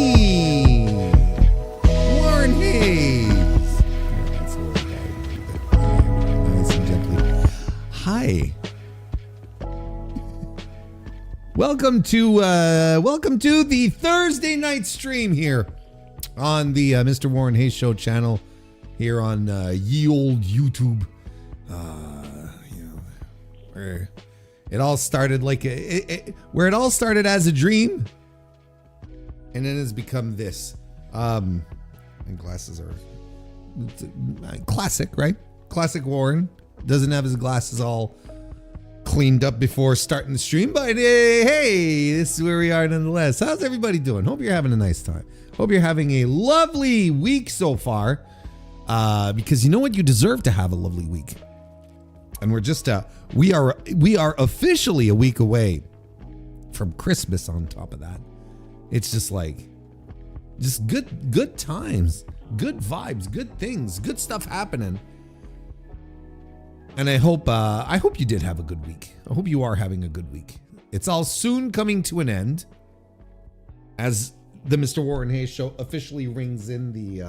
me, Warren Hayes. That's a little nice and gently. Hi. Welcome to the Thursday night stream here on the Mr. Warren Hayes Show channel here on ye old YouTube. Where it all started where it all started as a dream, and then has become this. And glasses are classic, right? Classic Warren doesn't have his glasses all cleaned up before starting the stream, but hey, this is where we are nonetheless. How's everybody doing? Hope you're having a nice time. Hope you're having a lovely week so far, because you know what, you deserve to have a lovely week. And we're just we are officially a week away from Christmas. On top of that, it's just good times, good vibes, good things, good stuff happening. And I hope you did have a good week. I hope you are having a good week. It's all soon coming to an end as the Mr. Warren Hayes Show officially rings in the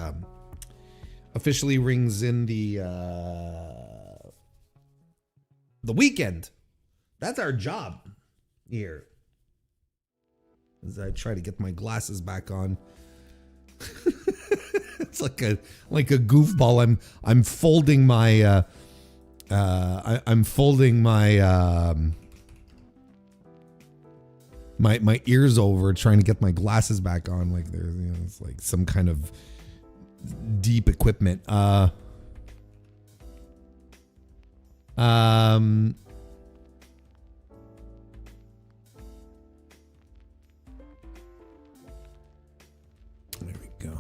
weekend. That's our job here. As I try to get my glasses back on. It's like a goofball. I'm folding my I'm folding my my ears over, trying to get my glasses back on, like there's, you know, it's like some kind of deep equipment. There we go.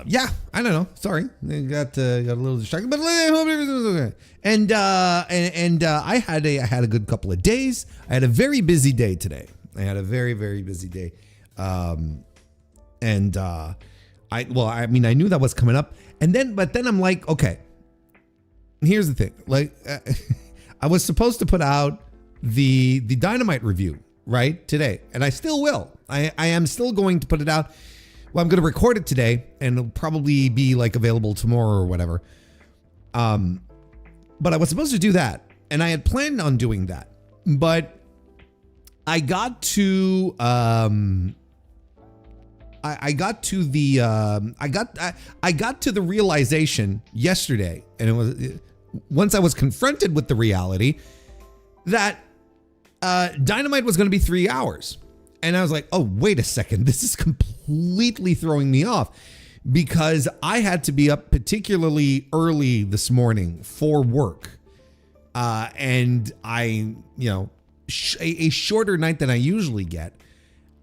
Yeah, I don't know. Sorry, I got a little distracted, but I hope everything's okay. And I had a good couple of days. I had a very busy day today. I had a very, very busy day. I knew that was coming up, but then I'm like, okay, here's the thing. Like, I was supposed to put out the Dynamite review right today, and I still will. I am still going to put it out. Well, I'm going to record it today, and it'll probably be like available tomorrow or whatever. But I was supposed to do that, and I had planned on doing that, but I got to the realization yesterday, and it was once I was confronted with the reality that Dynamite was going to be 3 hours. And I was like, oh, wait a second. This is completely throwing me off, because I had to be up particularly early this morning for work. And I, a shorter night than I usually get.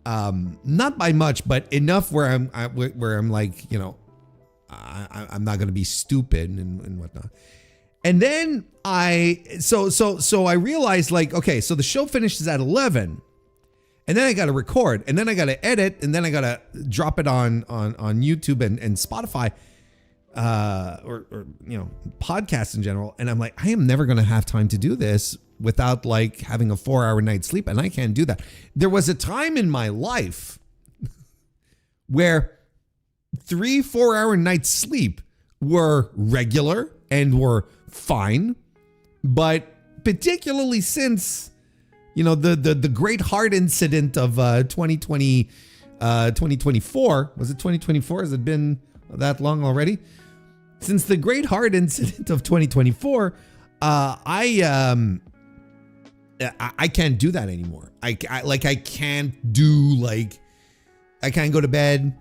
Not by much, but enough where I'm like, I'm not going to be stupid and whatnot. And then I realized, like, okay, so the show finishes at 11. And then I got to record, and then I got to edit, and then I got to drop it on YouTube and Spotify, or podcasts in general. And I'm like, I am never going to have time to do this without like having a 4-hour night's sleep, and I can't do that. There was a time in my life where 3-4 hour nights sleep were regular and were fine, but particularly since the great heart incident of 2024. Was it 2024? Has it been that long already? Since the great heart incident of 2024, I can't do that anymore. I can't go to bed,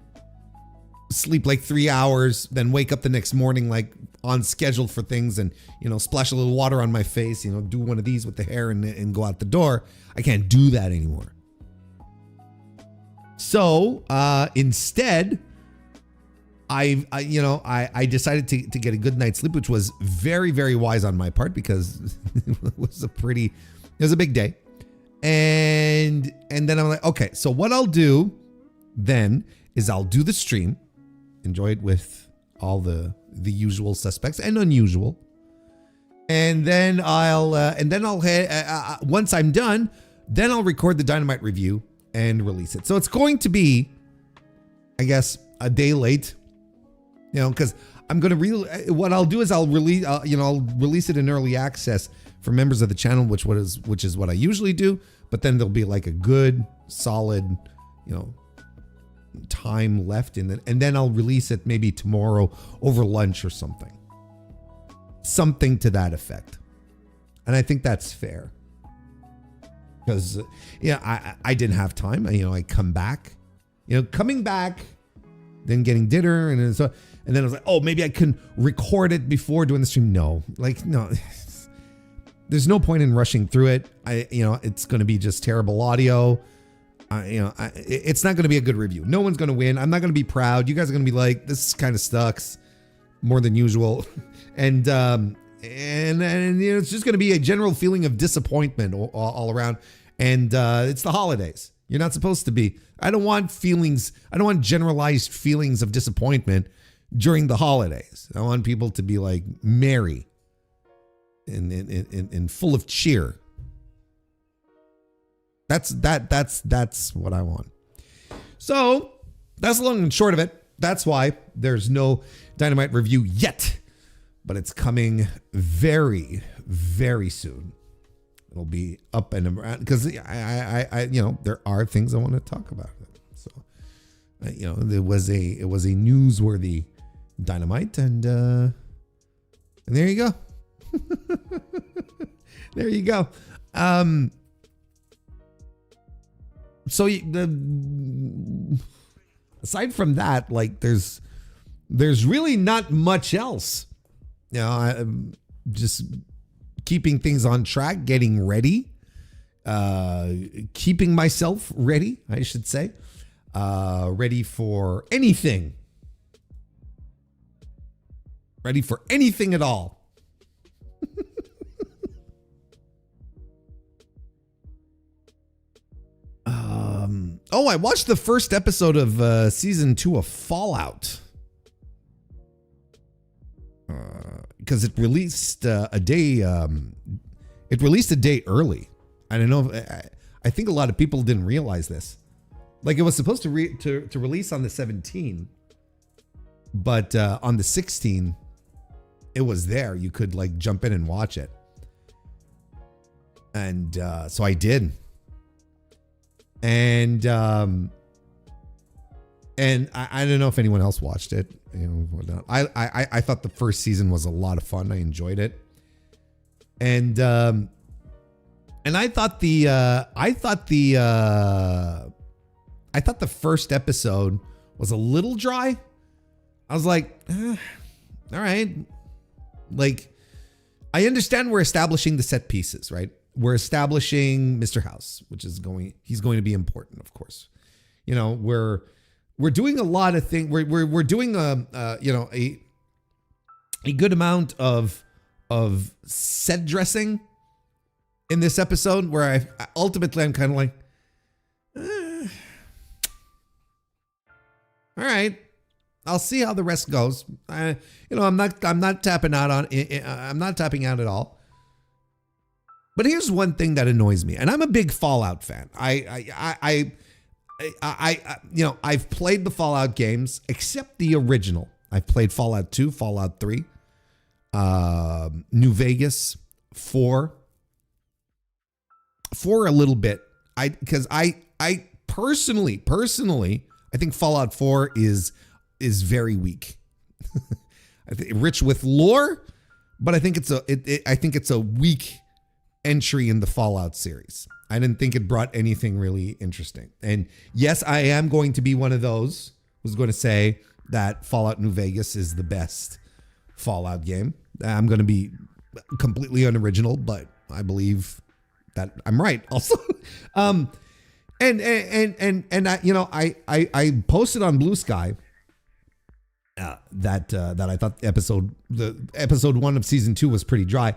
sleep like 3 hours, then wake up the next morning like on schedule for things, and splash a little water on my face, do one of these with the hair and go out the door. I can't do that anymore. So instead, I decided to get a good night's sleep, which was very, very wise on my part, because it was a big day. And then I'm like, okay, so what I'll do then is I'll do the stream, enjoy it with all the usual suspects and unusual. And then I'll head, once I'm done, then I'll record the Dynamite review and release it. So it's going to be, I guess, a day late, because I'm going to what I'll do is I'll release it in early access for members of the channel, which is what I usually do. But then there'll be like a good solid, time left in it. And then I'll release it maybe tomorrow over lunch or something to that effect. And I think that's fair because, I didn't have time. I come back, coming back, then getting dinner. And then I was like, oh, maybe I can record it before doing the stream. No, there's no point in rushing through it. It's going to be just terrible audio. It's not going to be a good review. No one's going to win. I'm not going to be proud. You guys are going to be like, this kind of sucks more than usual. And it's just going to be a general feeling of disappointment all around. And it's the holidays. You're not supposed to be. I don't want generalized feelings of disappointment during the holidays. I want people to be like merry and full of cheer. That's what I want. So that's the long and short of it. That's why there's no Dynamite review yet, but it's coming very, very soon. It'll be up and around because I there are things I want to talk about. So it was a newsworthy Dynamite, and there you go. There you go. So aside from that, there's really not much else. I'm just keeping things on track, getting ready, keeping myself ready, I should say, ready for anything at all. I watched the first episode of season 2 of Fallout. Because it released a day early. I don't know. I think a lot of people didn't realize this. It was supposed to release on the 17th, but on the 16th, it was there. You could jump in and watch it, and so I did. And I don't know if anyone else watched it. I thought the first season was a lot of fun. I enjoyed it, and I thought the first episode was a little dry. I was like, all right, I understand we're establishing the set pieces, right? We're establishing Mr. House, he's going to be important, of course. We're doing a lot of things. We're doing a good amount of set dressing in this episode, where I'm kind of like, all right, I'll see how the rest goes. I'm not tapping out on. I'm not tapping out at all. But here's one thing that annoys me, and I'm a big Fallout fan. I've played the Fallout games, except the original. I've played Fallout 2, Fallout 3, New Vegas, 4 a little bit. Because I personally, I think Fallout 4 is very weak. I think rich with lore, but I think it's a weak entry in the Fallout series. I didn't think it brought anything really interesting. And yes, I am going to be one of those who's going to say that Fallout New Vegas is the best Fallout game. I'm going to be completely unoriginal, but I believe that I'm right also. I posted on Blue Sky that I thought the episode 1 of season 2 was pretty dry.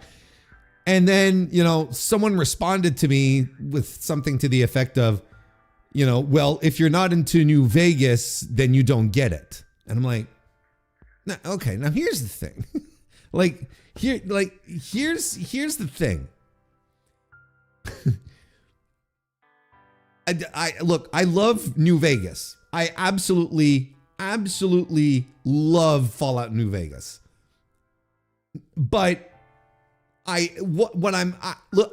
And then, someone responded to me with something to the effect of, well, if you're not into New Vegas, then you don't get it. And I'm like, okay, now here's the thing. Here's the thing. I love New Vegas. I absolutely love Fallout New Vegas. But I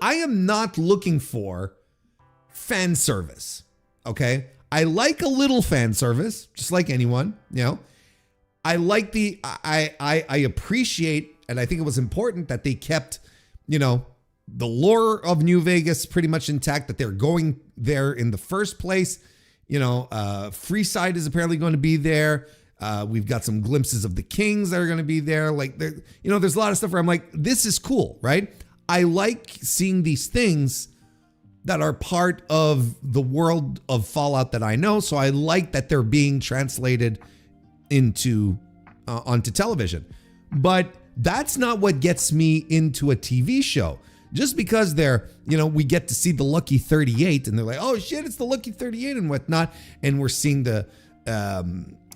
am not looking for fan service. Okay? I like a little fan service, just like anyone, you know. I like I appreciate, and I think it was important that they kept, you know, the lore of New Vegas pretty much intact, that they're going there in the first place. You know, Freeside is apparently going to be there. We've got some glimpses of the Kings that are going to be there. Like, there, you know, there's a lot of stuff where I'm like, this is cool, right? I like seeing these things that are part of the world of Fallout that I know. So I like that they're being translated into onto television. But that's not what gets me into a TV show. Just because they're, you know, we get to see the Lucky 38 and they're like, oh shit, it's the Lucky 38 and whatnot. And we're seeing the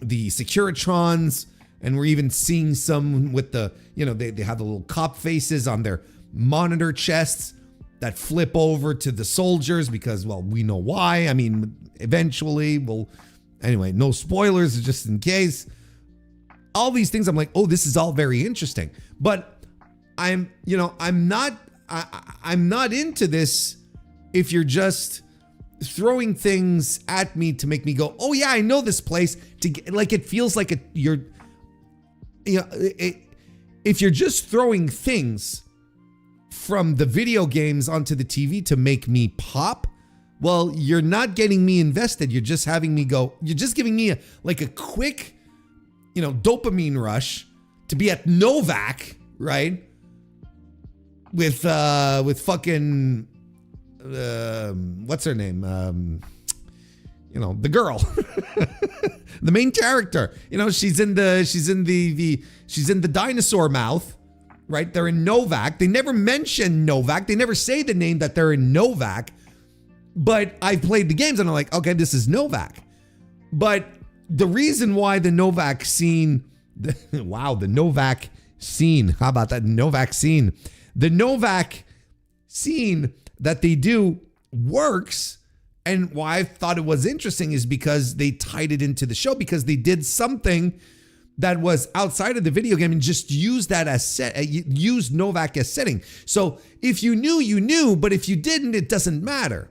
Securitrons, and we're even seeing some with the, you know, they have the little cop faces on their monitor chests that flip over to the soldiers because, well, we know why. I mean, eventually anyway, no spoilers, just in case. All these things, I'm like, oh, this is all very interesting. But I'm not into this if you're just throwing things at me to make me go, oh yeah, I know this place. To get, like, it feels like if you're just throwing things from the video games onto the TV to make me pop, well, you're not getting me invested. You're just having me go, you're just giving me a quick, you know, dopamine rush to be at Novak, right? With fucking what's her name? You know, the girl, the main character. You know, she's in the dinosaur mouth, right? They're in Novak. They never mention Novak. They never say the name that they're in Novak. But I've played the games and I'm like, okay, this is Novak. But the reason why the Novak scene, the Novak scene. How about that Novak scene? The Novak scene that they do works, and why I thought it was interesting is because they tied it into the show, because they did something that was outside of the video game and just used that as used Novak as setting. So if you knew, you knew, but if you didn't, it doesn't matter.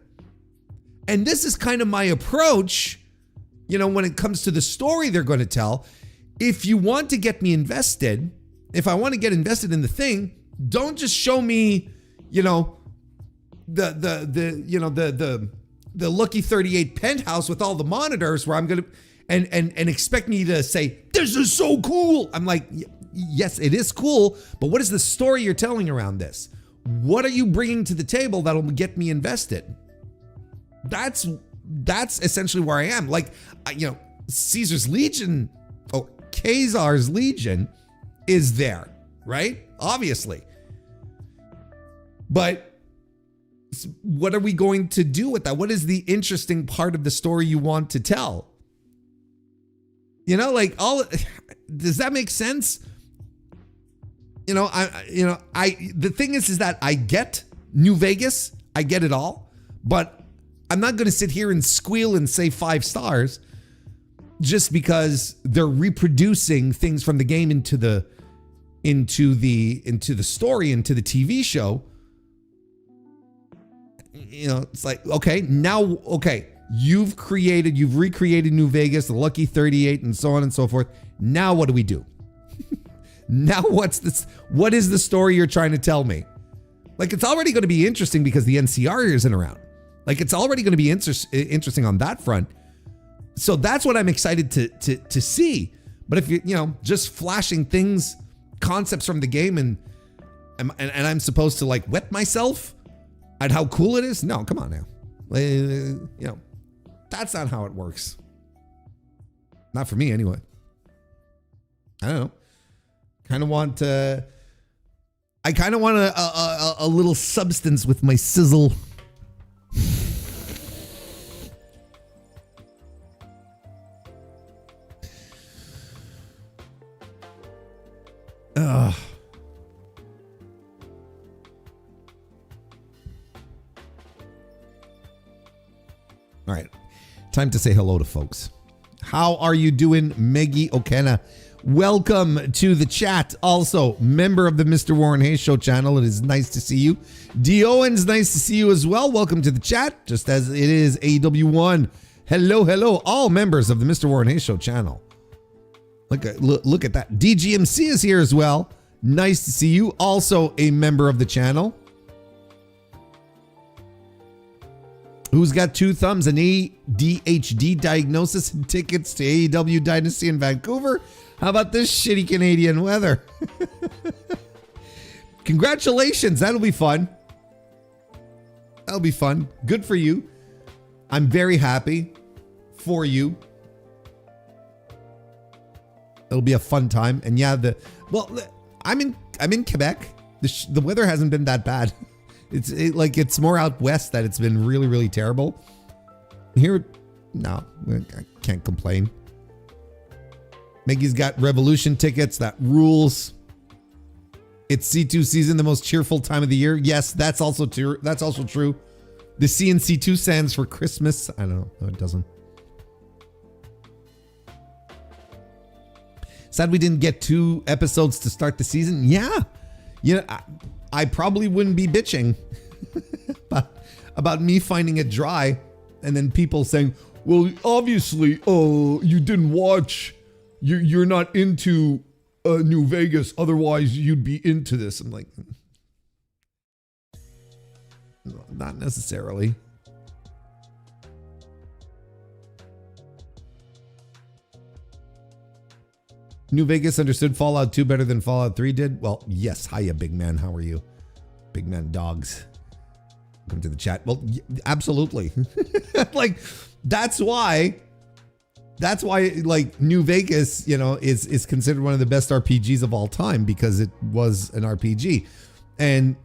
And this is kind of my approach, you know, when it comes to the story they're going to tell. If you want to get me invested, if I want to get invested in the thing, don't just show me, you know, the Lucky 38 penthouse with all the monitors where I'm going to, and expect me to say, this is so cool. I'm like, yes, it is cool, but what is the story you're telling around this? What are you bringing to the table that'll get me invested? That's essentially where I am. Like, you know, Caesar's Legion, or Khazar's Legion is there, right? Obviously. But what are we going to do with that? What is the interesting part of the story you want to tell? You know, like, does that make sense? You know, the thing is that I get New Vegas, I get it all, but I'm not going to sit here and squeal and say 5 stars just because they're reproducing things from the game into the story, into the TV show. You know, it's like, okay, you've recreated New Vegas, the Lucky 38, and so on and so forth. Now what do we do? Now what is the story you're trying to tell me? Like, it's already going to be interesting because the NCR isn't around. Like, it's already going to be interesting on that front. So that's what I'm excited to see. But if you know, just flashing things, concepts from the game, and I'm supposed to like wet myself at how cool it is? No, come on now. You know, that's not how it works. Not for me anyway. I don't know. I kind of want a little substance with my sizzle. All right. Time to say hello to folks. How are you doing, Meggie Okena? Welcome to the chat. Also, member of the Mr. Warren Hayes Show channel. It is nice to see you. D. Owens, nice to see you as well. Welcome to the chat, just as it is AW1. Hello, hello, all members of the Mr. Warren Hayes Show channel. Look at that. DGMC is here as well. Nice to see you. Also a member of the channel. Who's got 2 thumbs, an ADHD diagnosis, and tickets to AEW Dynasty in Vancouver? How about this shitty Canadian weather? Congratulations. That'll be fun. That'll be fun. Good for you. I'm very happy for you. It'll be a fun time. And yeah, I'm in Quebec. The weather hasn't been that bad. It's more out west that it's been really, really terrible. Here, no, I can't complain. Maggie's got Revolution tickets. That rules. It's C2 season, the most cheerful time of the year. Yes, that's also true. That's also true. The C and C2 stands for Christmas. I don't know. No, it doesn't. Sad we didn't get 2 episodes to start the season. Yeah. I probably wouldn't be bitching about me finding it dry and then people saying, well, obviously, you didn't watch. You're not into New Vegas. Otherwise, you'd be into this. I'm like, no, not necessarily. New Vegas understood Fallout 2 better than Fallout 3 did? Well, yes. Hiya, big man. How are you? Big man dogs. Come to the chat. Well, absolutely. Like, that's why like New Vegas, is considered one of the best RPGs of all time because it was an RPG. And,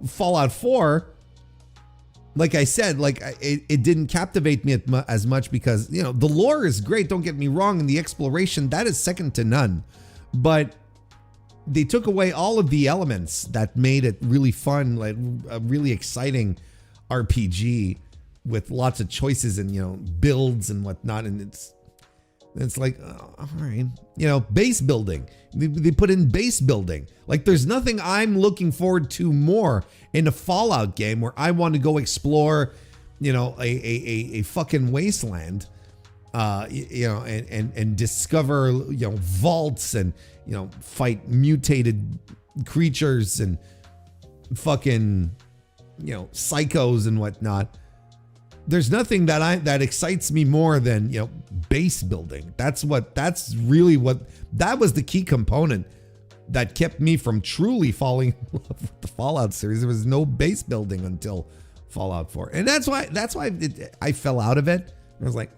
Fallout 4, like I said, it didn't captivate me as much because, the lore is great. Don't get me wrong. And the exploration, that is second to none. But they took away all of the elements that made it really fun, like a really exciting RPG with lots of choices and, builds and whatnot. And it's like, all right, base building. They put in base building. Like there's nothing I'm looking forward to more in a Fallout game where I want to go explore, a fucking wasteland, and discover, vaults and, fight mutated creatures and fucking, psychos and whatnot. There's nothing that excites me more than, base building. That was the key component that kept me from truly falling in love with the Fallout series. There was no base building until Fallout 4. And that's why I fell out of it. I was like,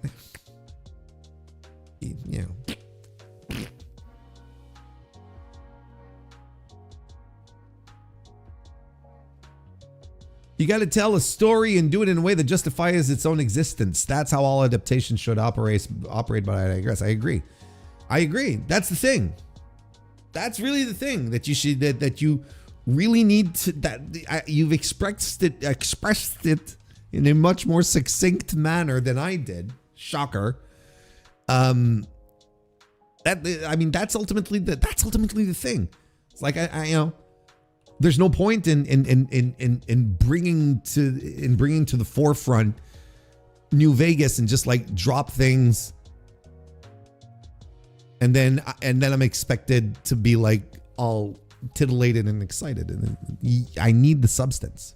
You got to tell a story and do it in a way that justifies its own existence. That's how all adaptations should operate. But I guess I agree. That's the thing. That's really the thing that you should that you really need to. You've expressed it in a much more succinct manner than I did. Shocker. That's ultimately the thing. It's like there's no point in bringing to the forefront New Vegas and just like drop things, and then I'm expected to be like all titillated and excited, and I need the substance.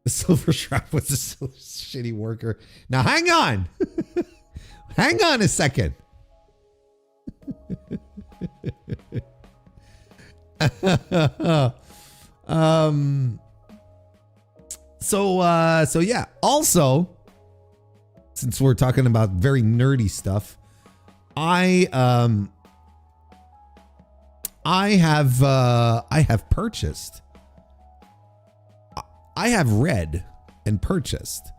The Silver Strap was a shitty worker. Now hang on, hang on a second. So yeah. Also, since we're talking about very nerdy stuff, I have read and purchased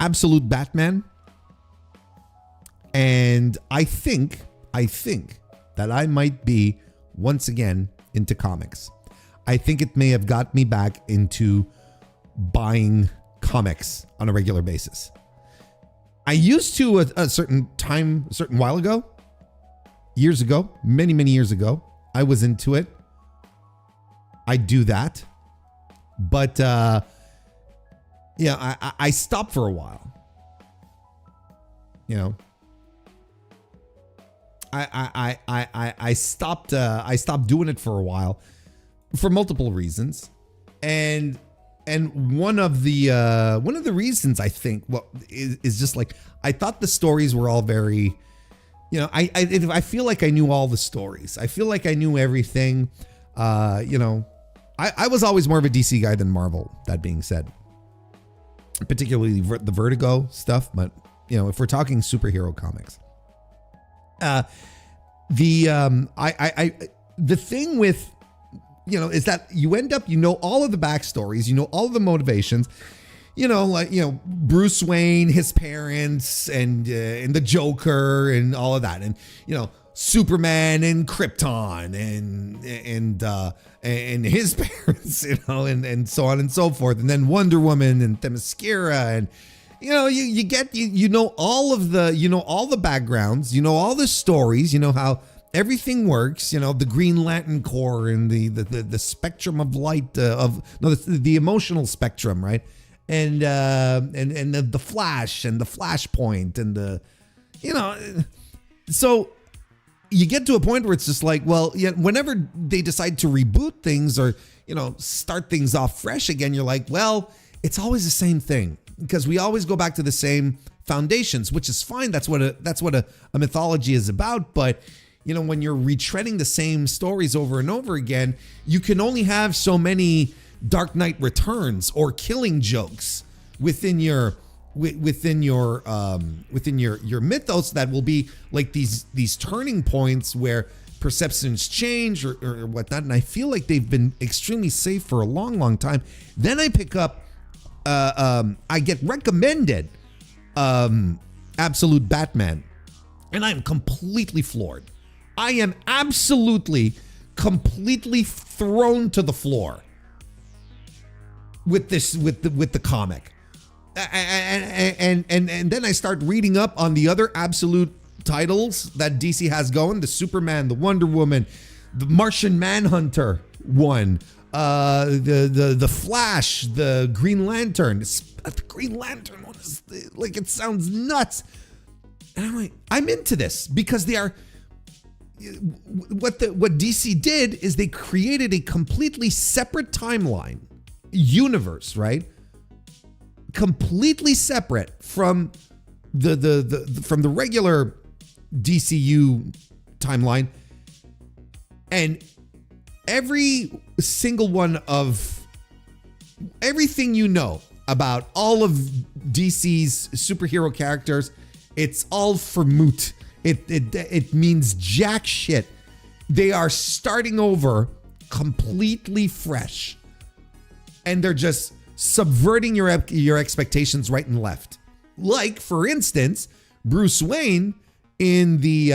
Absolute Batman, and I think that I might be once again into comics. I think it may have got me back into buying comics on a regular basis. I used to a certain while ago, years ago, many years ago. I was into it. I do that, but yeah, I stopped for a while. You know, I stopped doing it for a while for multiple reasons, and one of the reasons I think is just like I thought the stories were all very, you know, I feel like I knew all the stories. I feel like I knew everything. You know, I was always more of a DC guy than Marvel. That being said, particularly the Vertigo stuff, but you know, if we're talking superhero comics, the thing with, you know, is that you end up, you know, all of the backstories, you know, all of the motivations, you know, like, you know, Bruce Wayne, his parents, and the Joker, and all of that, and you know, Superman and Krypton, and his parents, you know, and so on and so forth, and then Wonder Woman and Themyscira, and you know, you know all of the, you know, all the backgrounds, you know, all the stories, you know how everything works, you know, the Green Lantern Corps and the spectrum of light, the emotional spectrum, right? And the Flash and the Flashpoint and the, you know, so you get to a point where it's just like, well, yeah, whenever they decide to reboot things or, you know, start things off fresh again, you're like, well, it's always the same thing because we always go back to the same foundations, which is fine. That's what a mythology is about. But, you know, when you're retreading the same stories over and over again, you can only have so many Dark Knight Returns or Killing jokes within your mythos that will be like these turning points where perceptions change or whatnot. And I feel like they've been extremely safe for a long time. Then I pick up, I get recommended Absolute Batman, and I'm completely floored. I am absolutely, completely thrown to the floor with this, with the comic. And then I start reading up on the other Absolute titles that DC has going: the Superman, the Wonder Woman, the Martian Manhunter one, the Flash, the Green Lantern. The Green Lantern one is like, it sounds nuts. And I'm like, I'm into this because they are. What DC did is they created a completely separate timeline, universe, right? Completely separate from the regular DCU timeline, and every single one of everything you know about all of DC's superhero characters, it's all for moot. It means jack shit. They are starting over completely fresh, and they're just subverting your expectations right and left. Like, for instance, Bruce Wayne in the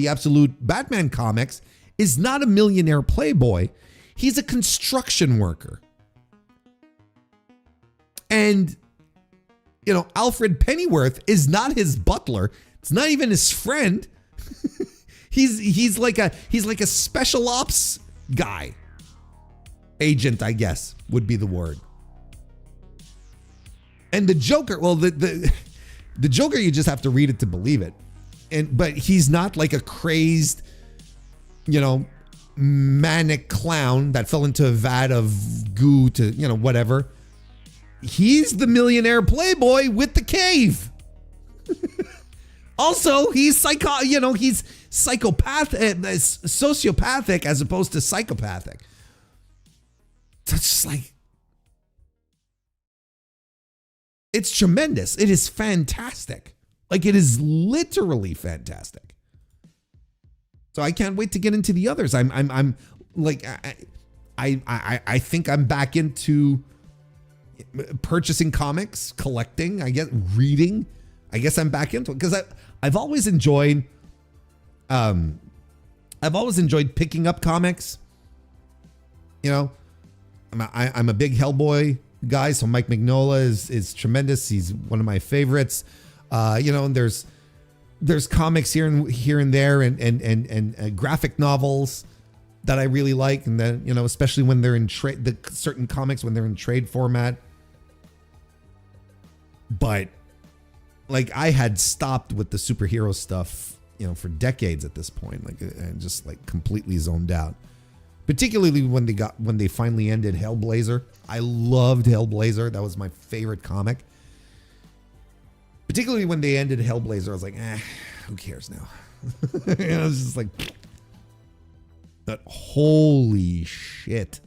Absolute Batman comics is not a millionaire playboy. He's a construction worker. And, you know, Alfred Pennyworth is not his butler. It's not even his friend. he's like a special ops guy. Agent, I guess, would be the word. And the Joker, well, the Joker, you just have to read it to believe it. But he's not like a crazed, you know, manic clown that fell into a vat of goo to, you know, whatever. He's the millionaire playboy with the cave. Also, he's he's sociopathic as opposed to psychopathic. So it's just like, it's tremendous. It is fantastic. Like, it is literally fantastic. So I can't wait to get into the others. I'm like, I think I'm back into purchasing comics, collecting, I guess, reading. I guess I'm back into it because I've always enjoyed picking up comics. You know, I'm a big Hellboy guy. So Mike Mignola is tremendous. He's one of my favorites. You know, and there's comics here and there and graphic novels that I really like, and then, you know, especially when they're in trade, the certain comics when they're in trade format. But like, I had stopped with the superhero stuff, you know, for decades at this point, like, and just like completely zoned out. Particularly when they finally ended Hellblazer. I loved Hellblazer. That was my favorite comic. Particularly when they ended Hellblazer, I was like, who cares now? You know, I was just like, but holy shit.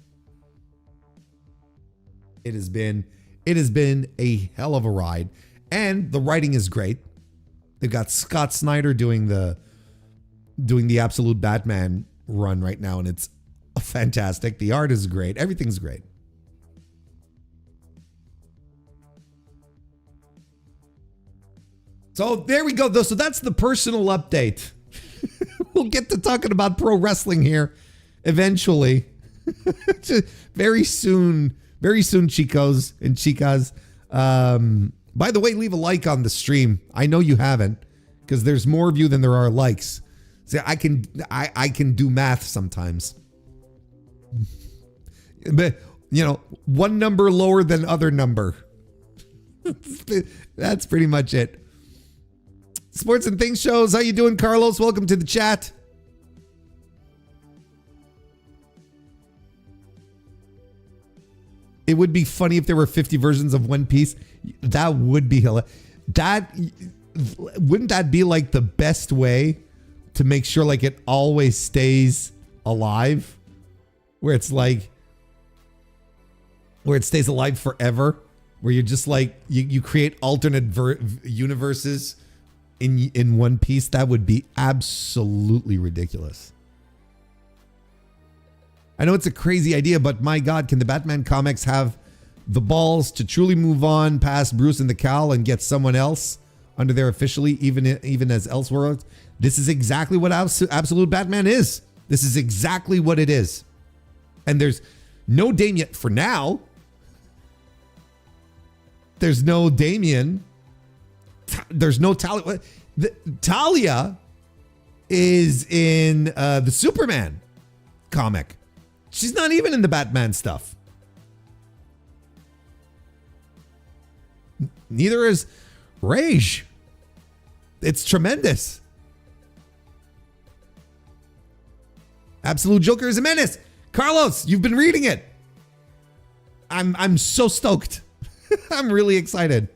It has been a hell of a ride. And the writing is great. They've got Scott Snyder doing the Absolute Batman run right now, and it's fantastic. The art is great. Everything's great. So there we go. So that's the personal update. We'll get to talking about pro wrestling here eventually. Very soon, chicos and chicas. By the way, leave a like on the stream. I know you haven't, because there's more of you than there are likes. See, I can do math sometimes. But, you know, one number lower than other number. That's pretty much it. Sports and Things shows. How you doing, Carlos? Welcome to the chat. It would be funny if there were 50 versions of One Piece. That would be hilarious. Wouldn't that be like the best way to make sure like it always stays alive? Where it's like, where it stays alive forever, where you're just like, you create alternate universes in One Piece. That would be absolutely ridiculous. I know it's a crazy idea, but my God, can the Batman comics have the balls to truly move on past Bruce and the Cal and get someone else under there officially, even as Elseworlds? This is exactly what Absolute Batman is. This is exactly what it is. And there's no Damian for now. There's no Damian. There's no Talia. Talia is in the Superman comic. She's not even in the Batman stuff. Neither is Rage. It's tremendous. Absolute Joker is a menace. Carlos, you've been reading it. I'm so stoked. I'm really excited.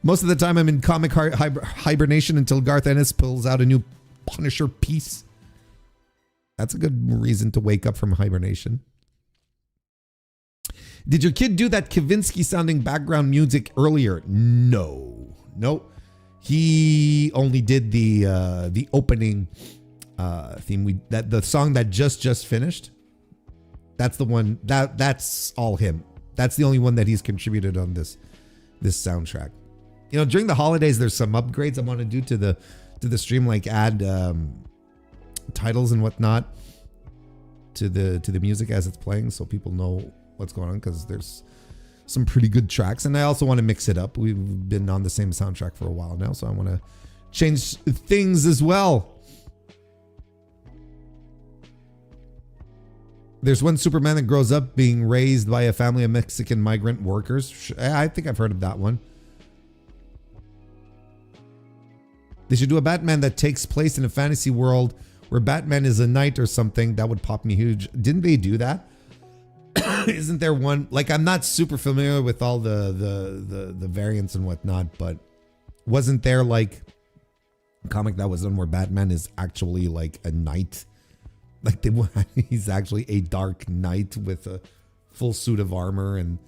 Most of the time I'm in comic hibernation until Garth Ennis pulls out a new Punisher piece. That's a good reason to wake up from hibernation. Did your kid do that Kavinsky sounding background music earlier? No. Nope. He only did the opening theme. The song that just finished. That's the one that's all him. That's the only one that he's contributed on this soundtrack. You know, during the holidays, there's some upgrades I want to do to the stream, like add titles and whatnot to the music as it's playing, so people know what's going on, because there's some pretty good tracks, and I also want to mix it up. We've been on the same soundtrack for a while now, so I want to change things as well. There's one Superman that grows up being raised by a family of Mexican migrant workers. I think I've heard of that one. They should do a Batman that takes place in a fantasy world where Batman is a knight or something. That would pop me huge. Didn't they do that? Isn't there one? Like, I'm not super familiar with all the variants and whatnot, but wasn't there like a comic that was done where Batman is actually like a knight? Like he's actually a dark knight with a full suit of armor, and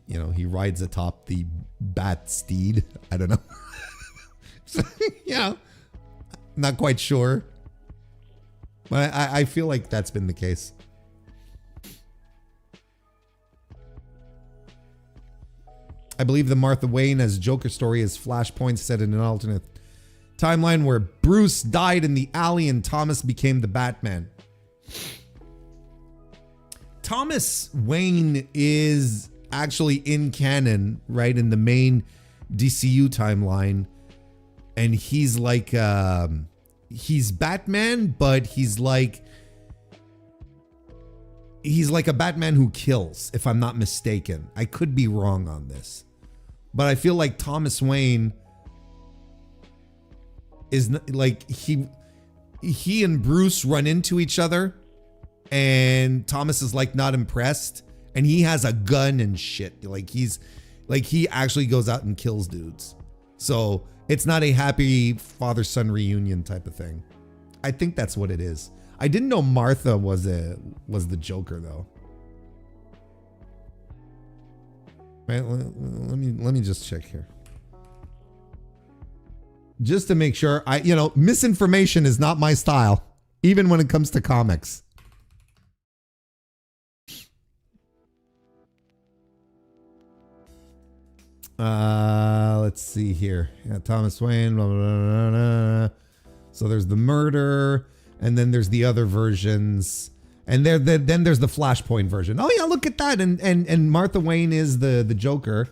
you know, he rides atop the bat steed. I don't know. So, yeah, not quite sure, but I feel like that's been the case. I believe the Martha Wayne as Joker story is Flashpoint set in an alternate timeline where Bruce died in the alley and Thomas became the Batman. Thomas Wayne is actually in canon, right, in the main DCU timeline, and he's like he's Batman, but he's like a Batman who kills, if I'm not mistaken. I could be wrong on this, but I feel like Thomas Wayne is like he and Bruce run into each other, and Thomas is like not impressed, and he has a gun and shit. Like he actually goes out and kills dudes. So it's not a happy father-son reunion type of thing. I think that's what it is. I didn't know Martha was the Joker though. Right, let me just check here. Just to make sure. Misinformation is not my style, even when it comes to comics. Let's see here. Yeah, Thomas Wayne. Blah, blah, blah, blah. So there's the murder, and then there's the other versions, and then there's the Flashpoint version. Oh yeah, look at that. And Martha Wayne is the Joker.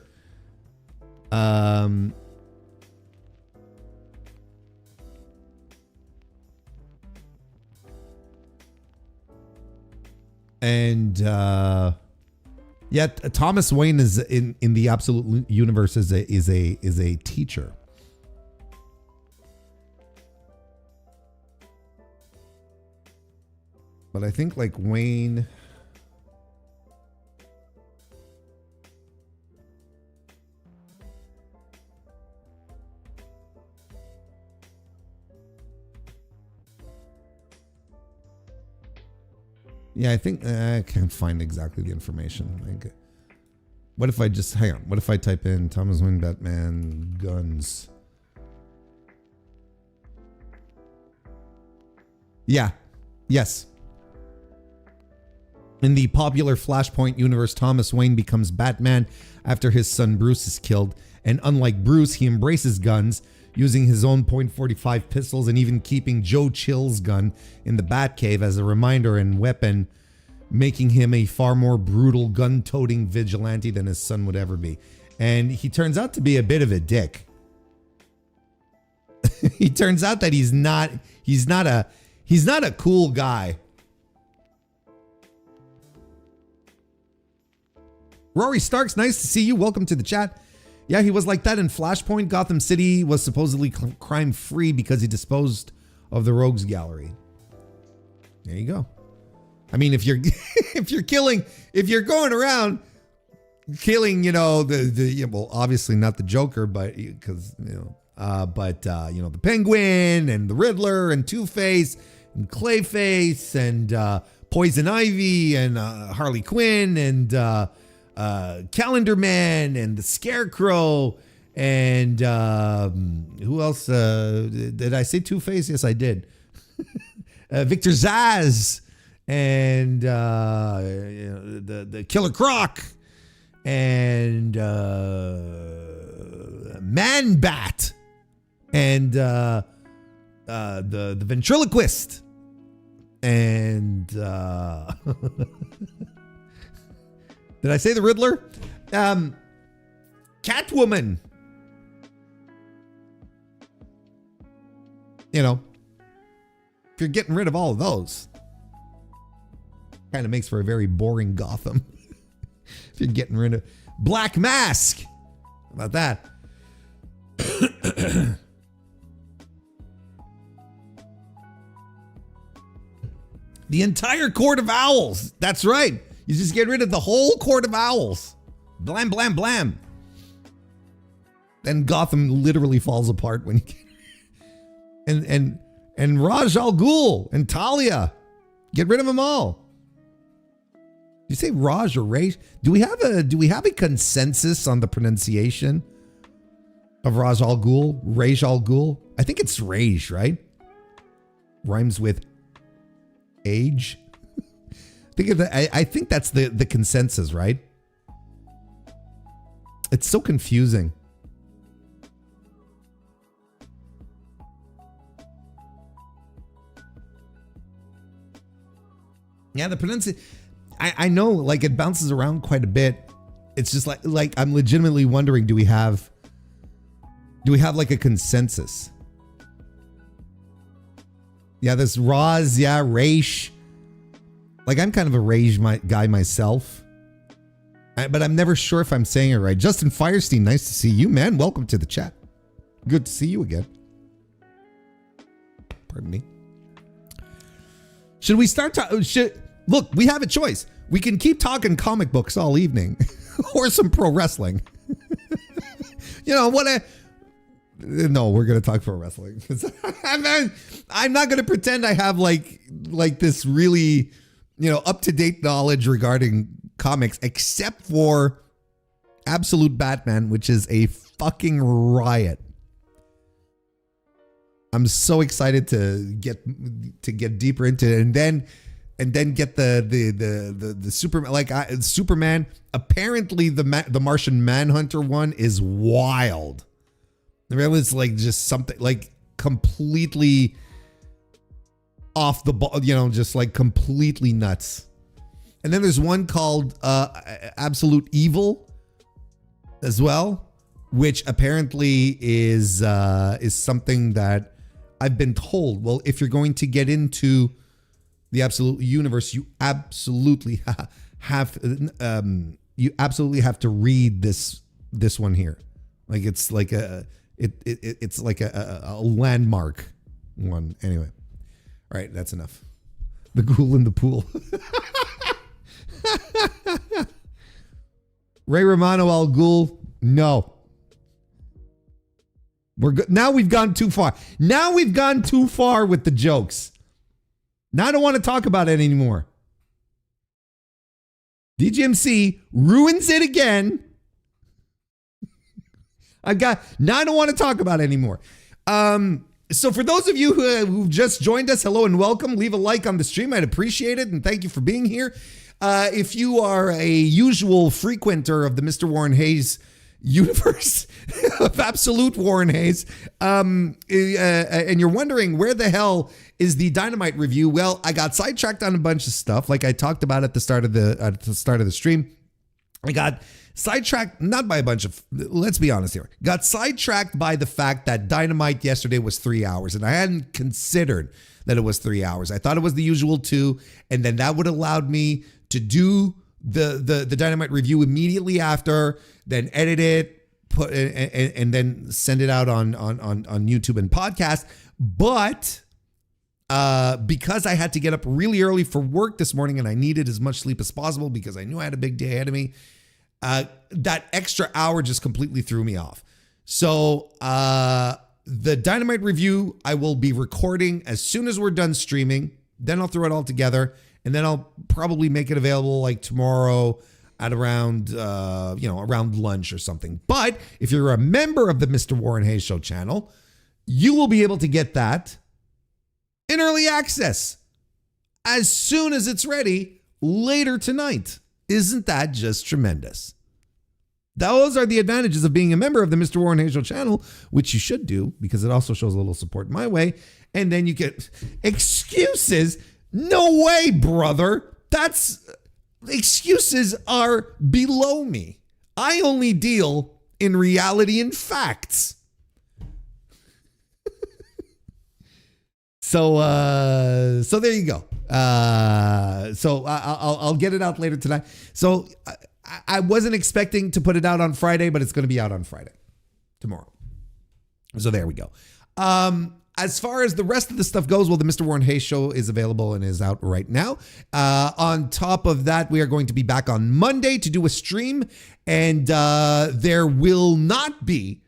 Yeah, Thomas Wayne is in the Absolute Universe is a teacher. But I think like Wayne. Yeah, I think I can't find exactly the information. Like, what if I just hang on? What if I type in Thomas Wayne Batman guns? Yeah. Yes. In the popular Flashpoint universe, Thomas Wayne becomes Batman after his son Bruce is killed. And unlike Bruce, he embraces guns, using his own .45 pistols and even keeping Joe Chill's gun in the Batcave as a reminder and weapon, making him a far more brutal gun-toting vigilante than his son would ever be. And he turns out to be a bit of a dick. He turns out that he's not a cool guy. Rory Starks, nice to see you. Welcome to the chat. Yeah, he was like that in Flashpoint. Gotham City was supposedly crime-free because he disposed of the rogues gallery. There you go. I mean, if you're if you're going around killing, well, obviously not the Joker, but because the Penguin and the Riddler and Two-Face and Clayface and Poison Ivy and Harley Quinn and Calendar Man and the Scarecrow and who else? Did I say Two-Face? Yes, I did. Victor Zsasz and the Killer Croc and Man Bat and the Ventriloquist and did I say the Riddler? Catwoman. If you're getting rid of all of those, kind of makes for a very boring Gotham. If you're getting rid of Black Mask. How about that? The entire Court of Owls. That's right. You just get rid of the whole Court of Owls. Blam, blam, blam. Then Gotham literally falls apart when you get... And Raj Al Ghul and Talia. Get rid of them all. You say Raj or Raj? Do we have a consensus on the pronunciation of Raj Al Ghul? Raj Al Ghul? I think it's Raj, right? Rhymes with age. I think that's the consensus, right? It's so confusing. Yeah, the pronunciation. I know, like, it bounces around quite a bit. It's just like I'm legitimately wondering, do we have like a consensus? Yeah, this Roz, yeah, Raish. Like, I'm kind of a Rage guy myself. But I'm never sure if I'm saying it right. Justin Firestein, nice to see you, man. Welcome to the chat. Good to see you again. Pardon me. Should we start look, we have a choice. We can keep talking comic books all evening or some pro wrestling. You know, no, we're going to talk pro wrestling. I'm not going to pretend I have like this really, you know, up-to-date knowledge regarding comics, except for Absolute Batman, which is a fucking riot. I'm so excited to get deeper into it, and then get the Superman, like Superman. Apparently, the Martian Manhunter one is wild. It was like just something like completely off the ball, you know, just like completely nuts. And then there's one called Absolute Evil as well, which apparently is something that I've been told. Well, if you're going to get into the Absolute Universe, you absolutely have to read this one here. Like it's like it's like a landmark one. Anyway, all right, that's enough. The Ghoul in the Pool. Ray Romano Al Ghul, no. We're good. Now we've gone too far. Now we've gone too far with the jokes. Now I don't want to talk about it anymore. DGMC ruins it again. Now I don't want to talk about it anymore. So for those of you who've just joined us, hello and welcome. Leave a like on the stream. I'd appreciate it. And thank you for being here. If you are a usual frequenter of the Mr. Warren Hayes universe of absolute Warren Hayes, and you're wondering where the hell is the Dynamite review, well, I got sidetracked on a bunch of stuff, like I talked about at the start of the stream. I got sidetracked, not by a bunch of, let's be honest here, got sidetracked by the fact that Dynamite yesterday was 3 hours, and I hadn't considered that it was 3 hours. I thought it was the usual 2, and then that would have allowed me to do the Dynamite review immediately after, then edit it, put and then send it out on YouTube and podcast. But because I had to get up really early for work this morning and I needed as much sleep as possible because I knew I had a big day ahead of me, that extra hour just completely threw me off. So the Dynamite review I will be recording as soon as we're done streaming. Then I'll throw it all together, and then I'll probably make it available like tomorrow at around around lunch or something. But if you're a member of the Mr. Warren Hayes Show channel, you will be able to get that in early access as soon as it's ready later tonight. Isn't that just tremendous? Those are the advantages of being a member of the Mr. Warren Hayes Show channel, which you should do because it also shows a little support my way. And then you get excuses. No way, brother. Excuses are below me. I only deal in reality and facts. So there you go. So I'll get it out later tonight. So I wasn't expecting to put it out on Friday, but it's going to be out on Friday, tomorrow. So there we go. As far as the rest of the stuff goes, well, the Mr. Warren Hayes Show is available and is out right now. On top of that, we are going to be back on Monday to do a stream, and there will not be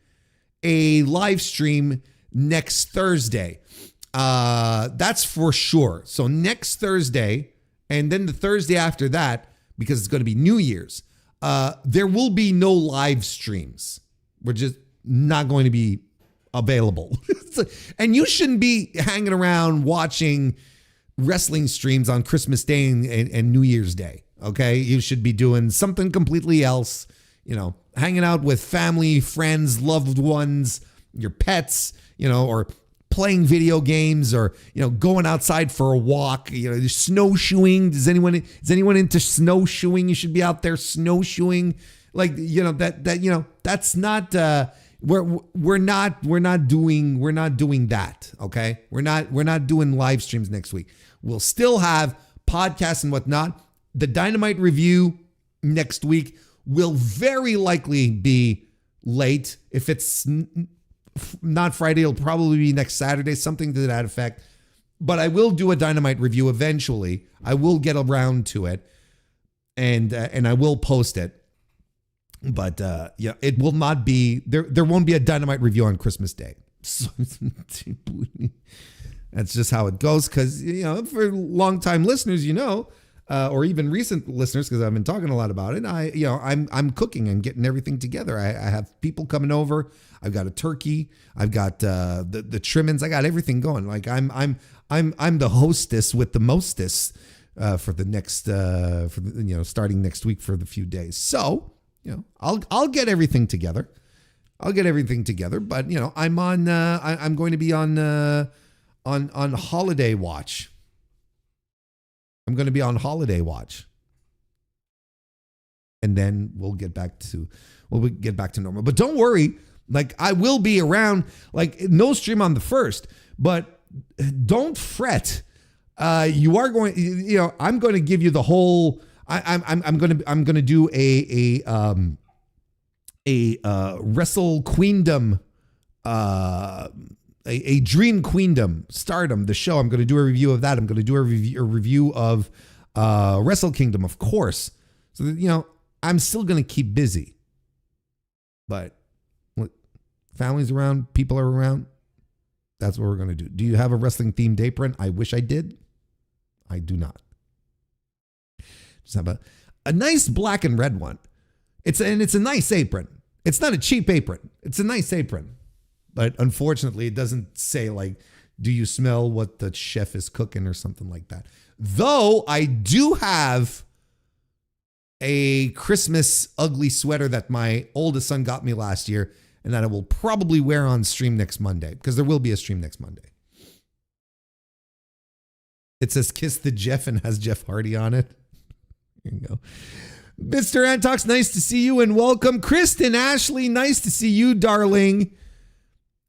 a live stream next Thursday. That's for sure. So next Thursday, and then the Thursday after that, because it's going to be New Year's, there will be no live streams. We're just not going to be available. And you shouldn't be hanging around watching wrestling streams on Christmas Day and New Year's Day. Okay. You should be doing something completely else, hanging out with family, friends, loved ones, your pets, or playing video games or, going outside for a walk, snowshoeing. Is anyone into snowshoeing? You should be out there snowshoeing. Like, that's not, we're not doing that. Okay. We're not doing live streams next week. We'll still have podcasts and whatnot. The Dynamite review next week will very likely be late. If it's not Friday, it'll probably be next Saturday, something to that effect. But I will do a Dynamite review eventually. I will get around to it, and I will post it. But it will not be there. There won't be a Dynamite review on Christmas Day. So, that's just how it goes. Because for longtime listeners, or even recent listeners, because I've been talking a lot about it. I'm cooking and getting everything together. I have people coming over. I've got a turkey. I've got the trimmings. I got everything going. Like I'm the hostess with the mostess for the next starting next week for the few days. So I'll get everything together. But I'm on. I'm going to be on holiday watch. I'm going to be on holiday watch, and then we'll get back to normal. But don't worry, like I will be around. Like no stream on the 1st, but don't fret. You are going. I'm going to give you the whole. I'm going to do a Wrestle Queendom. A Dream Queendom Stardom, the show. I'm going to do a review of that. I'm going to do a review of Wrestle Kingdom, of course. So that, I'm still going to keep busy. But family's around, people are around. That's what we're going to do. Do you have a wrestling themed apron? I wish I did. I do not. Just have a nice black and red one. It's a nice apron. It's not a cheap apron. It's a nice apron. But unfortunately, it doesn't say like, do you smell what the chef is cooking or something like that. Though I do have a Christmas ugly sweater that my oldest son got me last year and that I will probably wear on stream next Monday because there will be a stream next Monday. It says Kiss the Jeff and has Jeff Hardy on it. There you go. Mr. Antox, nice to see you and welcome. Kristen Ashley, nice to see you, darling.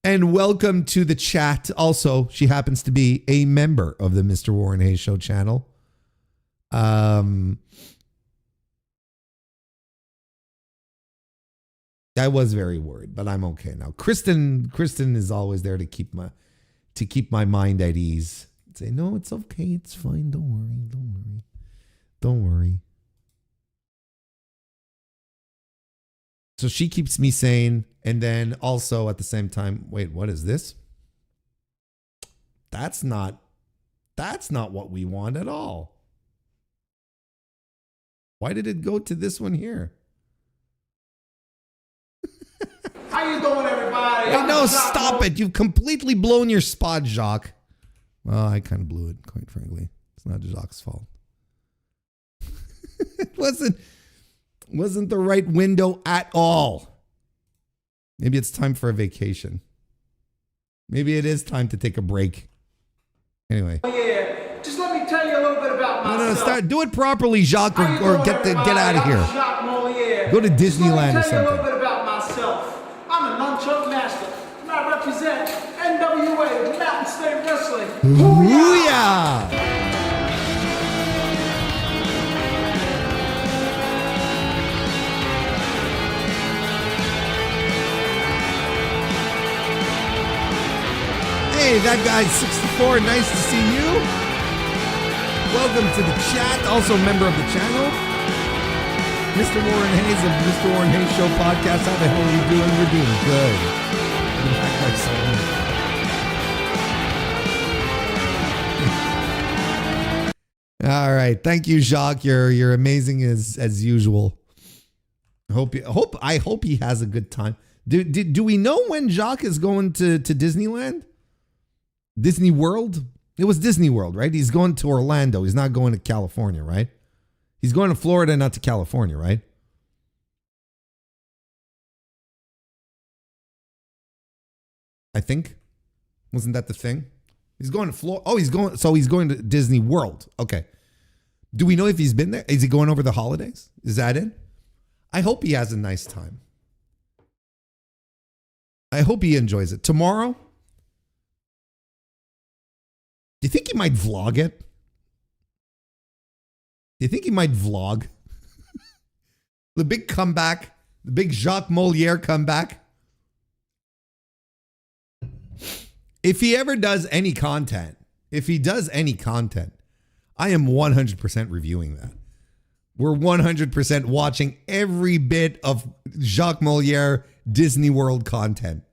And welcome to the chat. Also, she happens to be a member of the Mr. Warren Hayes Show channel. I was very worried, but I'm okay now. Kristen is always there to keep my mind at ease. Say, no, it's okay, it's fine. Don't worry. So she keeps me sane. And then also at the same time, wait, what is this? That's not what we want at all. Why did it go to this one here? How you doing, everybody? Hey, no, stop it. You've completely blown your spot, Jacques. Well, I kind of blew it, quite frankly. It's not Jacques' fault. It wasn't the right window at all. Maybe it's time for a vacation. Maybe it is time to take a break. Anyway. Oh, yeah. Just let me tell you a little bit about myself. No, do it properly, Jacques, or get out of here. Go to Disneyland or something. Let me tell you a little bit about myself. I'm a nunchuck master, and I represent NWA, Mountain State Wrestling. Booyah! Hey, that guy's 64. Nice to see you. Welcome to the chat. Also a member of the channel. Mr. Warren Hayes of Mr. Warren Hayes Show podcast. How the hell are you doing? We're doing good. All right. Thank you, Jacques. You're amazing as usual. I hope he has a good time. Do we know when Jacques is going to Disneyland? Disney World? It was Disney World, right? He's going to Orlando. He's not going to California, right? He's going to Florida, not to California, right? I think. Wasn't that the thing? He's going to Florida. Oh, he's going to Disney World. Okay. Do we know if he's been there? Is he going over the holidays? Is that it? I hope he has a nice time. I hope he enjoys it. Tomorrow, do you think he might vlog it? Do you think he might vlog? The big comeback, the big Jacques Molière comeback. If he ever does any content, I am 100% reviewing that. We're 100% watching every bit of Jacques Molière Disney World content.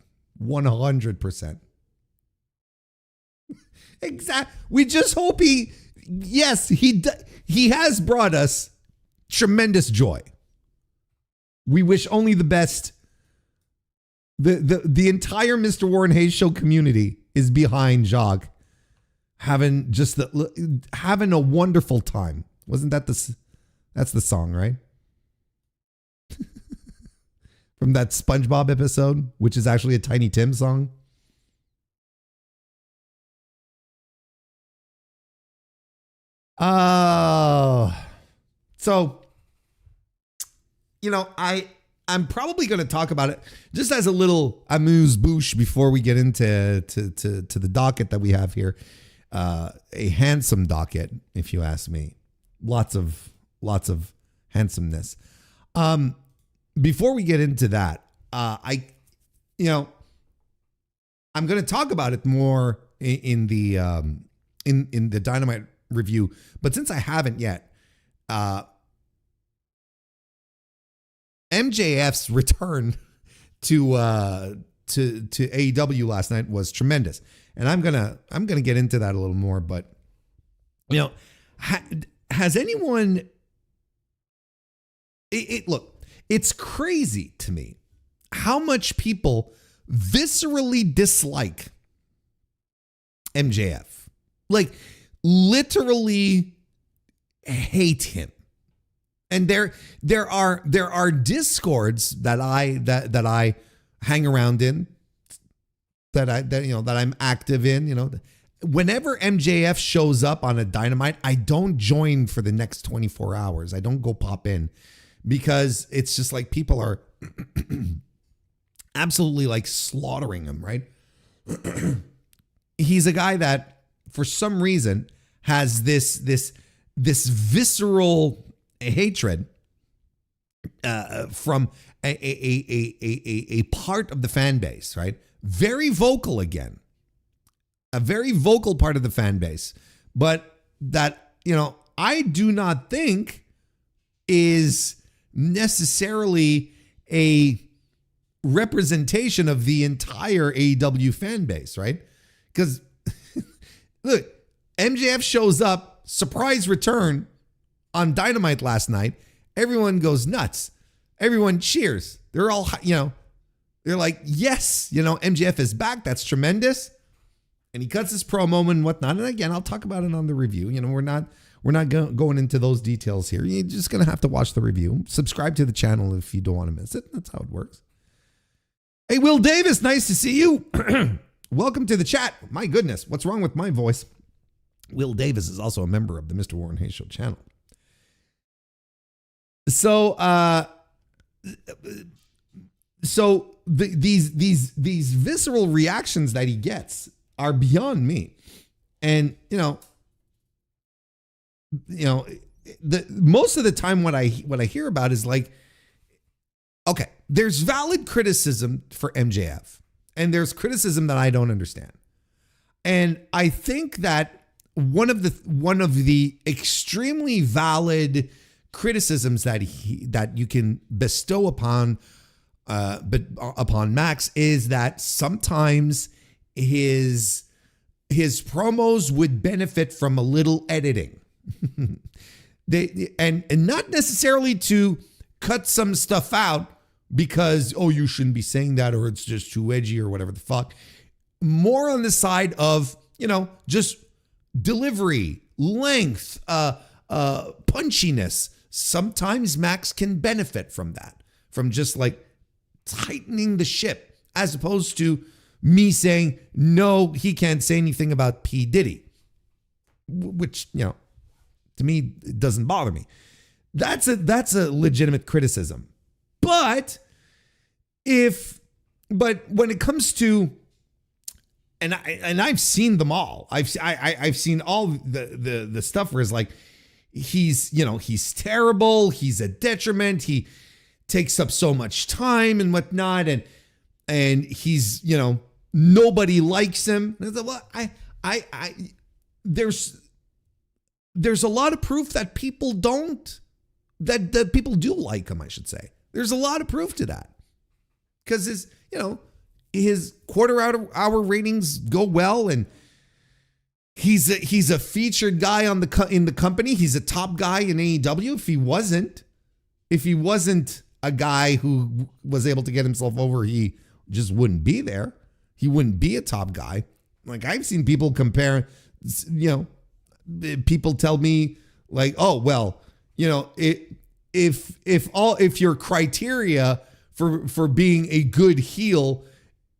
100%. Exactly. We just hope he has brought us tremendous joy. We wish only the best. The entire Mr. Warren Hayes show community is behind Jacques having a wonderful time. Wasn't that that's the song, right? From that SpongeBob episode, which is actually a Tiny Tim song. So, I'm probably going to talk about it just as a little amuse-bouche before we get into to the docket that we have here. A handsome docket, if you ask me. Lots of handsomeness. Before we get into that, I'm going to talk about it more in the Dynamite review, but since I haven't yet, MJF's return to AEW last night was tremendous, and I'm gonna get into that a little more. But has anyone? Look, it's crazy to me how much people viscerally dislike MJF, like literally hate him. And there are discords that I hang around in, that I'm active in. Whenever MJF shows up on a Dynamite, I don't join for the next 24 hours. I don't go pop in, because it's just like people are absolutely like slaughtering him, right? He's a guy that for some reason has this visceral hatred from a part of the fan base, right? Very vocal again. A very vocal part of the fan base. But that, I do not think is necessarily a representation of the entire AEW fan base, right? Because look, MJF shows up, surprise return on Dynamite last night. Everyone goes nuts. Everyone cheers. They're all, they're like, yes, MJF is back. That's tremendous. And he cuts his promo and whatnot. And again, I'll talk about it on the review. We're not going into those details here. You're just going to have to watch the review. Subscribe to the channel if you don't want to miss it. That's how it works. Hey, Will Davis, nice to see you. Welcome to the chat. My goodness, what's wrong with my voice? Will Davis is also a member of the Mr. Warren Hayes Show channel. So, these visceral reactions that he gets are beyond me, and most of the time what I hear about is like, okay, there's valid criticism for MJF, and there's criticism that I don't understand, and I think that one of the extremely valid criticisms that you can bestow upon Max is that sometimes his promos would benefit from a little editing. And not necessarily to cut some stuff out because, you shouldn't be saying that, or it's just too edgy or whatever the fuck. More on the side of, just delivery, length, punchiness. Sometimes Max can benefit from that, from just like tightening the ship, as opposed to me saying, no, he can't say anything about P. Diddy, which, to me, it doesn't bother me. That's a legitimate criticism. But when it comes to, and I've seen them all. I've seen all the stuff where it's like, he's terrible. He's a detriment. He takes up so much time and whatnot. And he's, nobody likes him. Well, there's a lot of proof that people don't, that people do like him, I should say. There's a lot of proof to that. Because his quarter-hour ratings go well, and he's a featured guy in the company. He's a top guy in AEW. If he wasn't a guy who was able to get himself over, he just wouldn't be there. He wouldn't be a top guy. Like, I've seen people compare, people tell me like, oh, well, if your criteria for being a good heel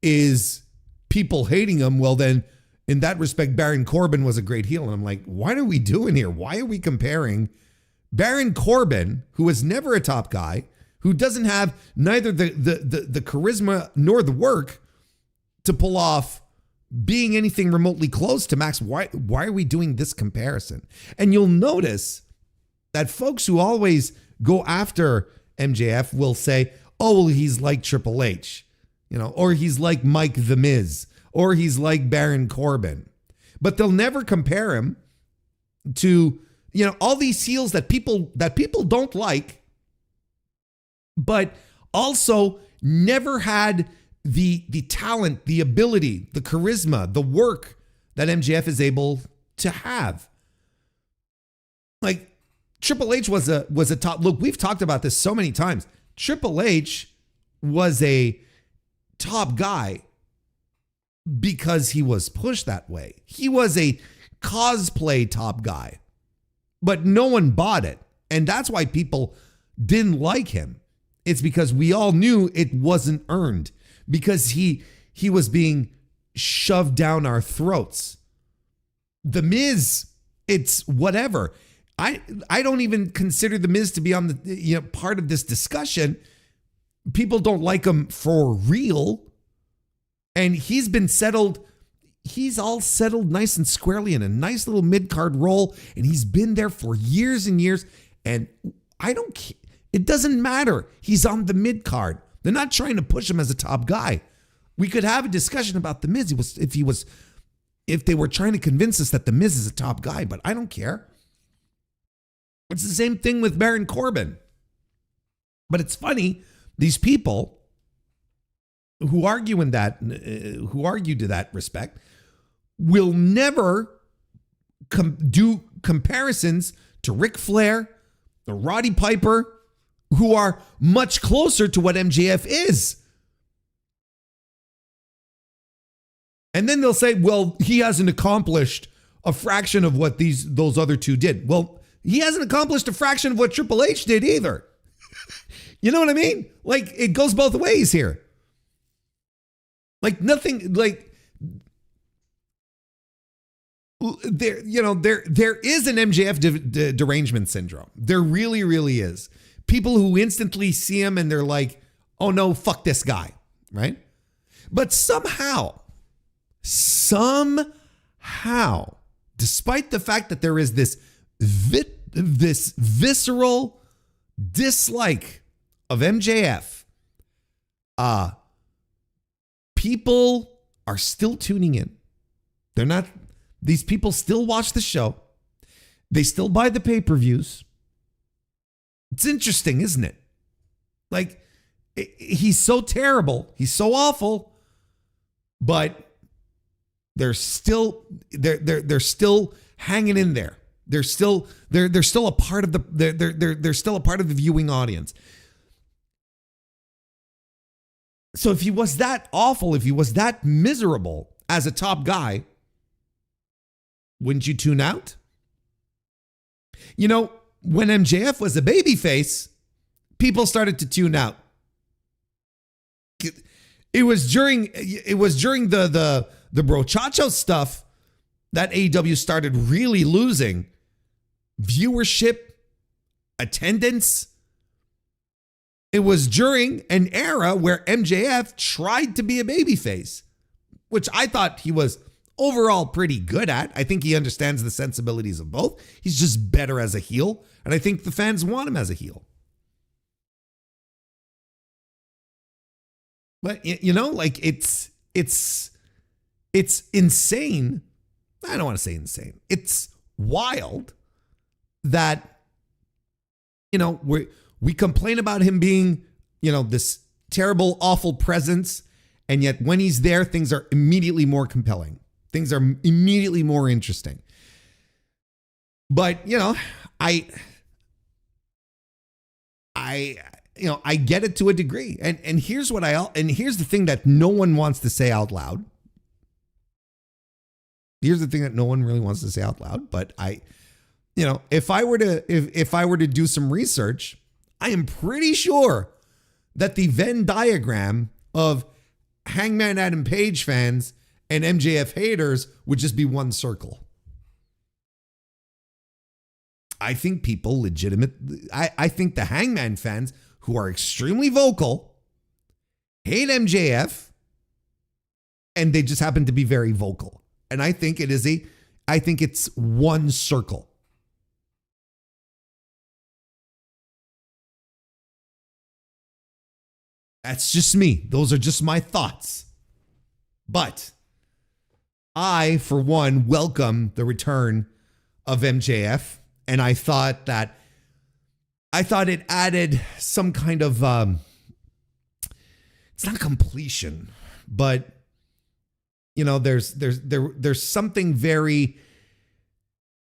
is people hating him, well, then in that respect, Baron Corbin was a great heel. And I'm like, what are we doing here? Why are we comparing Baron Corbin, who was never a top guy, who doesn't have neither the charisma nor the work to pull off being anything remotely close to Max? Why are we doing this comparison? And you'll notice that folks who always go after MJF will say, oh, well, he's like Triple H, or he's like Mike the Miz, or he's like Baron Corbin. But they'll never compare him to, all these heels that people don't like, but also never had the talent, the ability, the charisma, the work that MJF is able to have. Like, Triple H was a top. Look, we've talked about this so many times. Triple H was a top guy because he was pushed that way. He was a cosplay top guy, but no one bought it. And that's why people didn't like him. It's because we all knew it wasn't earned, because he was being shoved down our throats. The Miz, it's whatever. I don't even consider The Miz to be on the part of this discussion. People don't like him for real. And he's been settled. He's all settled nice and squarely in a nice little mid-card role. And he's been there for years and years. And it doesn't matter. He's on the mid-card. They're not trying to push him as a top guy. We could have a discussion about The Miz if they were trying to convince us that The Miz is a top guy, but I don't care. It's the same thing with Baron Corbin. But it's funny, these people who argue to that respect will never do comparisons to Ric Flair, the Roddy Piper, who are much closer to what MJF is. And then they'll say, well, he hasn't accomplished a fraction of what those other two did. Well, he hasn't accomplished a fraction of what Triple H did either. You know what I mean? Like, it goes both ways here. Like, nothing, like, there is an MJF derangement syndrome. There really, really is. People who instantly see him and they're like, oh no, fuck this guy, right? But somehow, despite the fact that there is this visceral dislike of MJF, people are still tuning in. These people still watch the show. They still buy the pay-per-views. It's interesting, isn't it? Like, he's so terrible. He's so awful, but they're still hanging in there. They're still a part of they're still a part of the viewing audience. So if he was that awful, if he was that miserable as a top guy, wouldn't you tune out? When MJF was a babyface, people started to tune out. It was during the brochacho stuff that AEW started really losing viewership, attendance. It was during an era where MJF tried to be a babyface, which I thought he was overall pretty good at. I think he understands the sensibilities of both. He's just better as a heel, and I think the fans want him as a heel. But you know, like it's insane. I don't want to say insane. It's wild that, you know, we complain about him being, you know, this terrible, awful presence, and yet when he's there, things are immediately more compelling. Things are immediately more interesting. But, you know, I get it to a degree. And here's here's the thing that no one wants to say out loud. Here's the thing that no one really wants to say out loud, but if I were to do some research, I am pretty sure that the Venn diagram of Hangman Adam Page fans and MJF haters would just be one circle. I think people I think the Hangman fans, who are extremely vocal, hate MJF, and they just happen to be very vocal. And I think it's one circle. That's just me. Those are just my thoughts. But I, for one, welcome the return of MJF. And I thought it added some kind of, it's not completion, but, you know, there's something very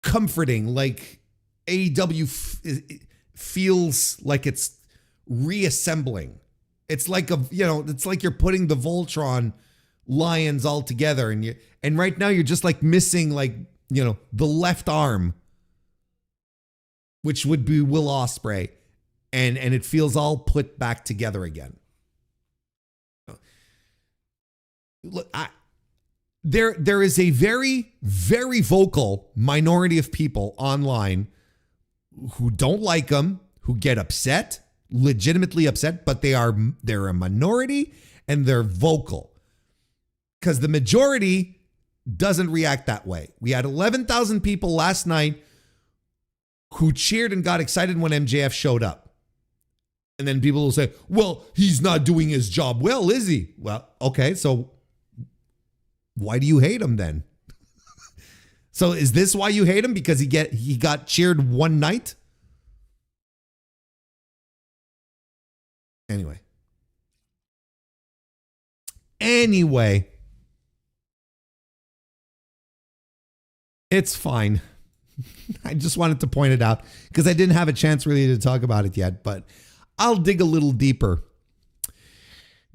comforting, like AEW feels like it's reassembling. It's like it's like you're putting the Voltron lions all together, and right now you're just like missing, like, you know, the left arm, which would be Will Ospreay, and it feels all put back together again. Look, there is a very, very vocal minority of people online who don't like him, who get upset, legitimately upset, but they're a minority and they're vocal, because the majority doesn't react that way. We had 11,000 people last night who cheered and got excited when MJF showed up. And then people will say, well, he's not doing his job well, is he? Well, okay, so why do you hate him then? So is this why you hate him? Because he got cheered one night? Anyway, it's fine. I just wanted to point it out because I didn't have a chance really to talk about it yet, but I'll dig a little deeper.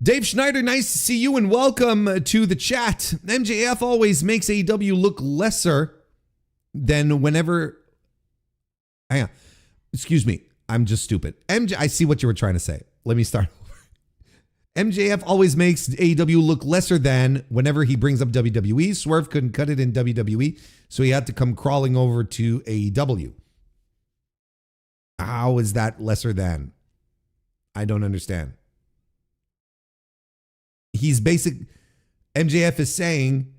Dave Schneider, nice to see you and welcome to the chat. MJF always makes AEW look lesser than whenever... Hang on. Excuse me. I'm just stupid. I see what you were trying to say. Let me start over. MJF always makes AEW look lesser than whenever he brings up WWE. Swerve couldn't cut it in WWE, so he had to come crawling over to AEW. How is that lesser than? I don't understand. He's MJF is saying,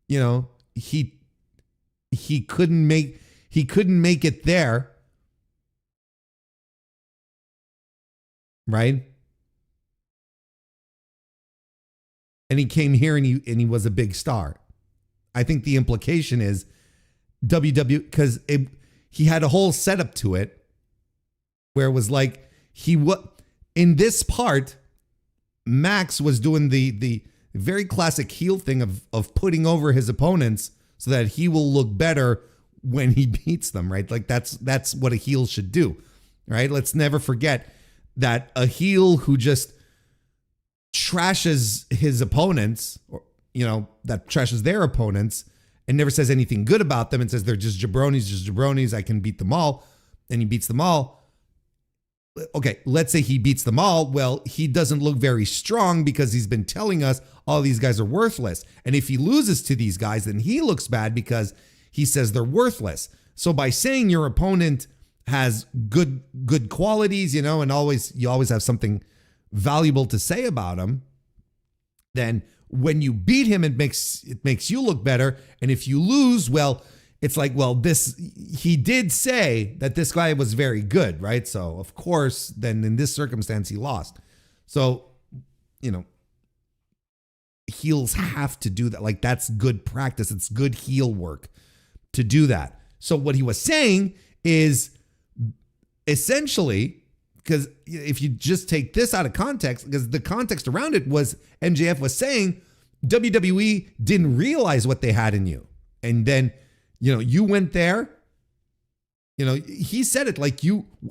you know, he couldn't make it there. Right? And he came here and he was a big star. I think the implication is WWE, because he had a whole setup to it where it was like in this part, Max was doing the very classic heel thing of putting over his opponents so that he will look better when he beats them, right? Like that's what a heel should do, right? Let's never forget that a heel who just trashes his opponents, or, you know, that trashes their opponents and never says anything good about them and says they're just jabronis, I can beat them all, and he beats them all. okay, let's say he beats them all. Well, he doesn't look very strong because he's been telling us all these guys are worthless. And if he loses to these guys, then he looks bad because he says they're worthless. So by saying your opponent has good qualities, and you always have something valuable to say about him, then when you beat him, it makes you look better. And if you lose, well, it's like, well, he did say that this guy was very good, right? So of course, then in this circumstance, he lost. So, heels have to do that. Like, that's good practice. It's good heel work to do that. So what he was saying is essentially, because if you just take this out of context, because the context around it was MJF was saying WWE didn't realize what they had in you. And then, you went there, he said it like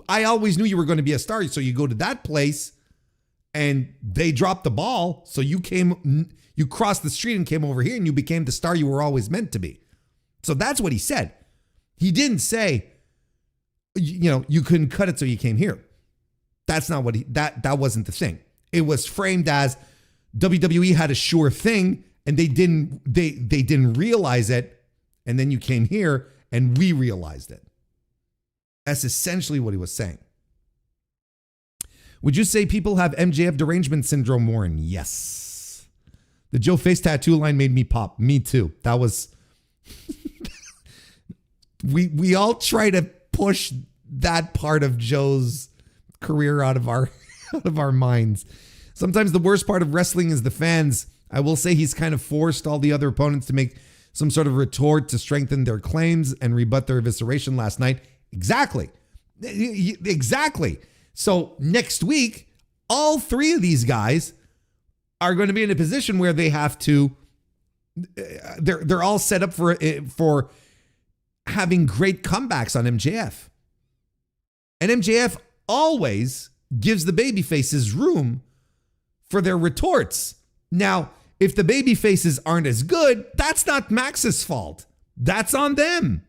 I always knew you were going to be a star. So you go to that place and they dropped the ball. So you crossed the street and came over here and you became the star you were always meant to be. So that's what he said. He didn't say, you couldn't cut it so you came here. That's not what that wasn't the thing. It was framed as WWE had a sure thing and they didn't realize it. And then you came here and we realized it. That's essentially what he was saying. Would you say people have MJF derangement syndrome, Warren? Yes. The Joe face tattoo line made me pop. Me too. That was... we all try to push that part of Joe's career out of our minds. Sometimes the worst part of wrestling is the fans. I will say he's kind of forced all the other opponents to make some sort of retort to strengthen their claims and rebut their evisceration last night. Exactly. So next week, all three of these guys are going to be in a position where they have to, they're all set up for having great comebacks on MJF. And MJF always gives the babyfaces room for their retorts. Now, if the babyfaces aren't as good, that's not Max's fault. That's on them.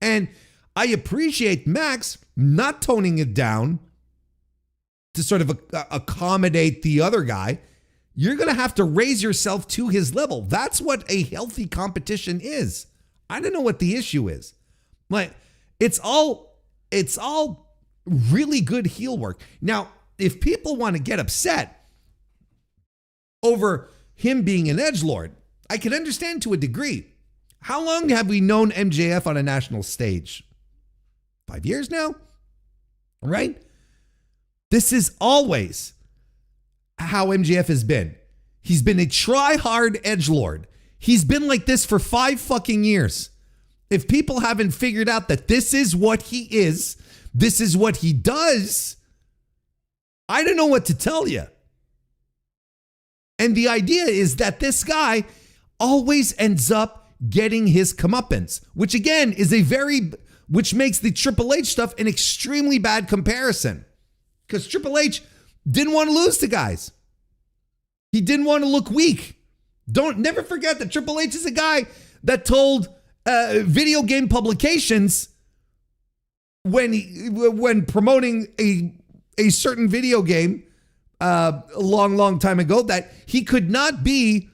And I appreciate Max not toning it down to sort of accommodate the other guy. You're going to have to raise yourself to his level. That's what a healthy competition is. I don't know what the issue is. Like, it's all really good heel work. Now, if people want to get upset over him being an edgelord, I can understand to a degree. How long have we known MJF on a national stage? 5 years now, right? This is always how MJF has been. He's been a try-hard edgelord. He's been like this for 5 fucking years. If people haven't figured out that this is what he is, this is what he does, I don't know what to tell you. And the idea is that this guy always ends up getting his comeuppance, which again is which makes the Triple H stuff an extremely bad comparison. Because Triple H didn't want to lose to guys. He didn't want to look weak. Never forget that Triple H is a guy that told video game publications when promoting a certain video game a long time ago that he could not be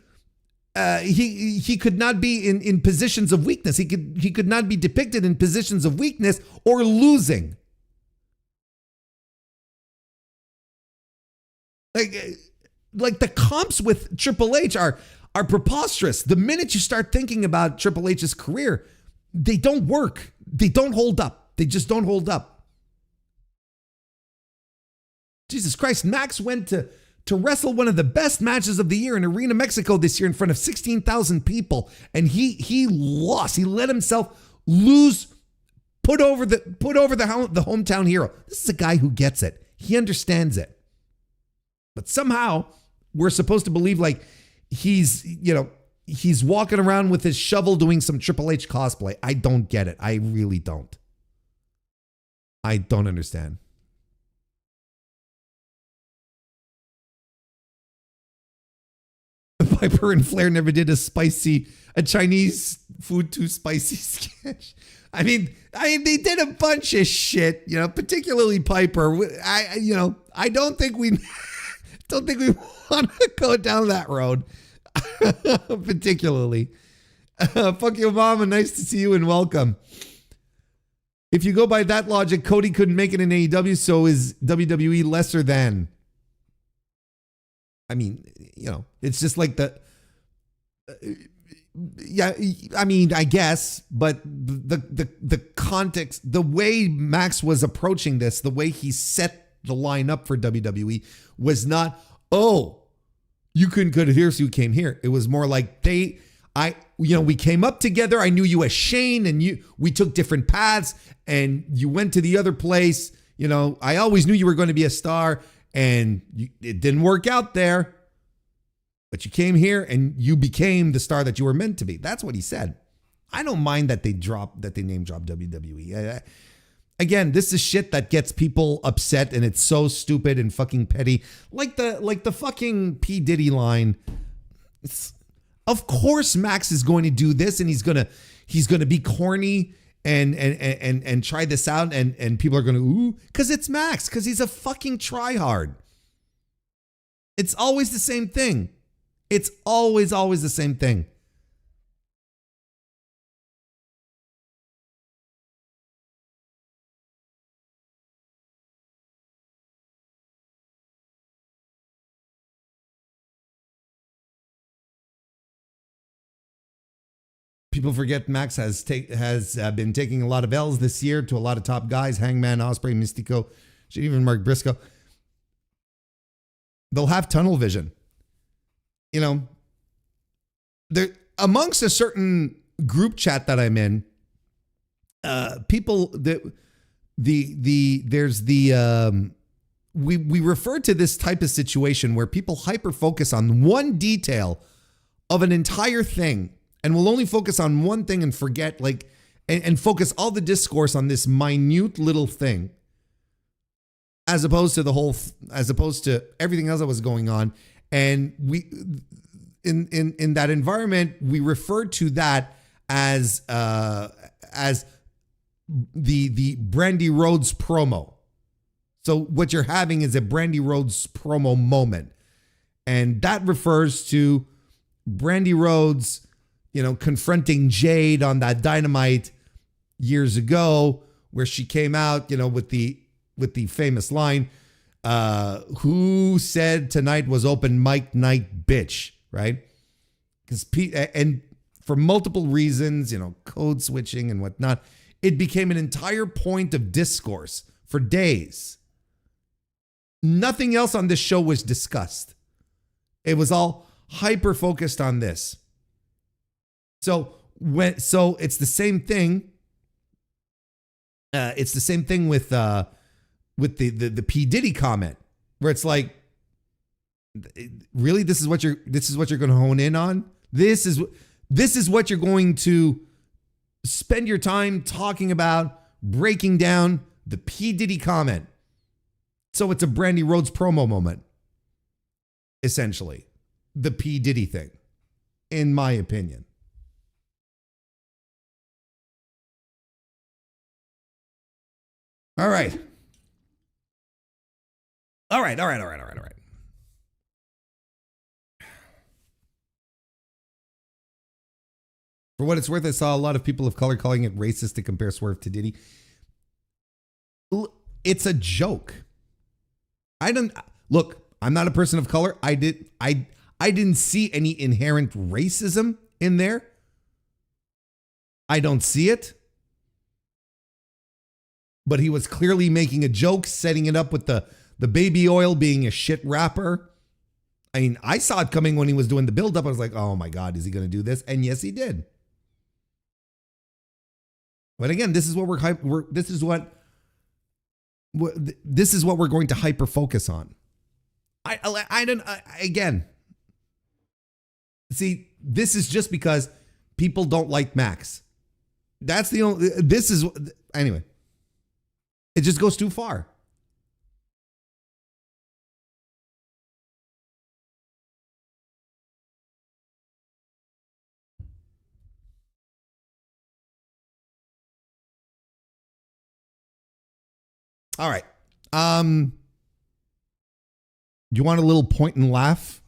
he could not be in positions of weakness. He could not be depicted in positions of weakness or losing. Like the comps with Triple H are preposterous. The minute you start thinking about Triple H's career, they don't work. They don't hold up. They just don't hold up. Jesus Christ, Max went to wrestle one of the best matches of the year in Arena Mexico this year in front of 16,000 people, and he lost. He let himself lose, put over the hometown hero. This is a guy who gets it. He understands it. But somehow we're supposed to believe like he's walking around with his shovel doing some Triple H cosplay. I don't get it. I really don't. I don't understand. Piper and Flair never did a Chinese food too spicy sketch. they did a bunch of shit, particularly Piper. I don't think we want to go down that road, particularly. Fuck you, Obama. Nice to see you and welcome. If you go by that logic, Cody couldn't make it in AEW, so is WWE lesser than? It's just like I guess, but the context, the way Max was approaching this, the way he set the line up for WWE was not, oh, you couldn't cut it here, so you came here. It was more like we came up together. I knew you as Shane, and we took different paths, and you went to the other place. I always knew you were going to be a star, and it didn't work out there. But you came here and you became the star that you were meant to be. That's what he said. I don't mind that they name drop WWE. Again, this is shit that gets people upset, and it's so stupid and fucking petty. Like the fucking P. Diddy line. Of course Max is going to do this, and he's gonna be corny and try this out, and people are gonna ooh, because it's Max, because he's a fucking tryhard. It's always the same thing. It's always the same thing. People forget Max has been taking a lot of L's this year to a lot of top guys: Hangman, Ospreay, Mystico, even Mark Briscoe. They'll have tunnel vision. There amongst a certain group chat that I'm in, people we refer to this type of situation where people hyper focus on one detail of an entire thing and will only focus on one thing and forget and focus all the discourse on this minute little thing, as opposed to everything else that was going on. And we, in that environment, we refer to that as the Brandy Rhodes promo. So what you're having is a Brandy Rhodes promo moment, and that refers to Brandy Rhodes, confronting Jade on that Dynamite years ago, where she came out, with the famous line, who said tonight was open mic night, bitch, right? Because and for multiple reasons, code switching and whatnot, it became an entire point of discourse for days. Nothing else on this show was discussed. It was all hyper focused on this. So it's the same thing. It's the same thing with the P. Diddy comment, where it's like, really, this is what you're going to hone in on. This is what you're going to spend your time talking about, breaking down the P. Diddy comment. So it's a Brandy Rhodes promo moment, essentially, the P. Diddy thing, in my opinion. All right. For what it's worth, I saw a lot of people of color calling it racist to compare Swerve to Diddy. It's a joke. Look, I'm not a person of color. I didn't see any inherent racism in there. I don't see it. But he was clearly making a joke, setting it up with the baby oil being a shit rapper. I mean, I saw it coming when he was doing the build-up. I was like, oh my God, is he going to do this? And yes, he did. But again, this is what this is what we're going to hyper focus on. Again, see, this is just because people don't like Max. That's the only, anyway, it just goes too far. All right. Do you want a little point and laugh?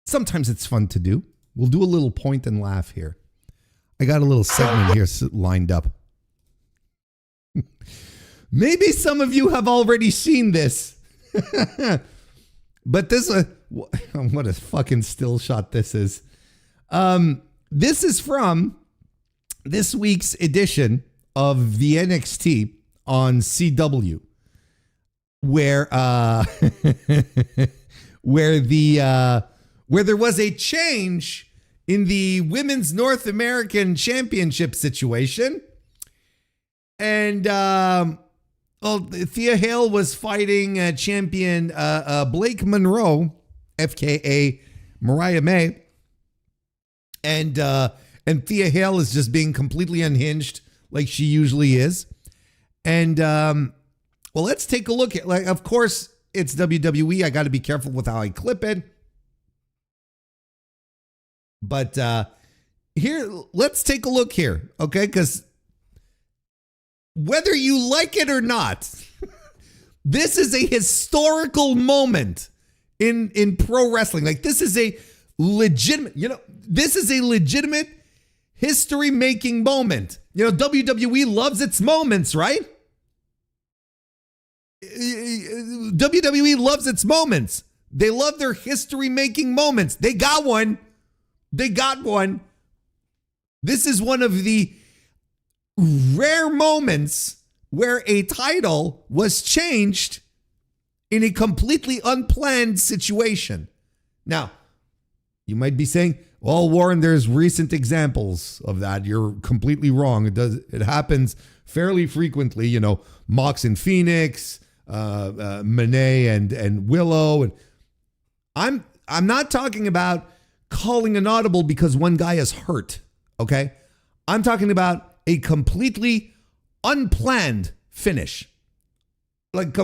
Sometimes it's fun to do. We'll do a little point and laugh here. I got a little segment here lined up. Maybe some of you have already seen this. But this, what a fucking still shot this is. This is from this week's edition of the NXT on CW, where where there was a change in the Women's North American Championship situation. And Thea Hale was fighting champion Blake Monroe, FKA Mariah May. And Thea Hale is just being completely unhinged like she usually is. And well, let's take a look at, like, of course, it's WWE. I got to be careful with how I clip it. But here, let's take a look here, okay? Because whether you like it or not, this is a historical moment in pro wrestling. Like, this is a legitimate, this is a legitimate history-making moment. WWE loves its moments, right? WWE loves its moments. They love their history-making moments. They got one. They got one. This is one of the rare moments where a title was changed in a completely unplanned situation. Now, you might be saying, well, Warren, there's recent examples of that. You're completely wrong. It happens fairly frequently. Mox and Phoenix, Monet and Willow. And I'm not talking about calling an audible because one guy is hurt, okay? I'm talking about a completely unplanned finish. Like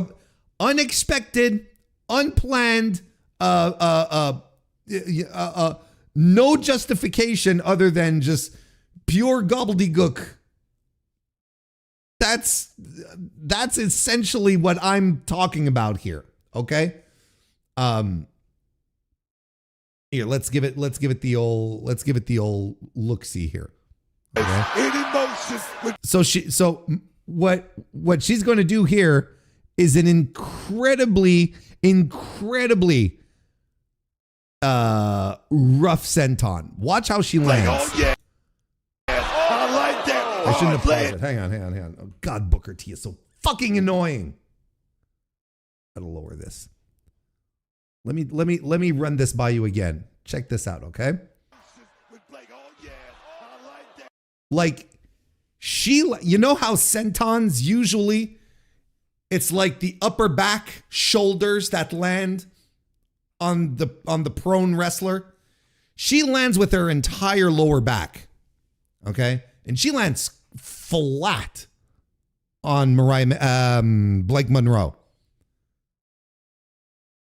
unexpected, unplanned, no justification other than just pure gobbledygook. That's essentially what I'm talking about here, okay? Here, let's give it the old look-see here. Okay? So what she's going to do here is an incredibly rough senton. Watch how she lands. Oh, yeah. I like that. I shouldn't have paused it. Hang on. Oh, God, Booker T is so fucking annoying. Gotta lower this. Let me run this by you again. Check this out, okay? Like, you know how sentons usually, it's like the upper back shoulders that land on the prone wrestler. She lands with her entire lower back, okay? And she lands flat on Blake Monroe.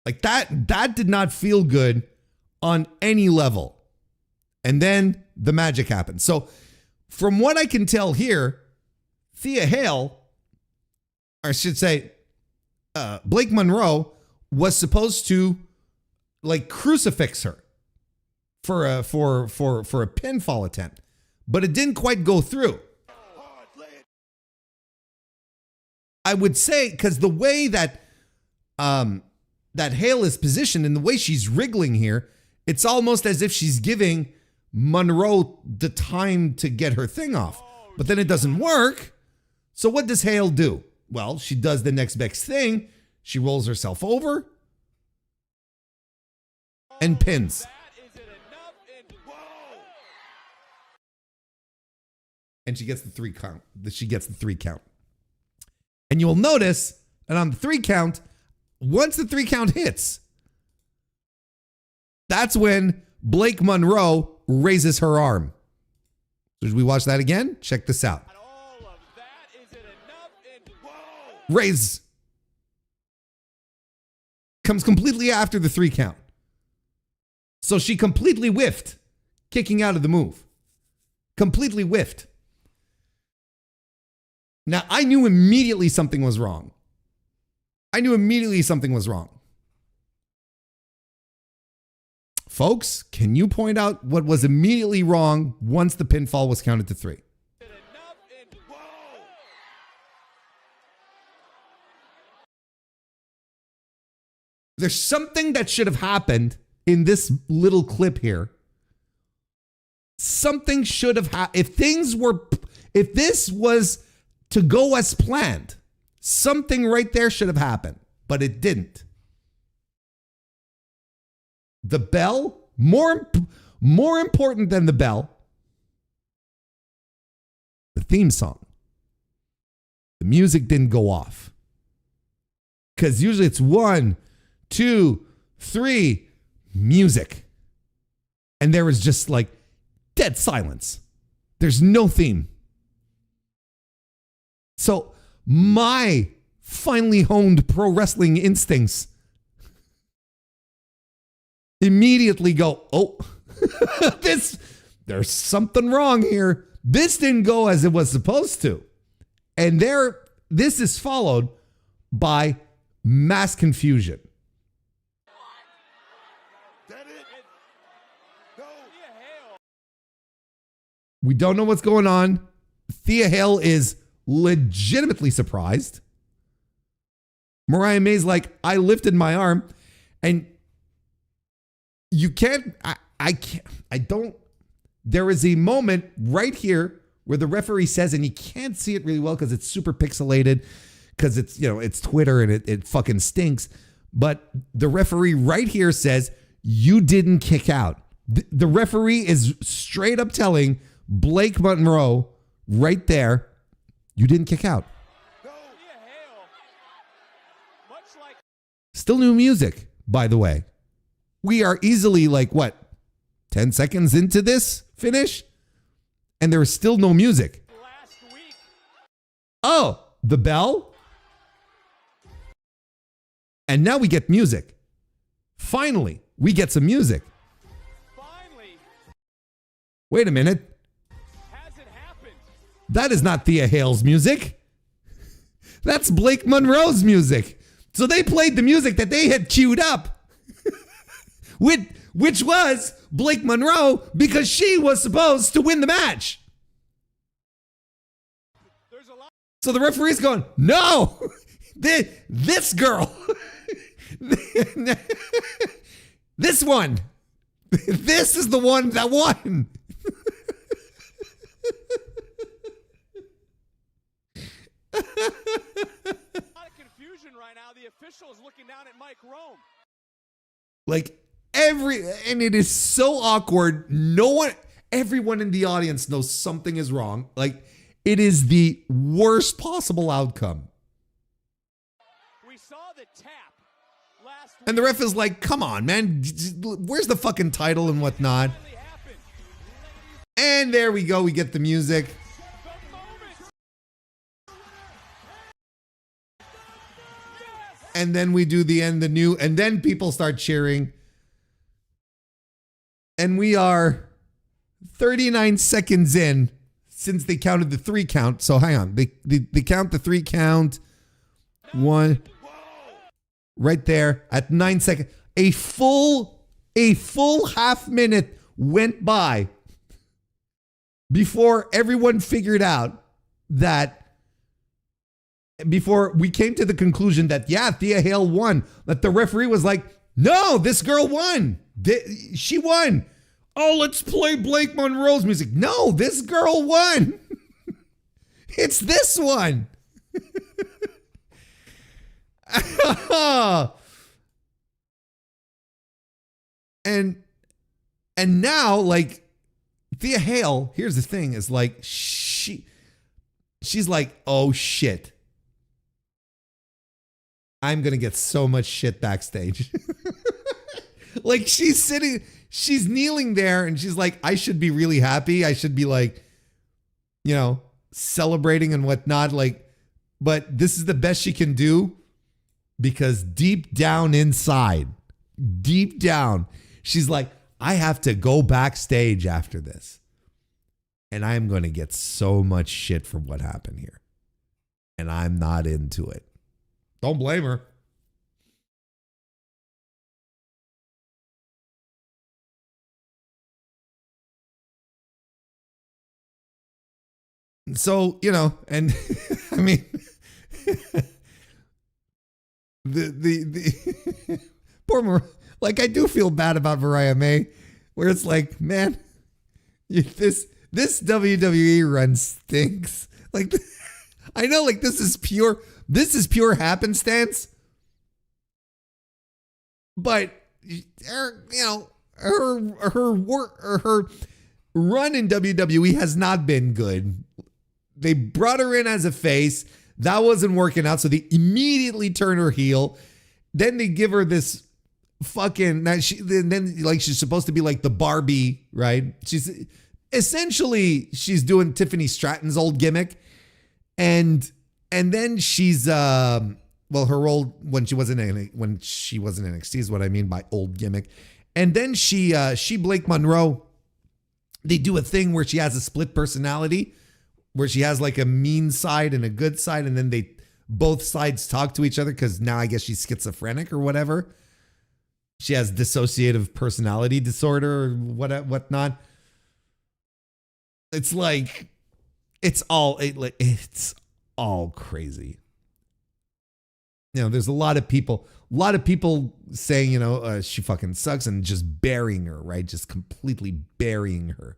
Like that did not feel good on any level. And then the magic happened. So from what I can tell here, Thea Hale, or I should say, Blake Monroe was supposed to like crucifix her for a pinfall attempt, but it didn't quite go through. I would say because the way that that Hale is positioned and the way she's wriggling here, it's almost as if she's giving Monroe the time to get her thing off. But then it doesn't work. So what does Hale do? Well, she does the next best thing. She rolls herself over and pins. And she gets the 3 count. She gets the 3 count. And you will notice that on the 3 count, once the 3 count hits, that's when Blake Monroe raises her arm. Should we watch that again? Check this out. Raise. Comes completely after the 3 count. So she completely whiffed, kicking out of the move. Completely whiffed. Now, I knew immediately something was wrong. I knew immediately something was wrong. Folks, can you point out what was immediately wrong once the pinfall was counted to 3? There's something that should have happened in this little clip here. Something should have happened. If this was to go as planned, something right there should have happened, but it didn't. The bell, more important than the bell, the theme song. The music didn't go off. Because usually it's 1, 2, 3, music. And there was just like dead silence. There's no theme. So my finely honed pro wrestling instincts immediately go, oh, there's something wrong here. This didn't go as it was supposed to. And this is followed by mass confusion. We don't know what's going on. Thea Hale is legitimately surprised. Mariah May's like, I lifted my arm. And you can't, there is a moment right here where the referee says, and you can't see it really well because it's super pixelated, because it's, it's Twitter and it fucking stinks. But the referee right here says, you didn't kick out. The referee is straight up telling Blake Monroe right there, you didn't kick out. Still new music, by the way. We are easily 10 seconds into this finish, and there is still no music. Oh, the bell. And now we get music. Finally, we get some music. Wait a minute. That is not Thea Hale's music. That's Blake Monroe's music. So they played the music that they had queued up, which was Blake Monroe, because she was supposed to win the match. So the referee's going, no, this girl, this one, this is the one that won. A lot of confusion right now. The official is looking down at Mike Rome. And it is so awkward. Everyone in the audience knows something is wrong. It is the worst possible outcome. We saw the tap last week. And the ref is like, come on, man. Where's the fucking title and whatnot? And there we go. We get the music. And then we do the end, and then people start cheering. And we are 39 seconds in since they counted the 3 count. So hang on, they count the 3 count. 1 right there at 9 seconds. A full half minute went by before everyone figured out that. Before we came to the conclusion that, yeah, Thea Hale won, that the referee was like, no, this girl won. She won. Oh, let's play Blake Monroe's music. No, this girl won. It's this one. And now, Thea Hale, here's the thing, is she's like, oh shit. I'm going to get so much shit backstage. She's kneeling there and she's like, I should be really happy. I should be celebrating and whatnot. But this is the best she can do, because deep down inside, she's like, I have to go backstage after this. And I'm going to get so much shit for what happened here. And I'm not into it. Don't blame her. So, and I mean, the poor like, I do feel bad about Mariah May, where it's like, man, this WWE run stinks. Like, I know, like, this is pure happenstance, but her run in WWE has not been good. They brought her in as a face. That wasn't working out, so they immediately turn her heel. Then they give her this fucking, then like she's supposed to be like the Barbie, right? She's doing Tiffany Stratton's old gimmick, and then she's her old when she wasn't NXT is what I mean by old gimmick. And then she Blake Monroe, they do a thing where she has a split personality, where she has like a mean side and a good side, and then both sides talk to each other because now I guess she's schizophrenic or whatever. She has dissociative personality disorder or whatnot. It's like it's all crazy. There's a lot of people saying, she fucking sucks and just burying her, right? Just completely burying her.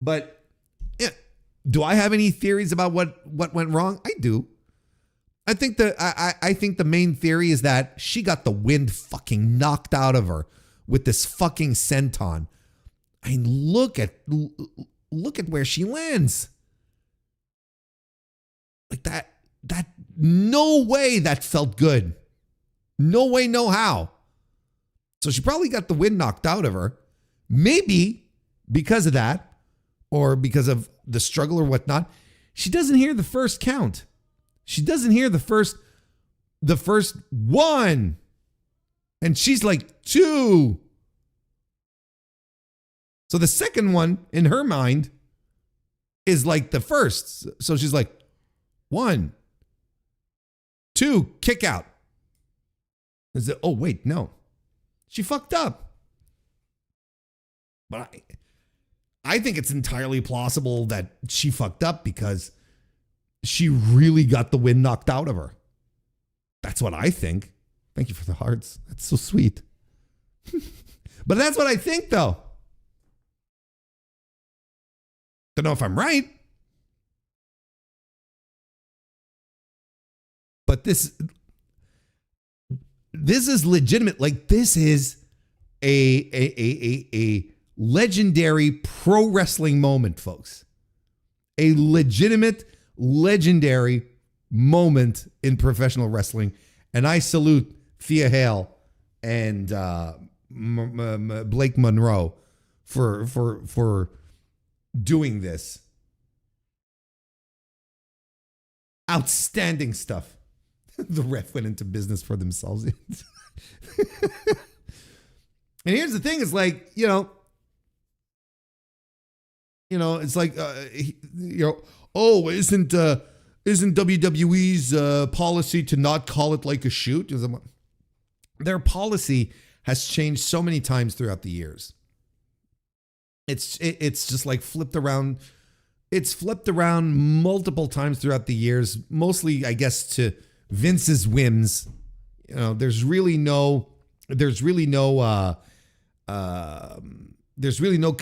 But yeah, do I have any theories about what went wrong? I do. I think the main theory is that she got the wind fucking knocked out of her with this fucking senton. I mean, look at where she lands. Like that no way that felt good. No way, no how. So she probably got the wind knocked out of her. Maybe because of that, or because of the struggle or whatnot, she doesn't hear the first count. She doesn't hear the first one. And she's like 2. So the second one in her mind is like the first. So she's like 1, 2, kick out. Is it? Oh, wait, no. She fucked up. But I think it's entirely plausible that she fucked up because she really got the wind knocked out of her. That's what I think. Thank you for the hearts. That's so sweet. But that's what I think, though. Don't know if I'm right. But this is legitimate. Like, this is a legendary pro wrestling moment, folks. A legendary moment in professional wrestling. And I salute Thea Hale and Blake Monroe for doing this. Outstanding stuff. The ref went into business for themselves. And here's the thing, is like, it's like, oh, isn't WWE's policy to not call it like a shoot? Their policy has changed so many times throughout the years. It's just like flipped around. It's flipped around multiple times throughout the years, mostly, I guess, to Vince's whims. There's really no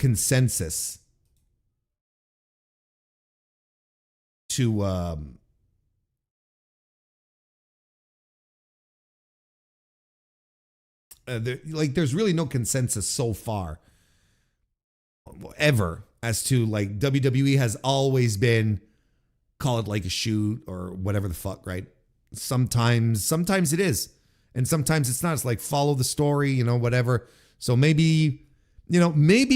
consensus to there's really no consensus so far ever as to, like, WWE has always been call it like a shoot or whatever the fuck, right? Sometimes it is, and sometimes it's not. It's like, follow the story, whatever. So maybe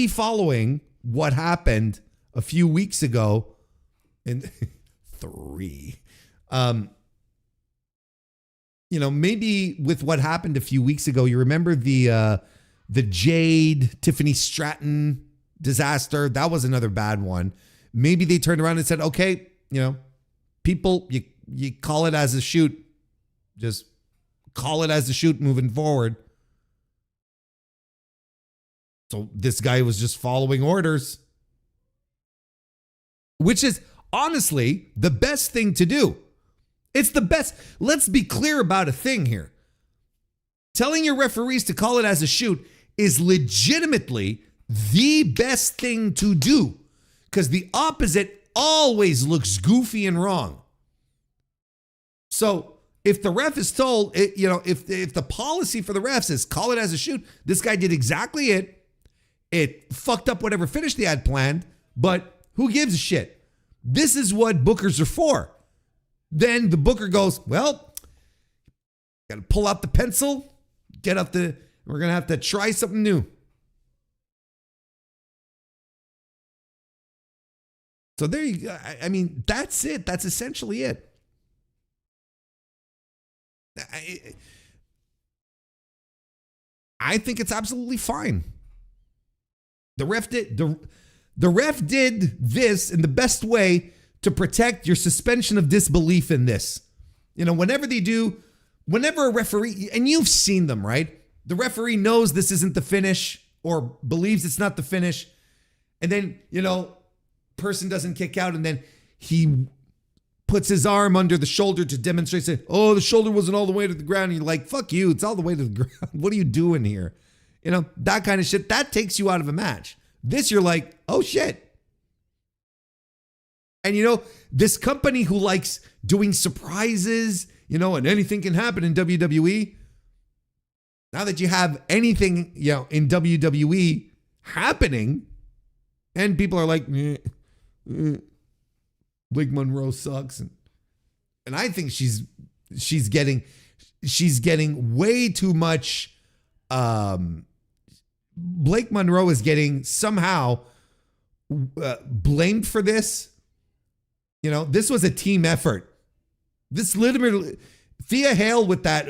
following what happened a few weeks ago in 3, maybe with what happened a few weeks ago, you remember the Jade Tiffany Stratton disaster? That was another bad one. Maybe they turned around and said, okay, people, you call it as a shoot. Just call it as a shoot moving forward. So this guy was just following orders, which is honestly the best thing to do. It's the best. Let's be clear about a thing here. Telling your referees to call it as a shoot is legitimately the best thing to do, because the opposite always looks goofy and wrong. So if the ref is told, if the policy for the refs is call it as a shoot, this guy did exactly it. It fucked up whatever finish they had planned, but who gives a shit? This is what bookers are for. Then the booker goes, well, got to pull out the pencil, we're going to have to try something new. So there you go. I mean, that's it. That's essentially it. I think it's absolutely fine. The ref did this in the best way to protect your suspension of disbelief in this. Whenever a referee, and you've seen them, right? The referee knows this isn't the finish or believes it's not the finish. And then, person doesn't kick out, and then he puts his arm under the shoulder to demonstrate, say, oh, the shoulder wasn't all the way to the ground. And you're like, fuck you, it's all the way to the ground. What are you doing here? That kind of shit, that takes you out of a match. This, you're like, oh shit. And this company who likes doing surprises, and anything can happen in WWE. Now that you have anything, in WWE happening, and people are like, Blake Monroe sucks, and I think she's getting way too much. Blake Monroe is getting somehow blamed for this. This was a team effort. This literally, Thea Hale with that.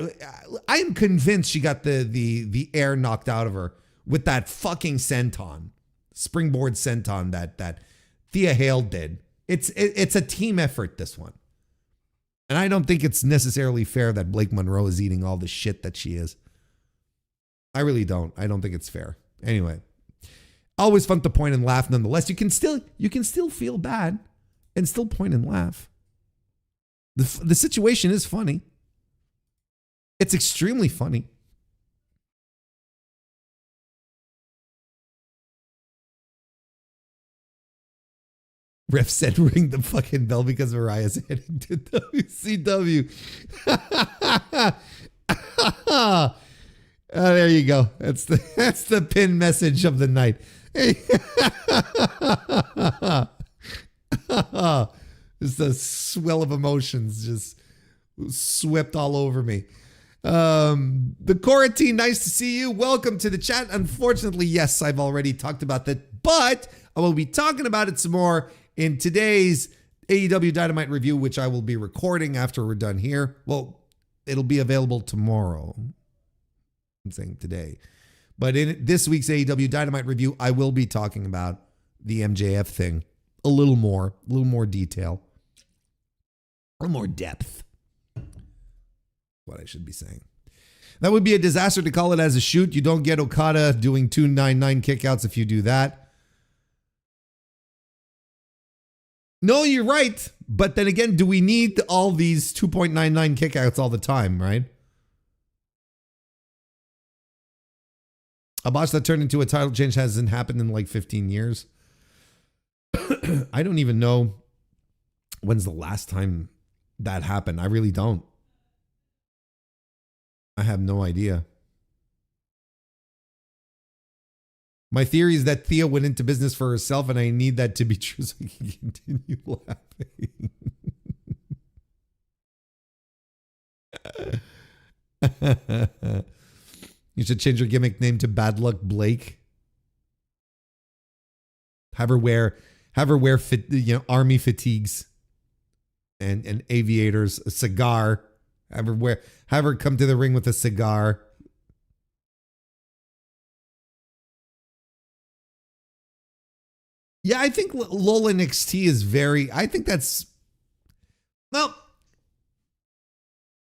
I am convinced she got the air knocked out of her with that fucking senton, springboard senton that Thea Hale did. It's a team effort, this one. And I don't think it's necessarily fair that Blake Monroe is eating all the shit that she is. I really don't. I don't think it's fair. Anyway, always fun to point and laugh nonetheless. You can still feel bad and still point and laugh. The situation is funny. It's extremely funny. Ref said ring the fucking bell because Mariah's heading to WCW. Oh, there you go. That's the pin message of the night. Just a swell of emotions just swept all over me. The quarantine, nice to see you. Welcome to the chat. Unfortunately, yes, I've already talked about that, but I will be talking about it some more in today's AEW Dynamite review, which I will be recording after we're done here. Well, it'll be available tomorrow. I'm saying today. But in this week's AEW Dynamite review, I will be talking about the MJF thing a little more detail, a little more depth. What I should be saying. That would be a disaster to call it as a shoot. You don't get Okada doing 299 kickouts if you do that. No, you're right. But then again, do we need all these 2.99 kickouts all the time, right? A botch that turned into a title change hasn't happened in like 15 years. I don't even know when's the last time that happened. I really don't. I have no idea. My theory is that Thea went into business for herself, and I need that to be true so I can continue laughing. You should change your gimmick name to Bad Luck Blake. Have her wear army fatigues and aviators, a cigar. Have her come to the ring with a cigar. Yeah, I think LOL NXT is I think that's Well,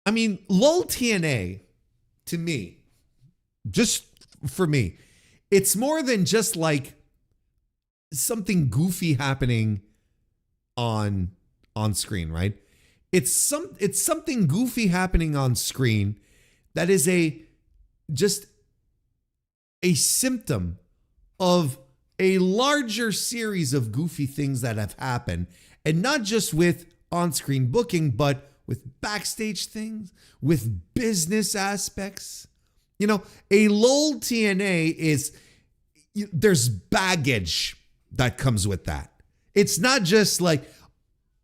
I mean, LOL TNA, to me, just for me, it's more than just like something goofy happening on screen, right? It's something goofy happening on screen that is just a symptom of a larger series of goofy things that have happened, and not just with on-screen booking, but with backstage things, with business aspects. You know, a LOL TNA is, there's baggage that comes with that. It's not just like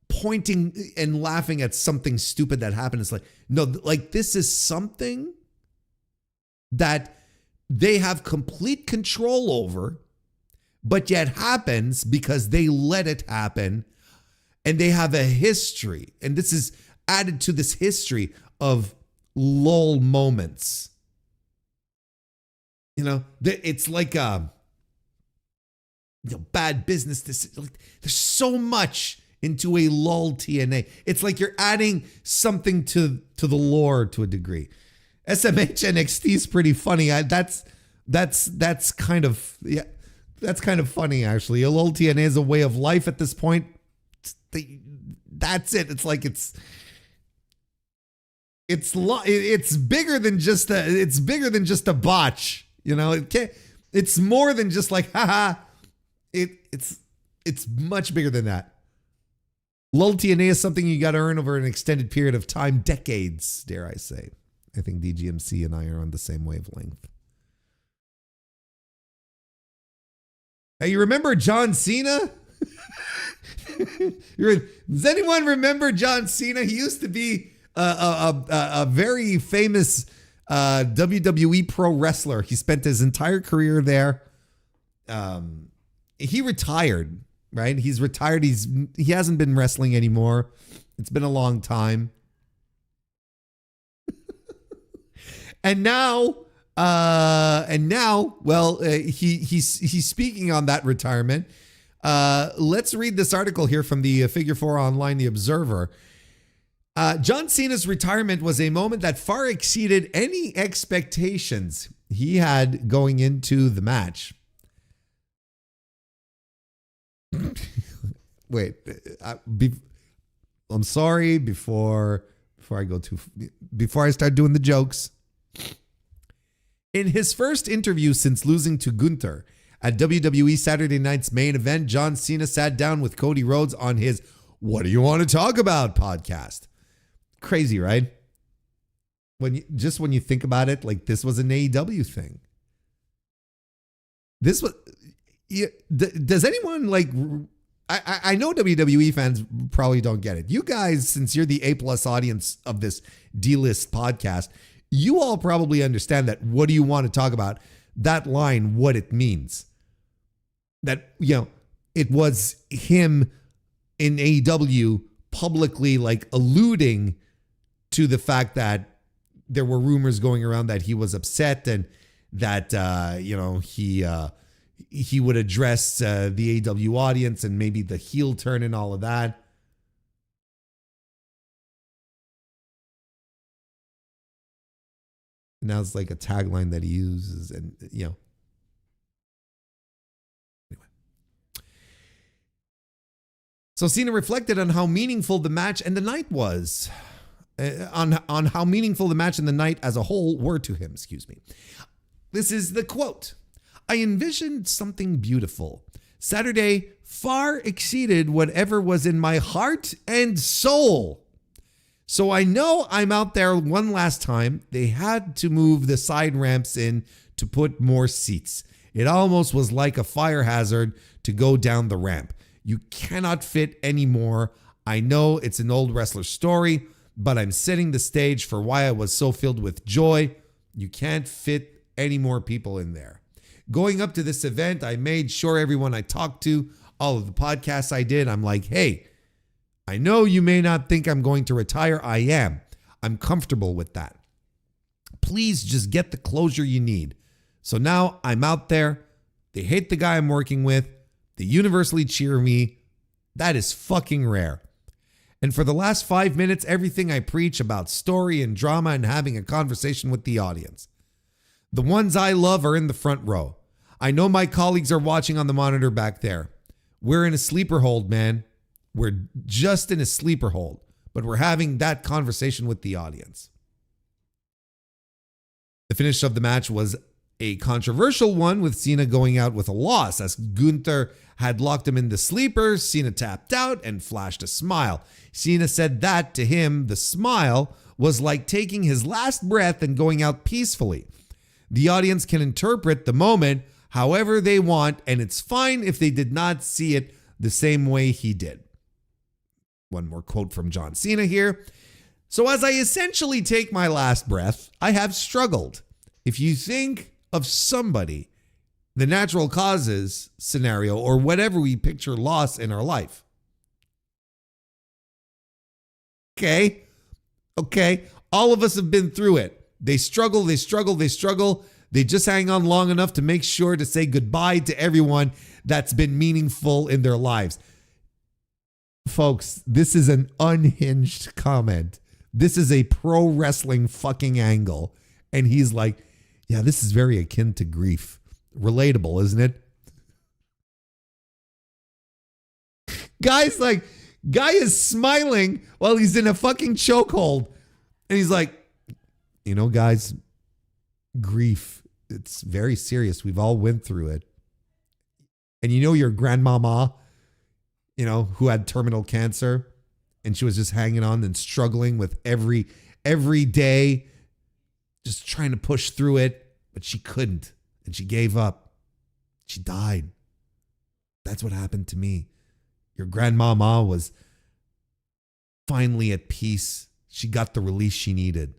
pointing and laughing at something stupid that happened. It's like, no, like this is something that they have complete control over, but yet happens because they let it happen, and they have a history. And this is added to this history of LOL moments. You know, it's like bad business. There's so much into a LOL TNA. It's like you're adding something to the lore to a degree. SMH NXT is pretty funny. That's kind of, yeah, that's kind of funny actually. A LOL TNA is a way of life at this point. That's it. It's like it's bigger than just a botch. You know, it's more than just like haha. It's much bigger than that. LOL TNA is something you got to earn over an extended period of time, decades, dare I say. I think DGMC and I are on the same wavelength. Hey, you remember John Cena? Does anyone remember John Cena? He used to be a very famous WWE pro wrestler. He spent his entire career there. He retired, right? He's retired. He hasn't been wrestling anymore. It's been a long time. And now, well, he's speaking on that retirement. Let's read this article here from the Figure 4 Online, The Observer. John Cena's retirement was a moment that far exceeded any expectations he had going into the match. Wait, I'm sorry. Before I start doing the jokes. In his first interview since losing to Gunther at WWE Saturday Night's Main Event, John Cena sat down with Cody Rhodes on his "What Do You Want to Talk About" podcast. Crazy, right? When you think about it, like this was an AEW thing. This was. Does anyone like? I know WWE fans probably don't get it. You guys, since you're the A+ audience of this D-list podcast, you all probably understand that. What do you want to talk about? That line, what it means. That, you know, it was him in AEW publicly like alluding to the fact that there were rumors going around that he was upset and that he would address the AEW audience and maybe the heel turn and all of that. Now it's like a tagline that he uses, and you know. Anyway. So Cena reflected on how meaningful the match and the night was. On how meaningful the match and the night as a whole were to him, excuse me. This is the quote. I envisioned something beautiful. Saturday far exceeded whatever was in my heart and soul. So I know I'm out there one last time. They had to move the side ramps in to put more seats. It almost was like a fire hazard to go down the ramp. You cannot fit any more. I know it's an old wrestler story, but I'm setting the stage for why I was so filled with joy. You can't fit any more people in there. Going up to this event, I made sure everyone I talked to, all of the podcasts I did, I'm like, hey, I know you may not think I'm going to retire. I am. I'm comfortable with that. Please just get the closure you need. So now I'm out there. They hate the guy I'm working with. They universally cheer me. That is fucking rare. And for the last 5 minutes, everything I preach about story and drama and having a conversation with the audience. The ones I love are in the front row. I know my colleagues are watching on the monitor back there. We're in a sleeper hold, man. We're just in a sleeper hold, but we're having that conversation with the audience. The finish of the match was a controversial one, with Cena going out with a loss as Gunther had locked him in the sleeper. Cena tapped out and flashed a smile. Cena said that to him, the smile was like taking his last breath and going out peacefully. The audience can interpret the moment however they want, and it's fine if they did not see it the same way he did. One more quote from John Cena here. So as I essentially take my last breath, I have struggled. If you think of somebody, the natural causes scenario, or whatever we picture loss in our life. Okay. All of us have been through it. They struggle. They just hang on long enough to make sure to say goodbye to everyone that's been meaningful in their lives. Folks, this is an unhinged comment. This is a pro wrestling fucking angle. And he's like, yeah, this is very akin to grief. Relatable, isn't it? Guy is smiling while he's in a fucking chokehold. And he's like, you know, guys, grief, it's very serious. We've all went through it. And you know your grandmama, you know, who had terminal cancer, and she was just hanging on and struggling with every day, just trying to push through it, but she couldn't, and she gave up. She died. That's what happened to me. Your grandmama was finally at peace. She got the release she needed.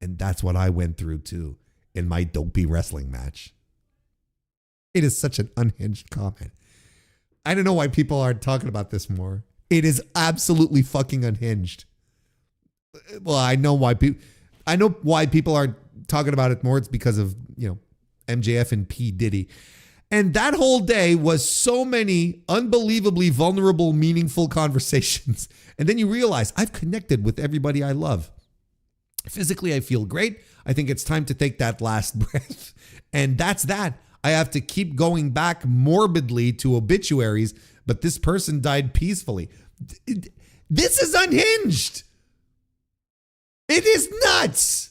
And that's what I went through too in my dopey wrestling match. It is such an unhinged comment. I don't know why people aren't talking about this more. It is absolutely fucking unhinged. Well, I know why people aren't talking about it more. It's because of, you know, MJF and P. Diddy. And that whole day was so many unbelievably vulnerable, meaningful conversations. And then you realize I've connected with everybody I love. Physically, I feel great. I think it's time to take that last breath. And that's that. I have to keep going back morbidly to obituaries, but this person died peacefully. This is unhinged. It is nuts.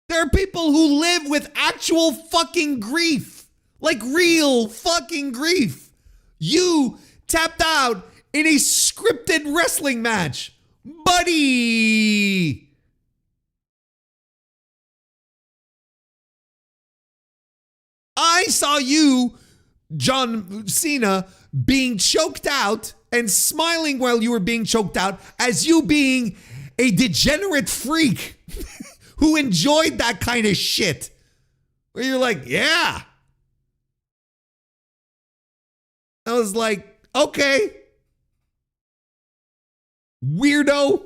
There are people who live with actual fucking grief, like real fucking grief. You tapped out in a scripted wrestling match, buddy. I saw you, John Cena, being choked out and smiling while you were being choked out as you being a degenerate freak who enjoyed that kind of shit. Where you're like, yeah. I was like, okay. Weirdo.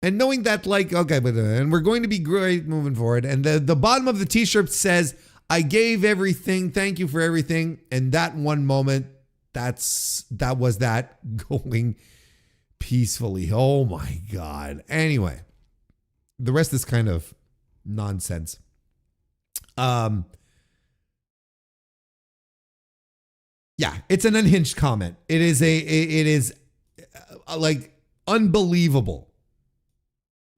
And knowing that, like, okay, but and we're going to be great moving forward. And the bottom of the t-shirt says, I gave everything. Thank you for everything. And that one moment, that was that going peacefully. Oh my God. Anyway, the rest is kind of nonsense. Yeah, it's an unhinged comment. It is like unbelievable.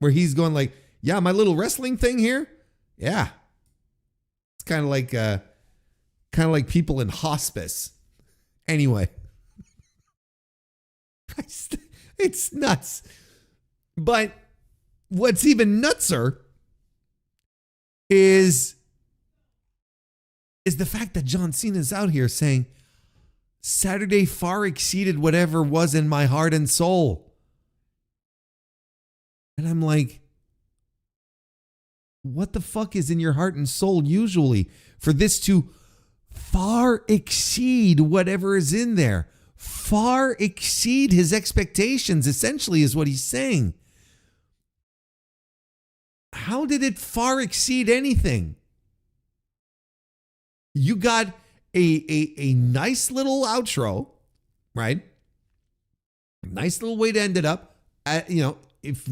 Where he's going like, yeah, my little wrestling thing here. Yeah. It's kind of like people in hospice. Anyway. It's nuts. But what's even nutser is the fact that John Cena is out here saying, Saturday far exceeded whatever was in my heart and soul. And I'm like, what the fuck is in your heart and soul usually for this to far exceed whatever is in there? Far exceed his expectations, essentially, is what he's saying. How did it far exceed anything? You got a nice little outro, right? Nice little way to end it up. If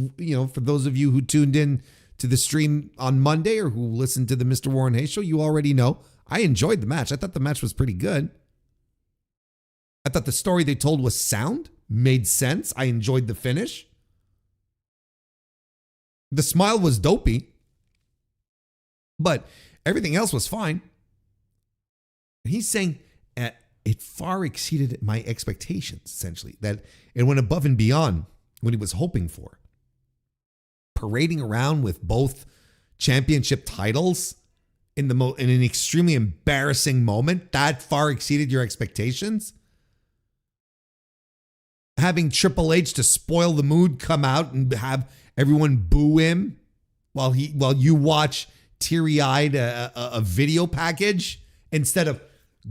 for those of you who tuned in to the stream on Monday or who listened to the Mr. Warren Hayes show, you already know I enjoyed the match. I thought the match was pretty good. I thought the story they told was sound, made sense. I enjoyed the finish. The smile was dopey, but everything else was fine. He's saying it far exceeded my expectations, essentially, that it went above and beyond what he was hoping for. Parading around with both championship titles in an extremely embarrassing moment, that far exceeded your expectations. Having Triple H to spoil the mood come out and have everyone boo him while you watch teary-eyed a video package instead of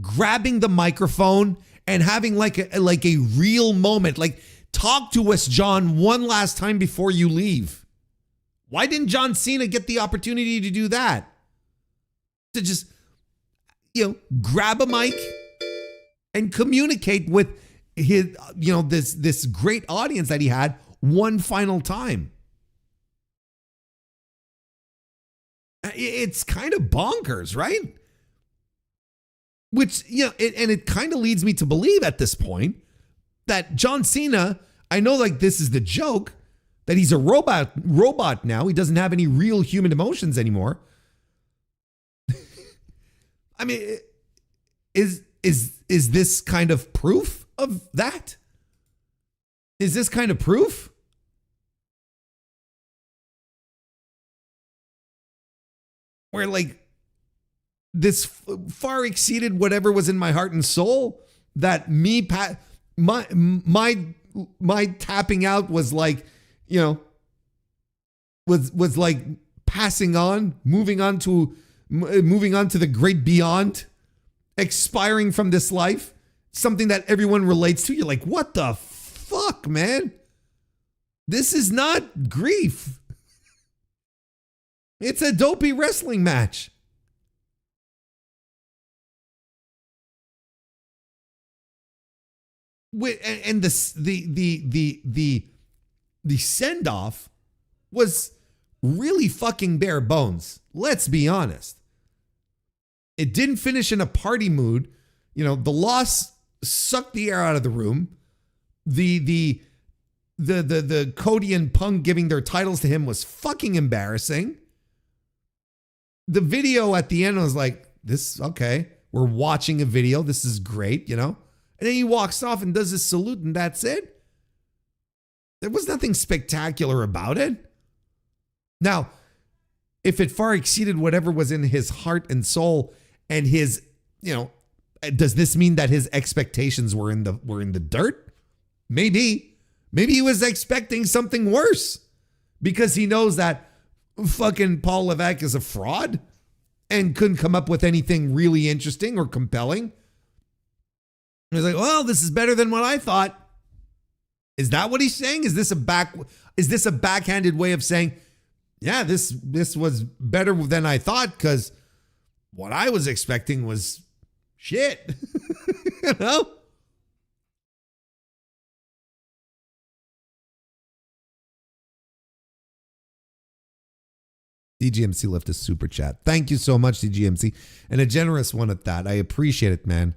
grabbing the microphone and having like a real moment. Like, talk to us, John, one last time before you leave. Why didn't John Cena get the opportunity to do that? To just, grab a mic and communicate with his, this great audience that he had one final time. It's kind of bonkers, right? Which, it kind of leads me to believe at this point that John Cena, I know like this is the joke, that he's a robot now. He doesn't have any real human emotions anymore. I mean, is this kind of proof of that? Is this kind of proof? Where like this far exceeded whatever was in my heart and soul, that my tapping out was like, was like passing on, moving on to the great beyond, expiring from this life, something that everyone relates to. You're like, what the fuck, man? This is not grief. It's a dopey wrestling match. And the send off was really fucking bare bones. Let's be honest. It didn't finish in a party mood. The loss sucked the air out of the room. The Cody and Punk giving their titles to him was fucking embarrassing. The video at the end was like, okay, we're watching a video. This is great, And then he walks off and does his salute and that's it. There was nothing spectacular about it. Now, if it far exceeded whatever was in his heart and soul and his, does this mean that his expectations were in the dirt? Maybe he was expecting something worse because he knows that fucking Paul Levesque is a fraud and couldn't come up with anything really interesting or compelling. He's like, well, this is better than what I thought. Is that what he's saying? Is this a backhanded way of saying, yeah, this was better than I thought because what I was expecting was shit. DGMC left a super chat. Thank you so much, DGMC. And a generous one at that. I appreciate it, man.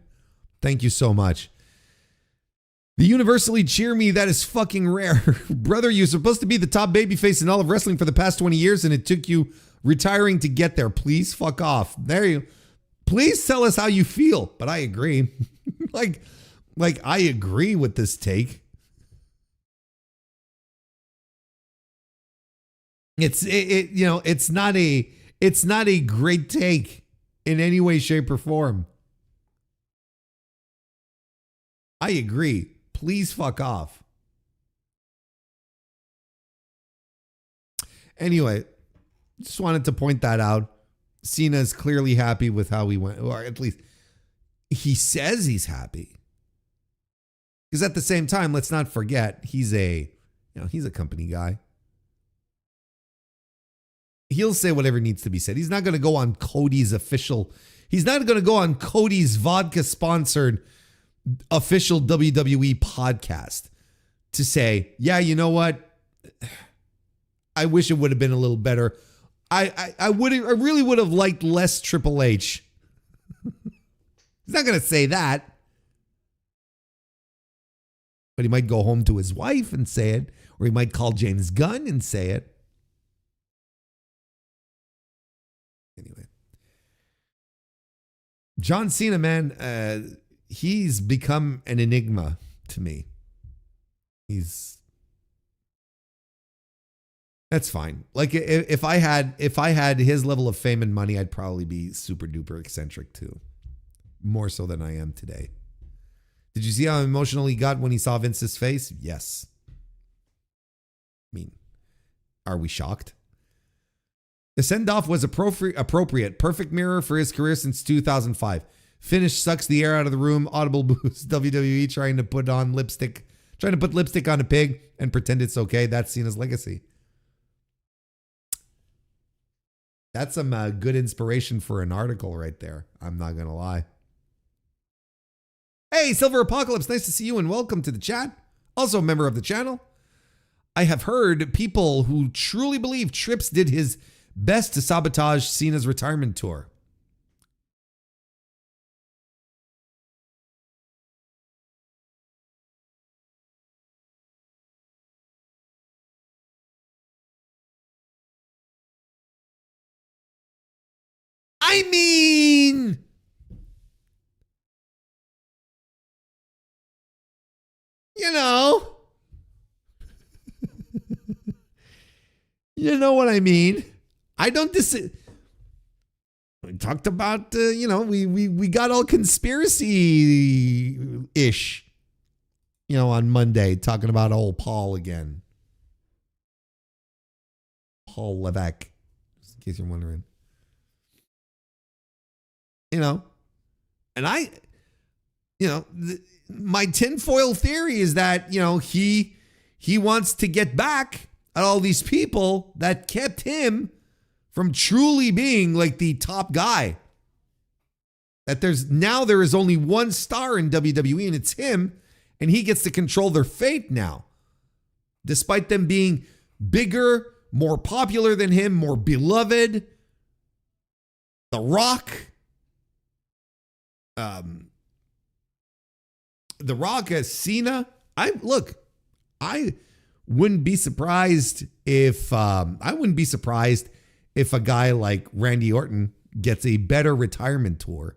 Thank you so much. The universally cheer me, that is fucking rare. Brother, you're supposed to be the top babyface in all of wrestling for the past 20 years, and it took you retiring to get there. Please fuck off. Please tell us how you feel. But I agree. like I agree with this take. It's not a great take in any way, shape, or form. I agree. Please fuck off. Anyway, just wanted to point that out. Cena is clearly happy with how he went, or at least he says he's happy. Because at the same time, let's not forget, he's a company guy. He'll say whatever needs to be said. He's not going to go on Cody's official He's not going to go on Cody's vodka-sponsored official WWE podcast to say, yeah, you know what? I wish it would have been a little better. I really would have liked less Triple H. He's not going to say that. But he might go home to his wife and say it, or he might call James Gunn and say it. Anyway. John Cena, man, he's become an enigma to me. That's fine. Like if I had his level of fame and money, I'd probably be super duper eccentric too. More so than I am today. Did you see how emotional he got when he saw Vince's face? Yes. I mean, are we shocked? The send-off was appropriate. Perfect mirror for his career since 2005. Finish sucks the air out of the room. Audible boost. WWE trying to put lipstick on a pig and pretend it's okay. That's Cena's legacy. That's some good inspiration for an article right there. I'm not going to lie. Hey, Silver Apocalypse, nice to see you and welcome to the chat. Also a member of the channel. I have heard people who truly believe Trips did his best to sabotage Cena's retirement tour. I mean, you know, you know what I mean. I don't we talked about, we got all conspiracy-ish, on Monday, talking about old Paul again. Paul Levesque, just in case you're wondering. And my tinfoil theory is that, he wants to get back at all these people that kept him from truly being like the top guy. That there is only one star in WWE and it's him, and he gets to control their fate now. Despite them being bigger, more popular than him, more beloved. The Rock. The Rock as Cena. I wouldn't be surprised if a guy like Randy Orton gets a better retirement tour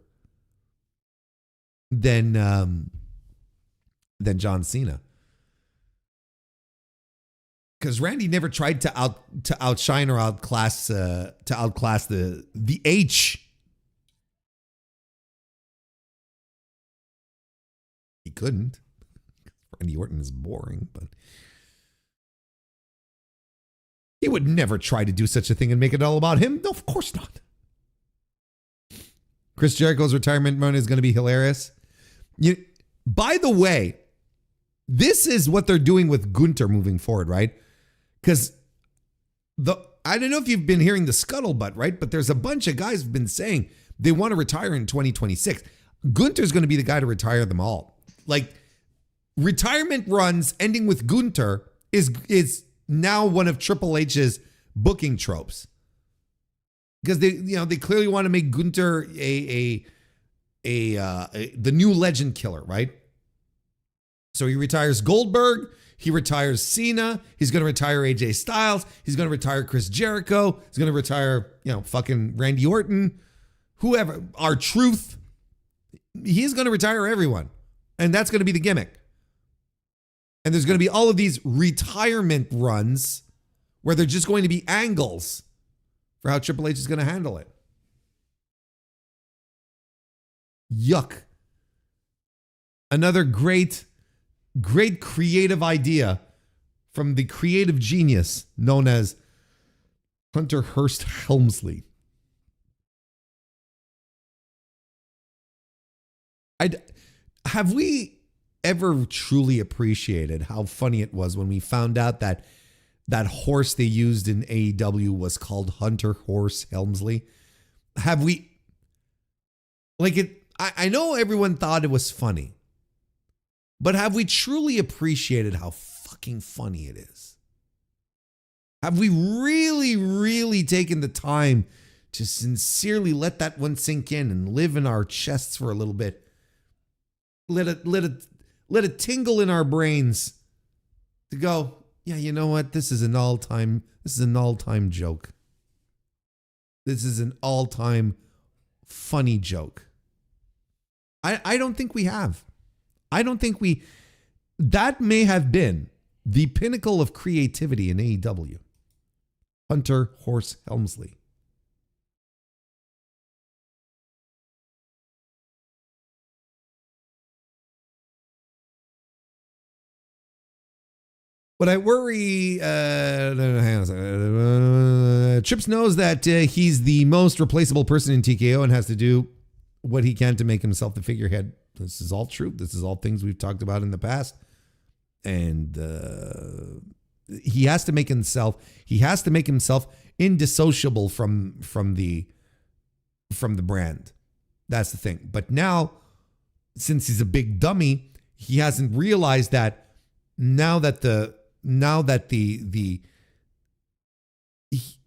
than John Cena. Because Randy never tried to outshine or outclass the H. He couldn't. Randy Orton is boring, but he would never try to do such a thing and make it all about him. No, of course not. Chris Jericho's retirement run is going to be hilarious. By the way, this is what they're doing with Gunther moving forward, right? Because I don't know if you've been hearing the scuttlebutt, right? But there's a bunch of guys who've been saying they want to retire in 2026. Gunther's going to be the guy to retire them all. Like, retirement runs ending with Gunther is now one of Triple H's booking tropes. Because they clearly want to make Gunther the new legend killer, right? So he retires Goldberg, he retires Cena, he's going to retire AJ Styles, he's going to retire Chris Jericho, he's going to retire, fucking Randy Orton, whoever, R-Truth. He's going to retire everyone. And that's going to be the gimmick. And there's going to be all of these retirement runs where they're just going to be angles for how Triple H is going to handle it. Yuck. Another great creative idea from the creative genius known as Hunter Hearst Helmsley. Have we ever truly appreciated how funny it was when we found out that that horse they used in AEW was called Hunter Horse Helmsley? Have we Like I know everyone thought it was funny, but have we truly appreciated how fucking funny it is? Have we really, really taken the time to sincerely let that one sink in and live in our chests for a little bit? Let it tingle in our brains to go, yeah, you know what? This is an all-time joke. This is an all-time funny joke. I don't think we have. That may have been the pinnacle of creativity in AEW. Hunter Horse Helmsley. But I worry, Trips knows that he's the most replaceable person in TKO and has to do what he can to make himself the figurehead. This is all true. This is all things we've talked about in the past. And he has to make himself indissociable from the brand. That's the thing. But now, since he's a big dummy, he hasn't realized that now that the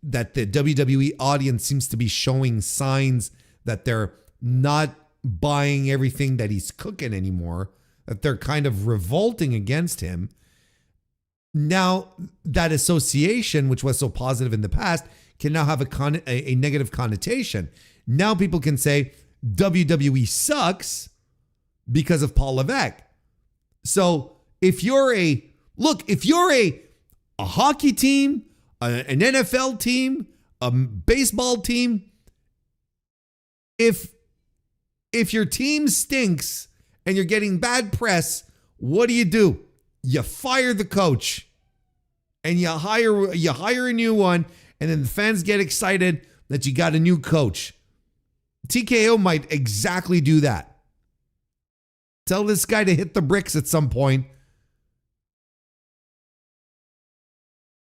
WWE audience seems to be showing signs that they're not buying everything that he's cooking anymore, that they're kind of revolting against him. Now that association, which was so positive in the past, can now have a negative connotation. Now people can say WWE sucks because of Paul Levesque. So if you're a hockey team, an NFL team, a baseball team, if your team stinks and you're getting bad press, what do? You fire the coach and you hire a new one, and then the fans get excited that you got a new coach. TKO might exactly do that. Tell this guy to hit the bricks at some point.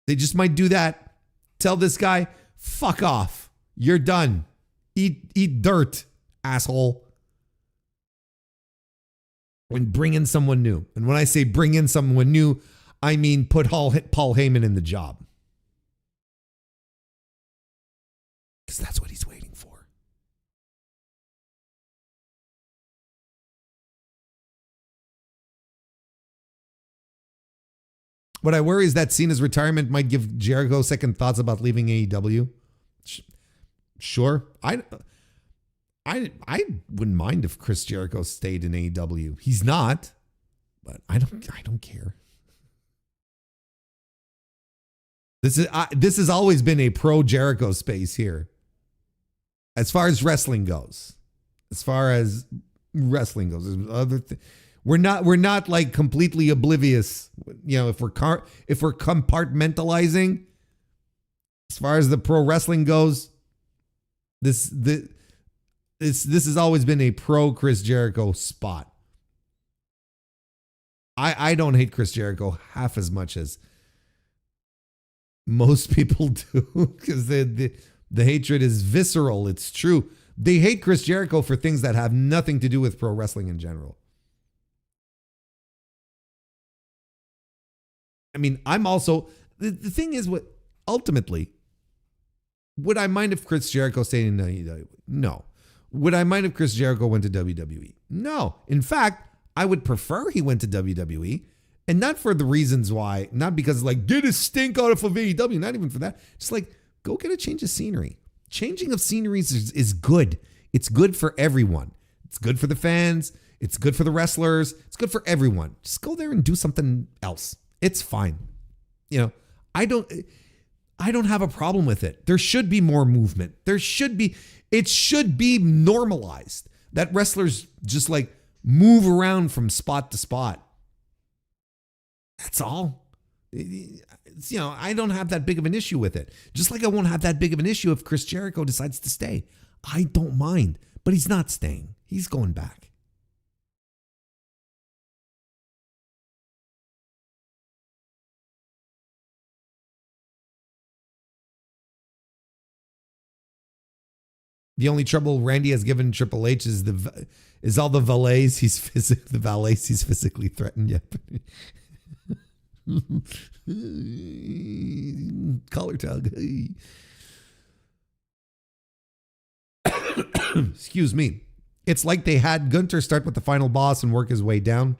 They just might do that. Tell this guy, fuck off. You're done. Eat dirt, asshole. And bring in someone new. And when I say bring in someone new, I mean put Paul Heyman in the job. Because that's what he's waiting for. What I worry is that Cena's retirement might give Jericho second thoughts about leaving AEW. Sure. I wouldn't mind if Chris Jericho stayed in AEW. He's not, but I don't care. This has always been a pro Jericho space here. As far as wrestling goes. There's other we're not like completely oblivious. You know, if we're compartmentalizing as far as the pro wrestling goes, this has always been a pro Chris Jericho spot. I don't hate Chris Jericho half as much as most people do, because the hatred is visceral. It's true. They hate Chris Jericho for things that have nothing to do with pro wrestling in general. I mean, I'm also, the thing is, what ultimately, would I mind if Chris Jericho stayed in WWE? No. Would I mind if Chris Jericho went to WWE? No. In fact, I would prefer he went to WWE, and not for the reasons why, not because like, get his stink out of AEW, not even for that. Just like, go get a change of scenery. Changing of sceneries is good. It's good for everyone. It's good for the fans. It's good for the wrestlers. It's good for everyone. Just go there and do something else. It's fine. You know, I don't have a problem with it. There should be more movement. It should be normalized that wrestlers just like move around from spot to spot. That's all. It's, you know, I don't have that big of an issue with it. Just like I won't have that big of an issue if Chris Jericho decides to stay. I don't mind, but he's not staying. He's going back. The only trouble Randy has given Triple H is all the valets he's physically threatened. Yep. Collar tug. Excuse me. It's like they had Gunther start with the final boss and work his way down.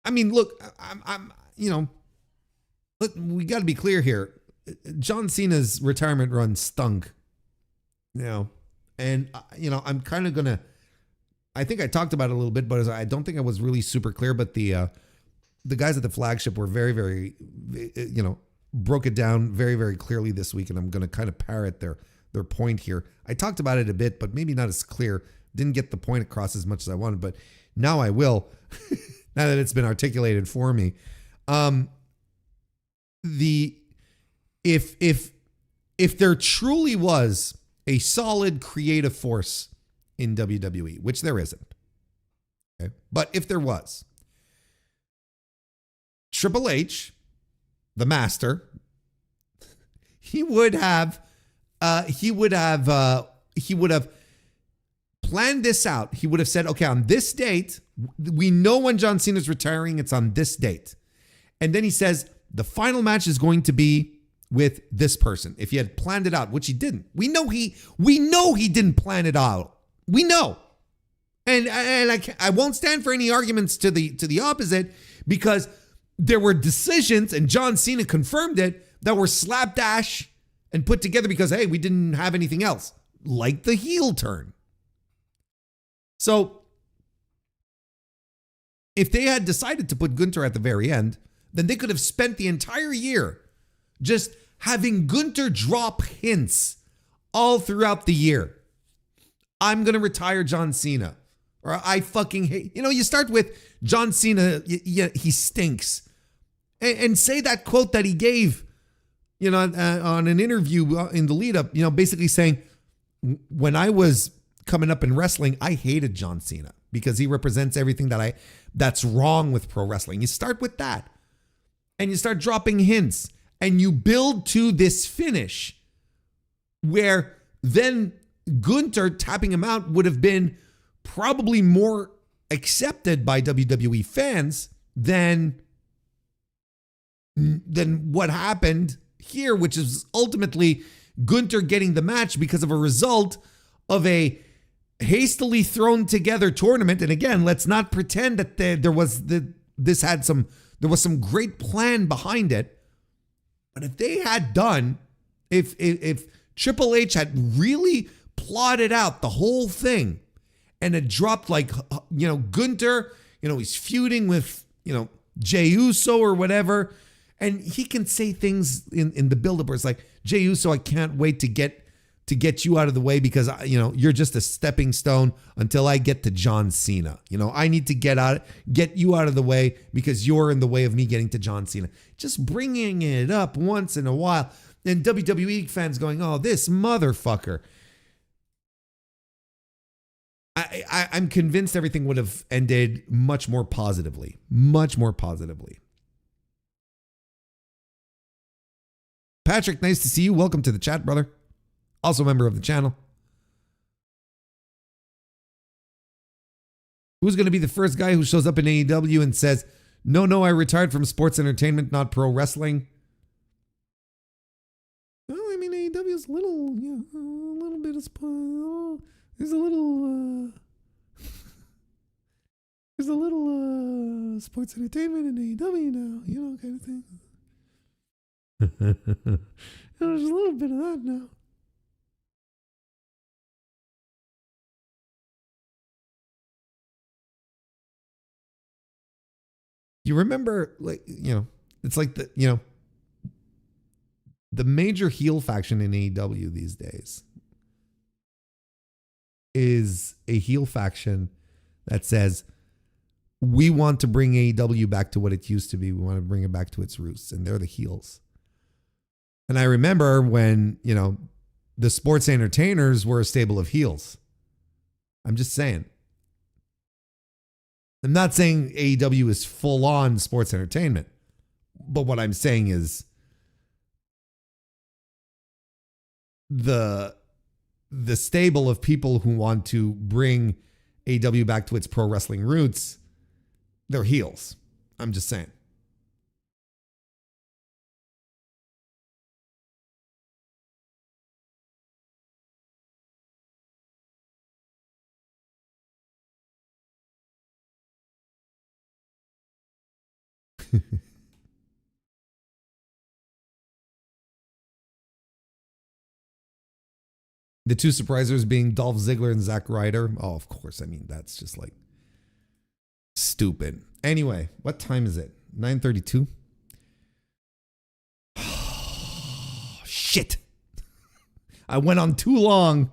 I mean, look, look, we got to be clear here. John Cena's retirement run stunk. And I'm kind of going to, I think I talked about it a little bit, but I don't think I was really super clear, but the guys at the flagship were very, very, broke it down very, very clearly this week. And I'm going to kind of parrot their point here. I talked about it a bit, but maybe not as clear. Didn't get the point across as much as I wanted, but now I will, now that it's been articulated for me. If there truly was a solid creative force in WWE, which there isn't, okay? But if there was, Triple H, the master, he would have planned this out. He would have said, okay, on this date, we know when John Cena's retiring, it's on this date. And then he says, the final match is going to be with this person. If he had planned it out, which he didn't. We know he didn't plan it out. We know. And I won't stand for any arguments to the opposite, because there were decisions, and John Cena confirmed it, that were slapdash and put together because, hey, we didn't have anything else, like the heel turn. So if they had decided to put Gunther at the very end, then they could have spent the entire year just having Gunther drop hints all throughout the year. I'm going to retire John Cena. Or I fucking hate, you start with John Cena, he stinks. And say that quote that he gave, on an interview in the lead up, basically saying, when I was coming up in wrestling, I hated John Cena because he represents everything that's wrong with pro wrestling. You start with that and you start dropping hints and you build to this finish where then Gunther tapping him out would have been probably more accepted by WWE fans than what happened here, which is ultimately Gunther getting the match because of a result of a hastily thrown together tournament. And again, let's not pretend that there was some great plan behind it. But if they had done, if Triple H had really plotted out the whole thing and it dropped like, Gunther, he's feuding with, Jey Uso or whatever. And he can say things in the buildup where it's like, Jey Uso, I can't wait to get you out of the way because, you're just a stepping stone until I get to John Cena. I need to get you out of the way because you're in the way of me getting to John Cena. Just bringing it up once in a while. And WWE fans going, oh, this motherfucker. I'm convinced everything would have ended much more positively. Much more positively. Patrick, nice to see you. Welcome to the chat, brother. Also a member of the channel. Who's going to be the first guy who shows up in AEW and says, no, I retired from sports entertainment, not pro wrestling? Well, I mean, AEW is a little bit of... There's a little sports entertainment in AEW now, kind of thing. There's a little bit of that now. You remember, it's like the major heel faction in AEW these days is a heel faction that says, we want to bring AEW back to what it used to be. We want to bring it back to its roots. And they're the heels. And I remember when, the sports entertainers were a stable of heels. I'm just saying. I'm not saying AEW is full on sports entertainment. But what I'm saying is the stable of people who want to bring AEW back to its pro wrestling roots, they're heels. I'm just saying. The two surprisers being Dolph Ziggler and Zack Ryder. Oh, of course. I mean, that's just like stupid. Anyway, what time is it? 9:32. Oh, shit. I went on too long.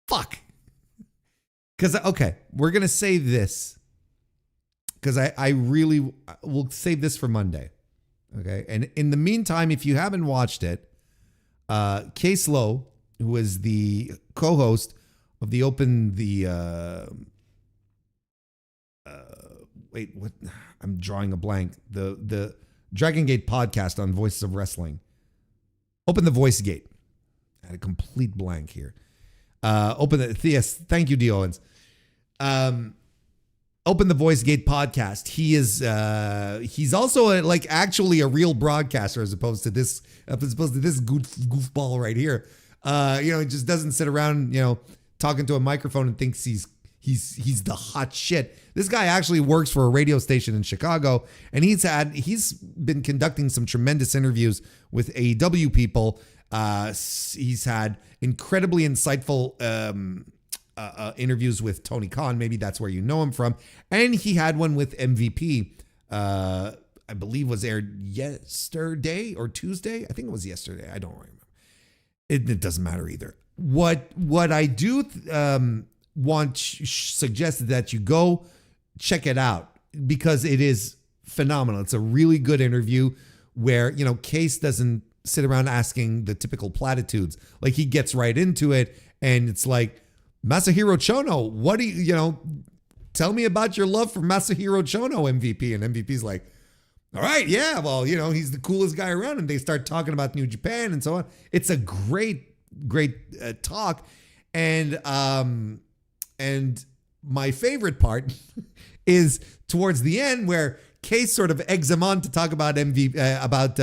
Fuck. Because, okay, we're going to save this. Because I really will save this for Monday. Okay. And in the meantime, if you haven't watched it, Case Lowe, who is the co-host of the wait, what? I'm drawing a blank. The Dragon Gate podcast on Voices of Wrestling. Open the Voice Gate. I had a complete blank here. Yes, thank you, D. Owens. Open the Voice Gate podcast. He's also actually a real broadcaster as opposed to this goofball right here. He just doesn't sit around, talking to a microphone and thinks he's the hot shit. This guy actually works for a radio station in Chicago, and he's been conducting some tremendous interviews with AEW people. He's had incredibly insightful interviews with Tony Khan. Maybe that's where you know him from. And he had one with MVP, I believe was aired yesterday or Tuesday. I think it was yesterday. I don't remember. It doesn't matter either. What I do suggest that you go check it out because it is phenomenal. It's a really good interview where, Case doesn't sit around asking the typical platitudes. Like, he gets right into it, and it's like, Masahiro Chono, what do you tell me about your love for Masahiro Chono, MVP. And MVP's like, all right, yeah, well, he's the coolest guy around. And they start talking about New Japan and so on. It's a great talk. And my favorite part is towards the end where Case sort of eggs him on to talk about about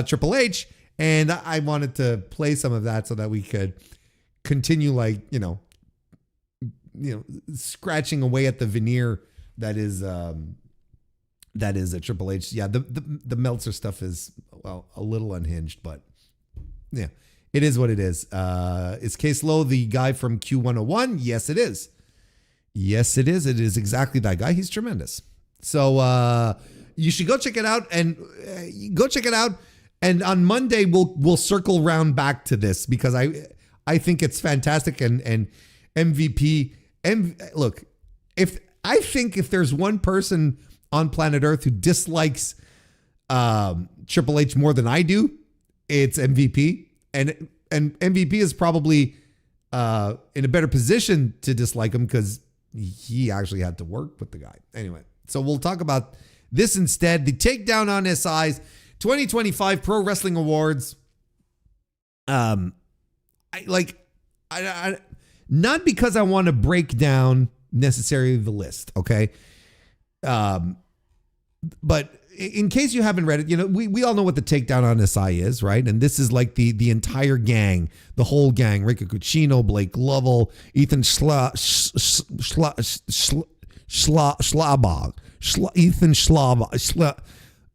Triple H. And I wanted to play some of that so that we could continue scratching away at the veneer that is a Triple H. Yeah, the Meltzer stuff is, well, a little unhinged, but yeah, it is what it is. Is Case Lowe the guy from Q101? Yes, it is. Yes, it is. It is exactly that guy. He's tremendous. So you should go check it out and And on Monday we'll circle round back to this because I think it's fantastic and MVP. Look, if there's one person on planet Earth who dislikes Triple H more than I do, it's MVP. And MVP is probably in a better position to dislike him because he actually had to work with the guy. Anyway, so we'll talk about this instead. The takedown on SI's 2025 Pro Wrestling Awards. I not because I want to break down necessarily the list, okay? But in case you haven't read it, we all know what the takedown on SI is, right? And this is like the entire gang, the whole gang: Ricky Cucino, Blake Lovell, Ethan Schlabach,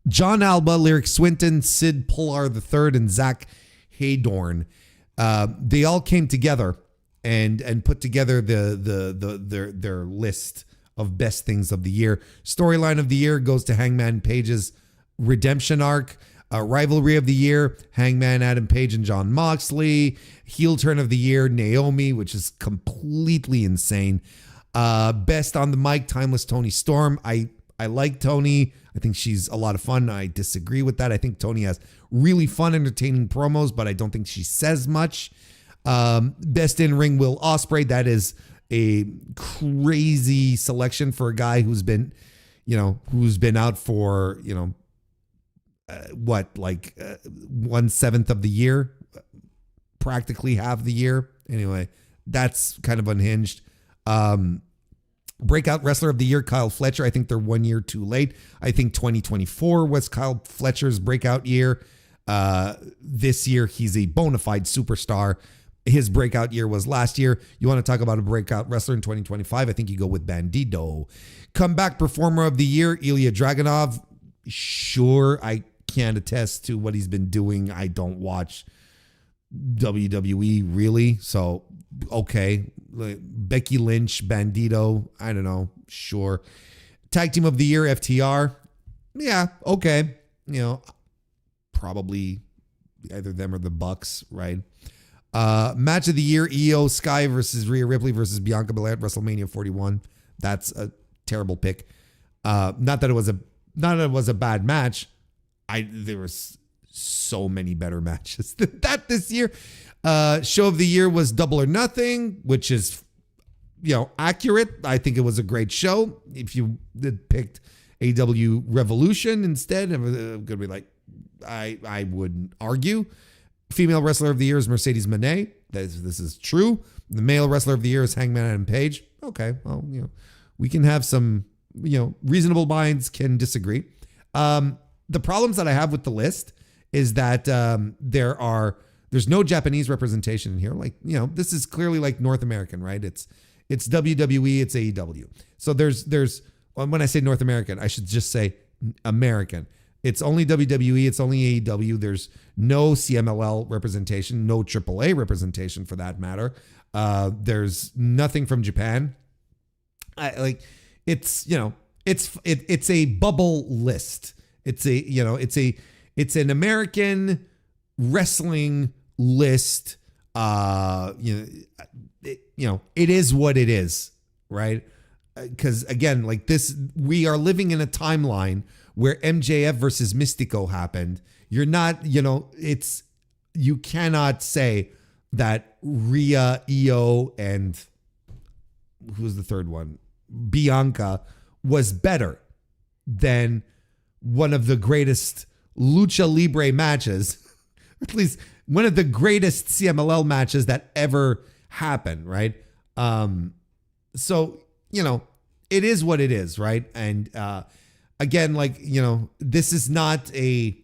John Alba, Lyric Swinton, Sid Polar III, and Zach Haydorn. They all came together and put together their list of best things of the year. Storyline of the year goes to Hangman Page's redemption arc. Rivalry of the year, Hangman Adam Page and Jon Moxley. Heel turn of the year, Naomi, which is completely insane. Best on the mic, Timeless Toni Storm. I like Toni. I think she's a lot of fun. I disagree with that. I think Toni has really fun, entertaining promos, but I don't think she says much. Best in ring, Will Ospreay. That is a crazy selection for a guy who's been out for 1/7 of the year practically half the year. Anyway, that's kind of unhinged. Breakout Wrestler of the Year, Kyle Fletcher. I think they're 1 year too late. I think 2024 was Kyle Fletcher's breakout year. This year, he's a bona fide superstar. His breakout year was last year. You want to talk about a breakout wrestler in 2025? I think you go with Bandido. Comeback Performer of the Year, Ilya Dragunov. Sure, I can't attest to what he's been doing. I don't watch WWE really. So, okay. Becky Lynch, Bandido. I don't know. Sure. Tag Team of the Year, FTR. Yeah, okay. Probably either them or the Bucks, right? Match of the Year, Io Sky versus Rhea Ripley versus Bianca Belair at WrestleMania 41. That's a terrible pick. Not that it was a bad match. There was so many better matches than that this year. Show of the Year was Double or Nothing, which is accurate. I think it was a great show. If you picked AW Revolution instead, I'm gonna be like, I wouldn't argue. Female Wrestler of the Year is Mercedes Moné. This is true. The Male Wrestler of the Year is Hangman Adam Page. Okay, well, we can have some, reasonable minds can disagree. The problems that I have with the list is that there's no Japanese representation in here. Like, this is clearly like North American, right? It's WWE, it's AEW. So there's when I say North American, I should just say American. It's only WWE, it's only AEW. There's no CMLL representation, no AAA representation for that matter. There's nothing from Japan. It's a bubble list. It's an American wrestling list. It is what it is, right? Because again, like this, we are living in a timeline where MJF versus Mystico happened. You're not, you cannot say that Rhea, Io, and who's the third one? Bianca was better than one of the greatest lucha libre matches, at least one of the greatest CMLL matches that ever happened, right? So, it is what it is, right? And again, like, this is not a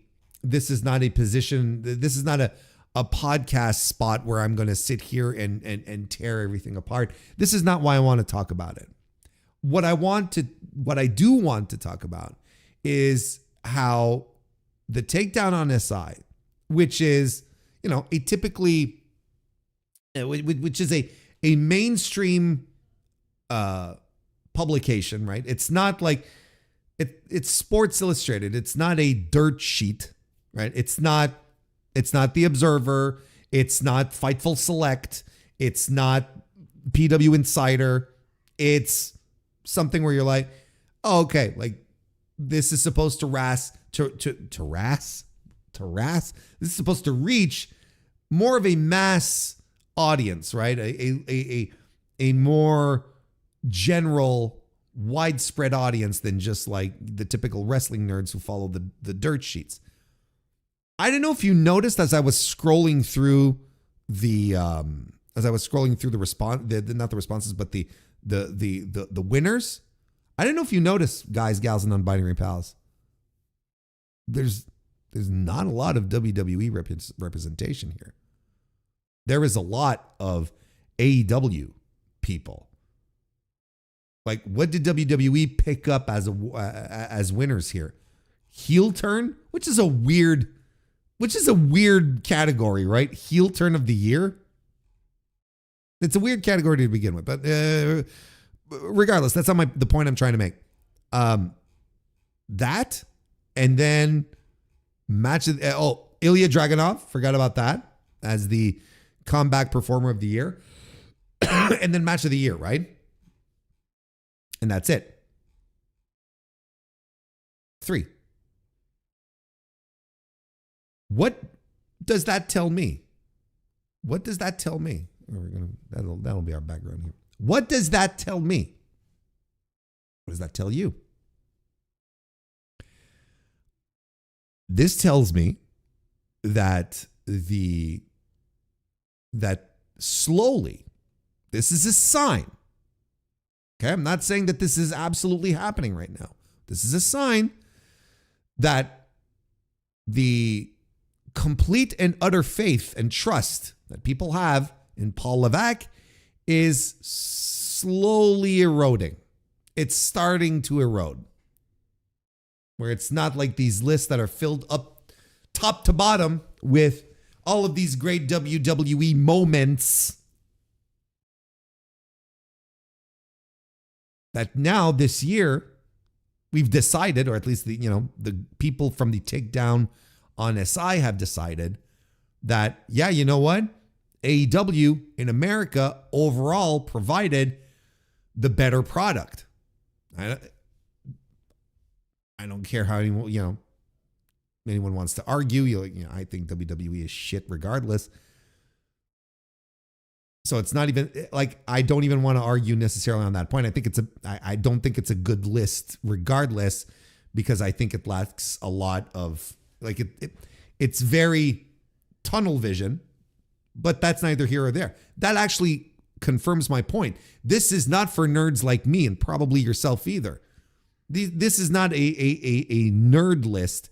position, this is not a podcast spot where I'm going to sit here and tear everything apart. This is not why I want to talk about it. What I do want to talk about is how the takedown on SI, which is, a typically, which is a mainstream publication, right? It's not like it's Sports Illustrated. It's not a dirt sheet, right? It's not The Observer. It's not Fightful Select. It's not PW Insider. It's something where you're like, oh, okay, like this is supposed to This is supposed to reach more of a mass audience, right? A more general, widespread audience than just like the typical wrestling nerds who follow the dirt sheets. I don't know if you noticed as I was scrolling through the response, not the responses, but the winners. I don't know if you noticed, guys, gals, and non-binary pals. There's not a lot of WWE representation here. There is a lot of AEW people. Like, what did WWE pick up as winners here? Heel turn, which is a weird category, right? Heel turn of the year. It's a weird category to begin with, but regardless, that's not the point I'm trying to make. That, and then match of Ilya Dragunov, forgot about that, as the comeback performer of the year, and then match of the year, right? And that's it. 3. What does that tell me? What does that tell me? That'll be our background here. What does that tell me? What does that tell you? This tells me that the that slowly, this is a sign. Okay, I'm not saying that this is absolutely happening right now. This is a sign that the complete and utter faith and trust that people have in Paul Levesque is slowly eroding. It's starting to erode. Where it's not like these lists that are filled up top to bottom with all of these great WWE moments. That now this year we've decided, or at least the people from the takedown on SI have decided that, yeah, you know what? AEW in America overall provided the better product. I don't care how anyone wants to argue. I think WWE is shit regardless. So it's not even like, I don't even want to argue necessarily on that point. I don't think it's a good list regardless, because I think it lacks a lot of it's very tunnel vision, but that's neither here or there. That actually confirms my point. This is not for nerds like me and probably yourself either. This is not a nerd list.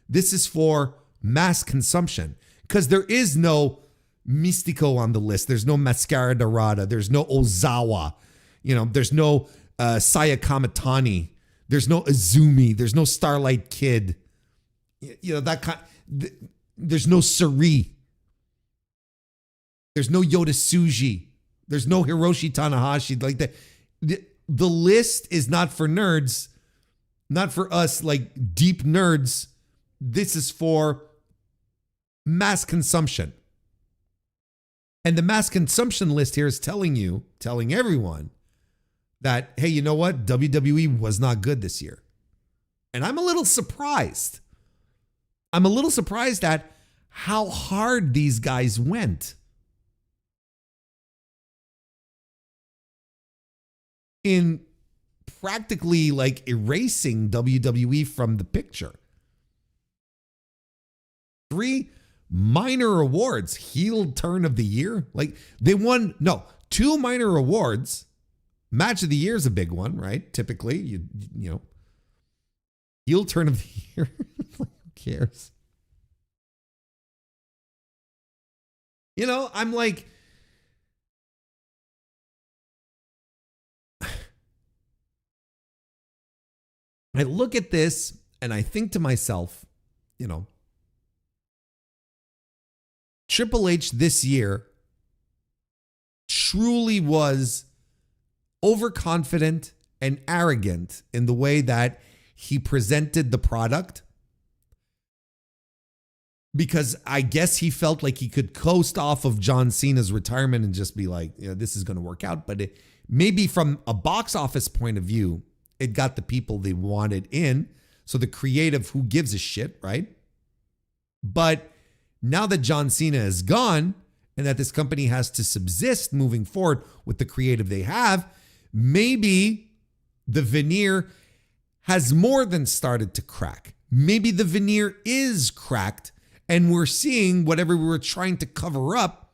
This is for mass consumption, because there is no Mystico on the list. There's no Mascara Dorada. There's no Ozawa. There's no Saya Kamatani. There's no Izumi. There's no Starlight Kid. There's no Suri. There's no Yoda Tsuji. There's no Hiroshi Tanahashi. Like the list is not for nerds, not for us like deep nerds. This is for mass consumption. And the mass consumption list here is telling everyone that, hey, you know what? WWE was not good this year. And I'm a little surprised. I'm a little surprised at how hard these guys went in practically like erasing WWE from the picture. 3 minor awards, heel turn of the year. Like they won, 2 minor awards. Match of the year is a big one, right? Typically, you know, heel turn of the year. Who cares? I'm like, I look at this and I think to myself, Triple H this year truly was overconfident and arrogant in the way that he presented the product, because I guess he felt like he could coast off of John Cena's retirement and just be like, this is going to work out. But maybe from a box office point of view, it got the people they wanted in. So the creative, who gives a shit, right? But now that John Cena is gone and that this company has to subsist moving forward with the creative they have, maybe the veneer has more than started to crack. Maybe the veneer is cracked and we're seeing whatever we were trying to cover up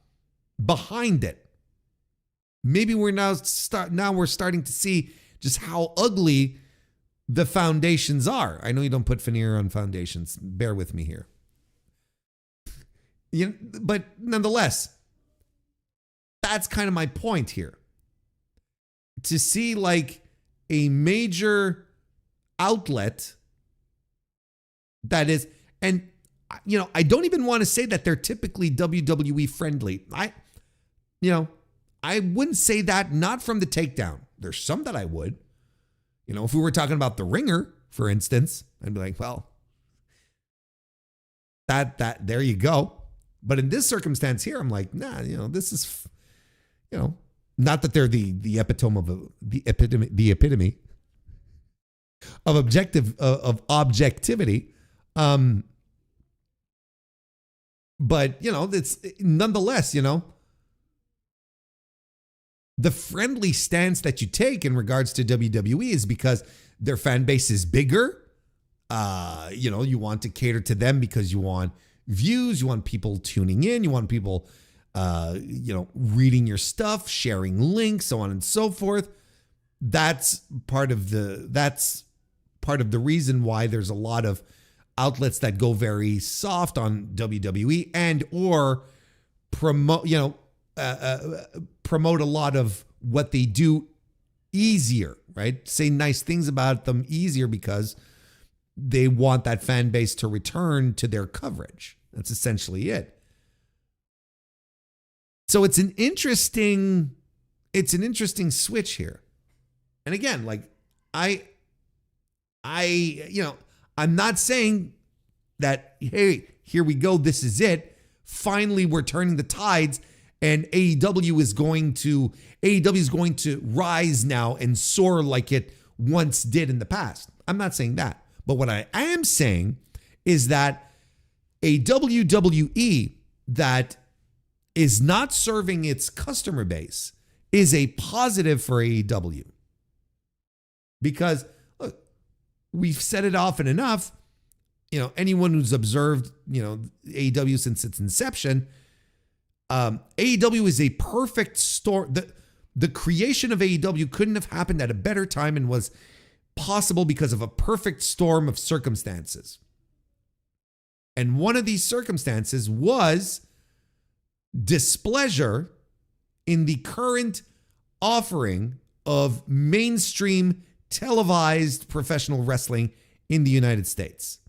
behind it. Maybe we're now we're starting to see just how ugly the foundations are. I know you don't put veneer on foundations. Bear with me here. But nonetheless, that's kind of my point here. To see like a major outlet that is, and I don't even want to say that they're typically WWE friendly. I wouldn't say that, not from the takedown. There's some that I would. If we were talking about the Ringer, for instance, I'd be like, well, that there you go. But in this circumstance here, I'm like, nah, this is, not that they're the epitome of the epitome of objectivity. But it's nonetheless, the friendly stance that you take in regards to WWE is because their fan base is bigger. You want to cater to them because you want views, you want people tuning in, you want people reading your stuff, sharing links, so on and so forth. That's part of the reason why there's a lot of outlets that go very soft on WWE and or promote a lot of what they do easier, right? Say nice things about them easier because they want that fan base to return to their coverage. That's essentially it. So it's an interesting switch here. And again, like I'm not saying that, hey, here we go, this is it. Finally, we're turning the tides and AEW is going to rise now and soar like it once did in the past. I'm not saying that. But what I am saying is that a WWE that is not serving its customer base is a positive for AEW. Because, look, we've said it often enough. Anyone who's observed, AEW since its inception, AEW is a perfect storm. The creation of AEW couldn't have happened at a better time and was possible because of a perfect storm of circumstances. And one of these circumstances was displeasure in the current offering of mainstream televised professional wrestling in the United States.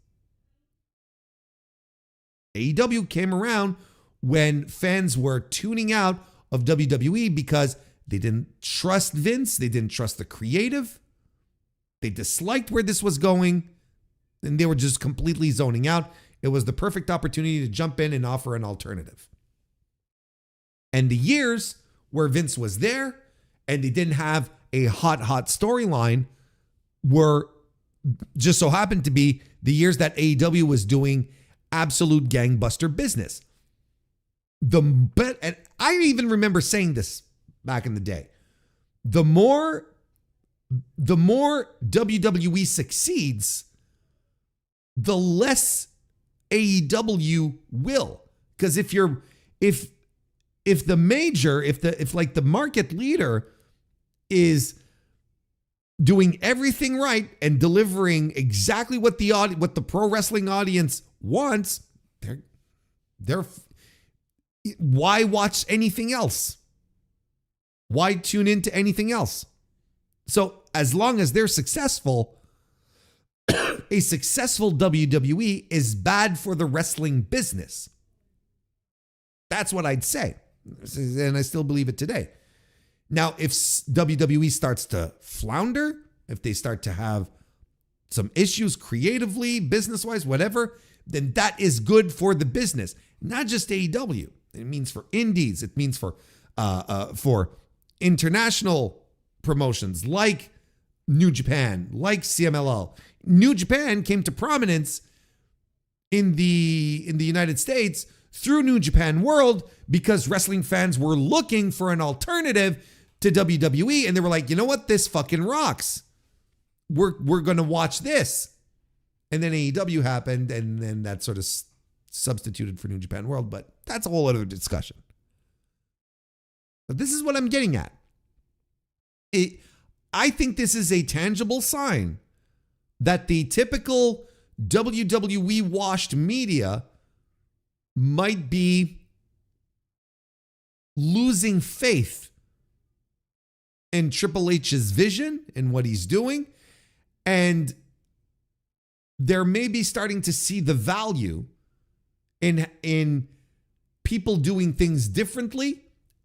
AEW came around when fans were tuning out of WWE because they didn't trust Vince, they didn't trust the creative, they disliked where this was going, and they were just completely zoning out. It was the perfect opportunity to jump in and offer an alternative. And the years where Vince was there and they didn't have a hot storyline were just so happened to be the years that AEW was doing absolute gangbuster business. And I even remember saying this back in the day. The more WWE succeeds, the less AEW will. Because if the market leader is doing everything right and delivering exactly what the pro wrestling audience wants, they're why watch anything else? Why tune into anything else? So as long as they're successful, a successful WWE is bad for the wrestling business. That's what I'd say. And I still believe it today. Now, if WWE starts to flounder, if they start to have some issues creatively, business-wise, whatever, then that is good for the business, not just AEW. It means for indies. It means for international promotions like New Japan, like CMLL. New Japan came to prominence in the United States through New Japan World because wrestling fans were looking for an alternative to WWE, and they were like, you know what, this fucking rocks. We're gonna watch this. And then AEW happened, and then that sort of substituted for New Japan World, but that's a whole other discussion. But this is what I'm getting at. I think this is a tangible sign that the typical WWE washed media might be losing faith in Triple H's vision and what he's doing, and they're maybe starting to see the value in people doing things differently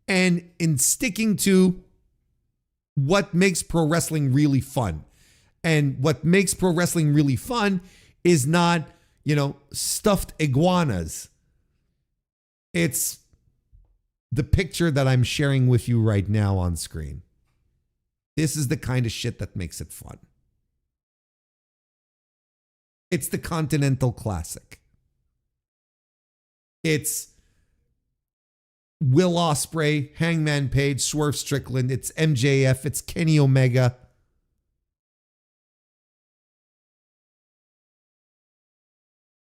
and in sticking to what makes pro wrestling really fun. And what makes pro wrestling really fun is not, stuffed iguanas. It's the picture that I'm sharing with you right now on screen. This is the kind of shit that makes it fun. It's the Continental Classic. It's Will Ospreay, Hangman Page, Swerve Strickland. It's MJF. It's Kenny Omega.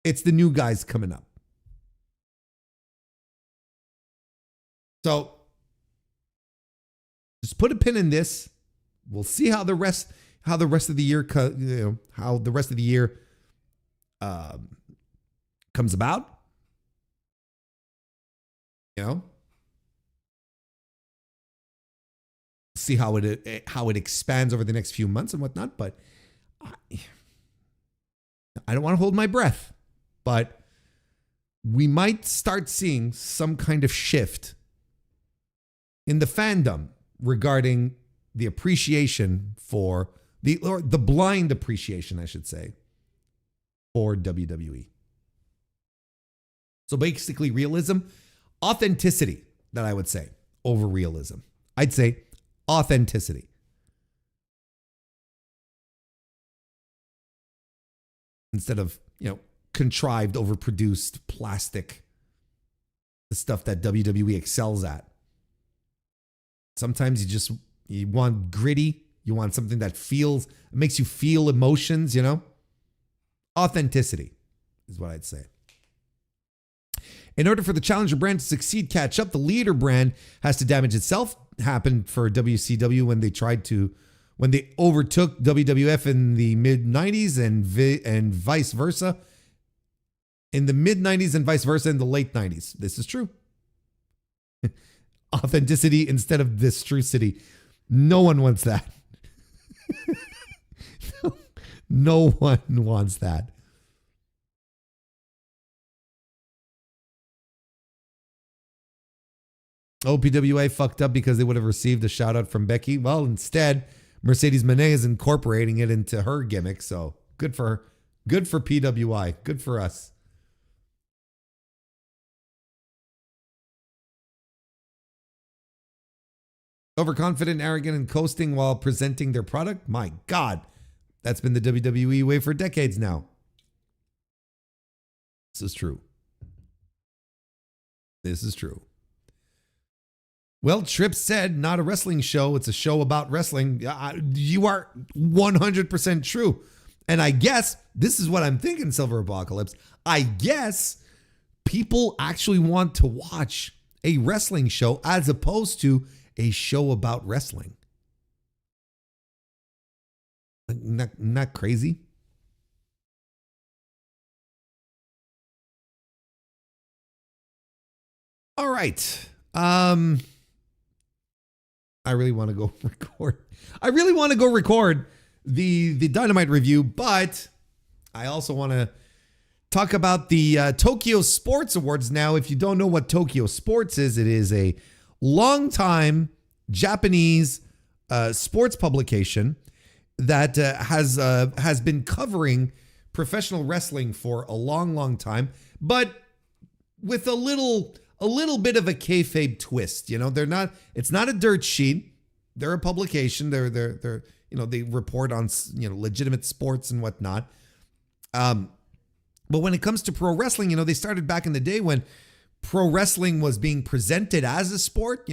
It's the new guys coming up. So just put a pin in this. We'll see how the rest of the year comes about. See how it expands over the next few months and whatnot. But I don't want to hold my breath. But we might start seeing some kind of shift in the fandom regarding the appreciation for the blind appreciation, I should say, for WWE. So basically realism, authenticity, that I would say, over realism. I'd say authenticity. Instead of, contrived, overproduced plastic, the stuff that WWE excels at. Sometimes you want gritty. You want something that makes you feel emotions, Authenticity is what I'd say. In order for the challenger brand to succeed, catch up, the leader brand has to damage itself. Happened for WCW when they overtook WWF in the mid-90s and vice versa. In the mid-90s and vice versa in the late 90s. This is true. Authenticity instead of distrucity. No one wants that. No one wants that. OPWA fucked up because they would have received a shout out from Becky. Well, instead, Mercedes Moné is incorporating it into her gimmick. So good for her. Good for PWI. Good for us. Overconfident, arrogant, and coasting while presenting their product? My God, that's been the WWE way for decades now. This is true. This is true. Well, Tripp said, not a wrestling show. It's a show about wrestling. You are 100% true. And I guess, this is what I'm thinking, Silver Apocalypse. I guess people actually want to watch a wrestling show as opposed to a show about wrestling. Not crazy? All right. I really want to go record. I really want to go record the Dynamite review, but I also want to talk about the Tokyo Sports Awards. Now, if you don't know what Tokyo Sports is, it is a long-time Japanese sports publication that has been covering professional wrestling for a long, long time, but with a little bit of a kayfabe twist. They're not. It's not a dirt sheet. They're a publication. They're they report on legitimate sports and whatnot. But when it comes to pro wrestling, they started back in the day when pro wrestling was being presented as a sport.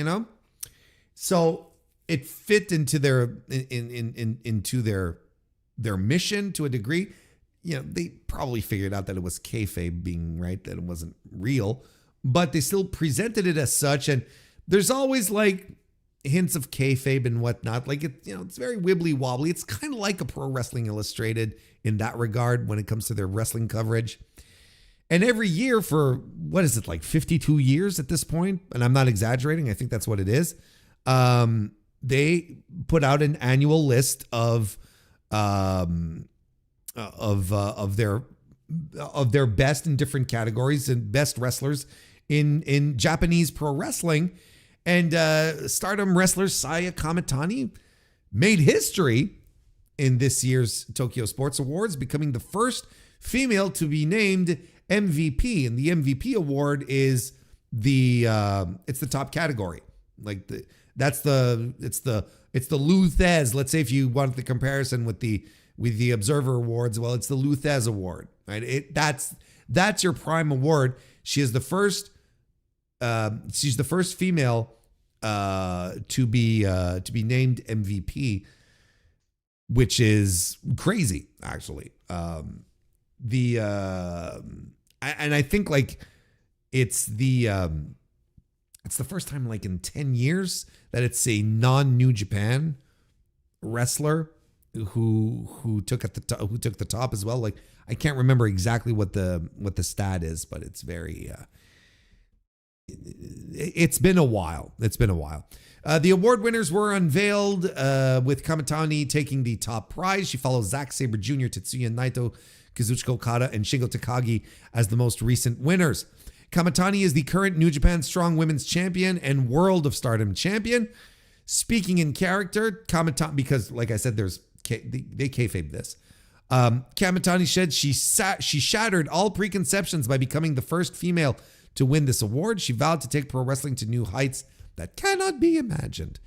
So it fit into their into their mission to a degree. They probably figured out that it was kayfabe being right, that it wasn't real. But they still presented it as such, and there's always like hints of kayfabe and whatnot. Like it's very wibbly wobbly. It's kind of like a Pro Wrestling Illustrated in that regard when it comes to their wrestling coverage. And every year for what is it, like 52 years at this point, and I'm not exaggerating. I think that's what it is. They put out an annual list of their best in different categories and best wrestlers in Japanese pro wrestling. And Stardom wrestler Saya Kamitani made history in this year's Tokyo Sports Awards, becoming the first female to be named MVP. And the MVP award is it's the top category. Like it's the Lou Thez. Let's say if you want the comparison with the Observer Awards, well, it's the Lou Thez Award, right? That's your prime award. She is the first. She's the first female to be named MVP, which is crazy, actually. And I think like it's the it's the first time like in 10 years that it's a non-New Japan wrestler who took the top as well. Like I can't remember exactly what the stat is, but it's very it's been a while. The award winners were unveiled with Kamitani taking the top prize. She follows Zack Sabre Jr., Tetsuya Naito, Kazuchika Okada, and Shingo Takagi as the most recent winners. Kamitani is the current New Japan Strong Women's Champion and World of Stardom Champion. Speaking in character, Kamitani, because like I said, they kayfabe this. Kamitani said she shattered all preconceptions by becoming the first female to win this award. She vowed to take pro wrestling to new heights that cannot be imagined.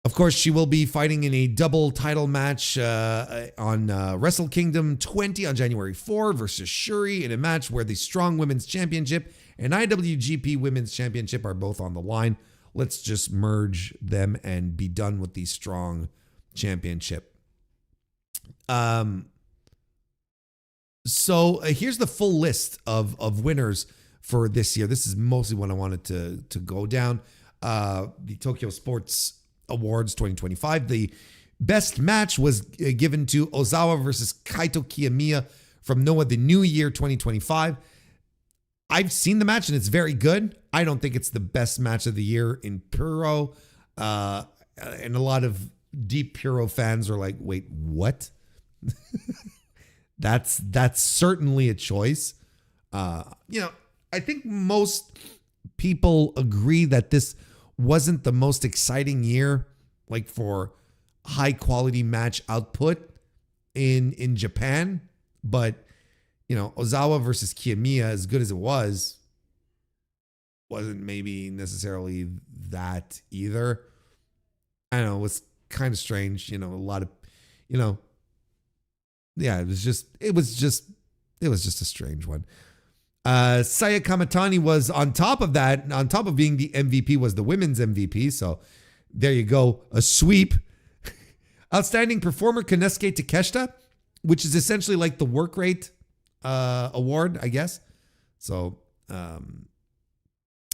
Of course, she will be fighting in a double title match on Wrestle Kingdom 20 on January 4 versus Shuri, in a match where the Strong Women's Championship and IWGP Women's Championship are both on the line. Let's just merge them and be done with the Strong Championship. So here's the full list of winners for this year. This is mostly what I wanted to go down. The Tokyo Sports Awards 2025. The best match was given to Ozawa versus Kaito Kiyomiya from Noah the New Year 2025. I've seen the match and it's very good. I don't think it's the best match of the year in Puro. And a lot of deep Puro fans are like, wait, what? That's certainly a choice. I think most people agree that this wasn't the most exciting year, like for high quality match output in Japan. But, Ozawa versus Kiyomiya, as good as it was, wasn't maybe necessarily that either. I don't know. It was kind of strange. A lot of, yeah, it was just a strange one. Saya Kamitani was on top of that. On top of being the MVP, was the women's MVP. So there you go. A sweep. Outstanding performer, Konosuke Takeshita, which is essentially like the work rate award, I guess. So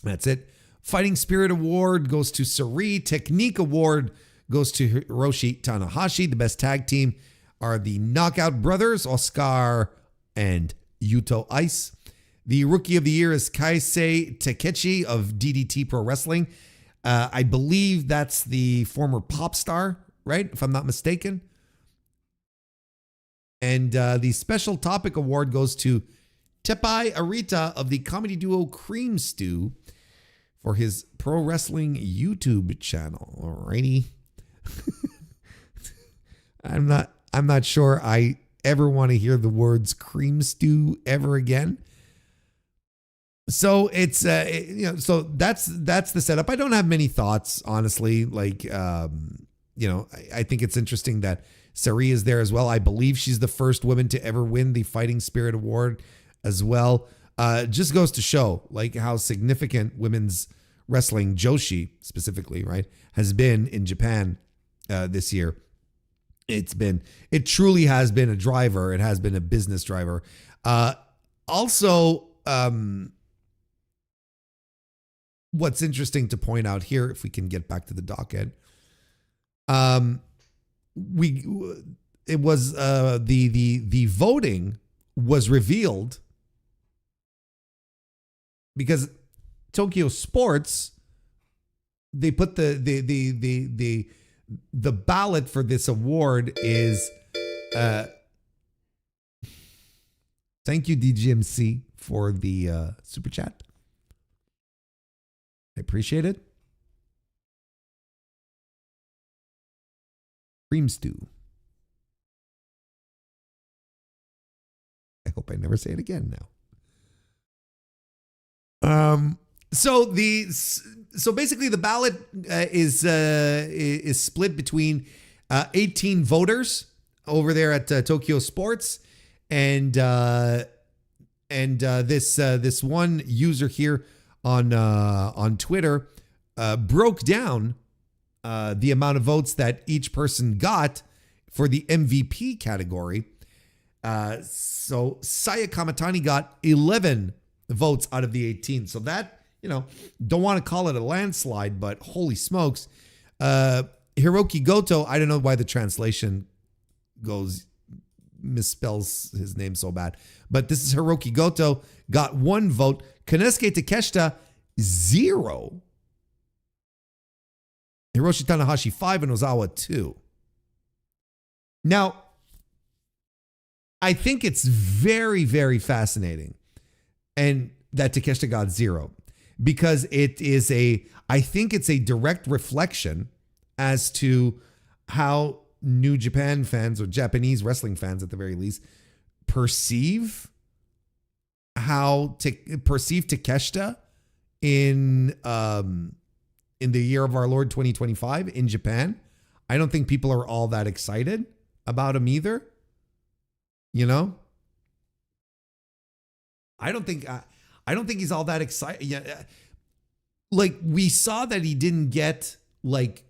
that's it. Fighting Spirit Award goes to Sari. Technique Award goes to Hiroshi Tanahashi. The best tag team are the Knockout Brothers, Oscar and Yuto Ice. The Rookie of the Year is Kaisei Takechi of DDT Pro Wrestling. I believe that's the former pop star, right? If I'm not mistaken. And the Special Topic Award goes to Tepai Arita of the comedy duo Cream Stew for his pro wrestling YouTube channel. Alrighty. I'm not sure I ever want to hear the words cream stew ever again. So it's so that's the setup. I don't have many thoughts, honestly. Like I think it's interesting that Sari is there as well. I believe she's the first woman to ever win the Fighting Spirit Award as well. Just goes to show like how significant women's wrestling, Joshi specifically, right, has been in Japan this year. It truly has been a driver. It has been a business driver. Also, what's interesting to point out here, if we can get back to the docket, the voting was revealed because Tokyo Sports, they put the ballot for this award is thank you DGMC for the super chat. I appreciate it. Cream stew. I hope I never say it again now. So basically the ballot is split between 18 voters over there at Tokyo Sports, and this one user here on Twitter broke down the amount of votes that each person got for the MVP category. So Saya Kamitani got 11 votes out of the 18. So that don't want to call it a landslide, but holy smokes. Hiroki Goto, I don't know why the translation misspells his name so bad, but this is Hiroki Goto, got 1 vote. Konosuke Takeshita, 0. Hiroshi Tanahashi, 5, and Ozawa, 2. Now, I think it's very, very fascinating and that Takeshita got 0 because I think it's a direct reflection as to how New Japan fans or Japanese wrestling fans at the very least perceive Takeshita in the year of our Lord 2025 in Japan. I don't think people are all that excited about him either. I don't think he's all that excited. Yeah, like we saw that he didn't get like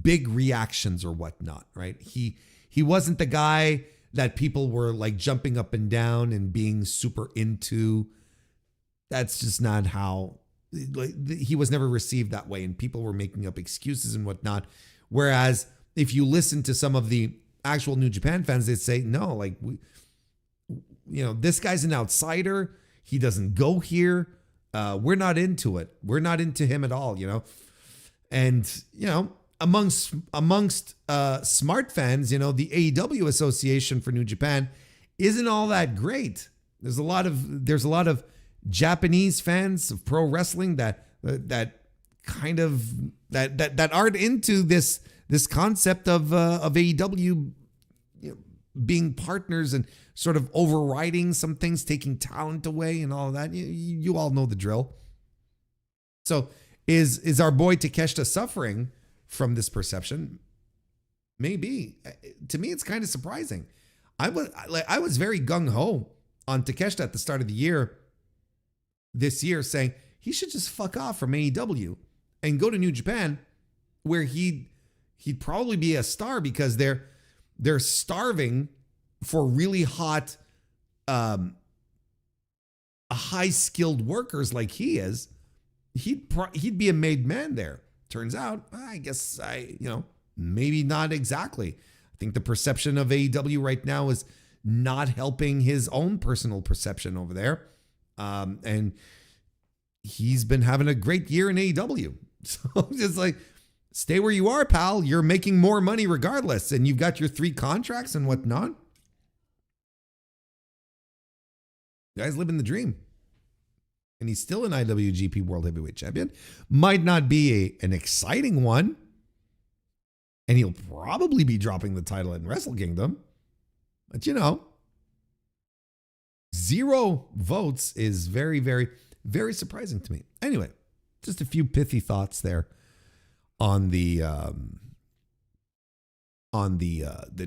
big reactions or whatnot, right? He wasn't the guy that people were like jumping up and down and being super into. That's just not how, like, he was never received that way, and people were making up excuses and whatnot. Whereas if you listen to some of the actual New Japan fans, they'd say, no, like, this guy's an outsider. He doesn't go here. We're not into it. We're not into him at all, And, amongst smart fans, the AEW Association for New Japan isn't all that great. There's a lot of Japanese fans of pro wrestling that aren't into this concept of AEW being partners and sort of overriding some things, taking talent away and all of that. You all know the drill. So is our boy Takeshita suffering from this perception? Maybe. To me, it's kind of surprising. I was very gung-ho on Takeshita at the start of the year, this year, saying he should just fuck off from AEW and go to New Japan, where he'd probably be a star, because they're starving for really hot, high-skilled workers like he is. He'd be a made man there. Turns out, I guess maybe not exactly. I think the perception of AEW right now is not helping his own personal perception over there. And he's been having a great year in AEW. So just like, stay where you are, pal. You're making more money regardless. And you've got your 3 contracts and whatnot. You guys living the dream. And he's still an IWGP World Heavyweight Champion. Might not be an exciting one. And he'll probably be dropping the title in Wrestle Kingdom. But 0 votes is very, very, very surprising to me. Anyway, just a few pithy thoughts there on the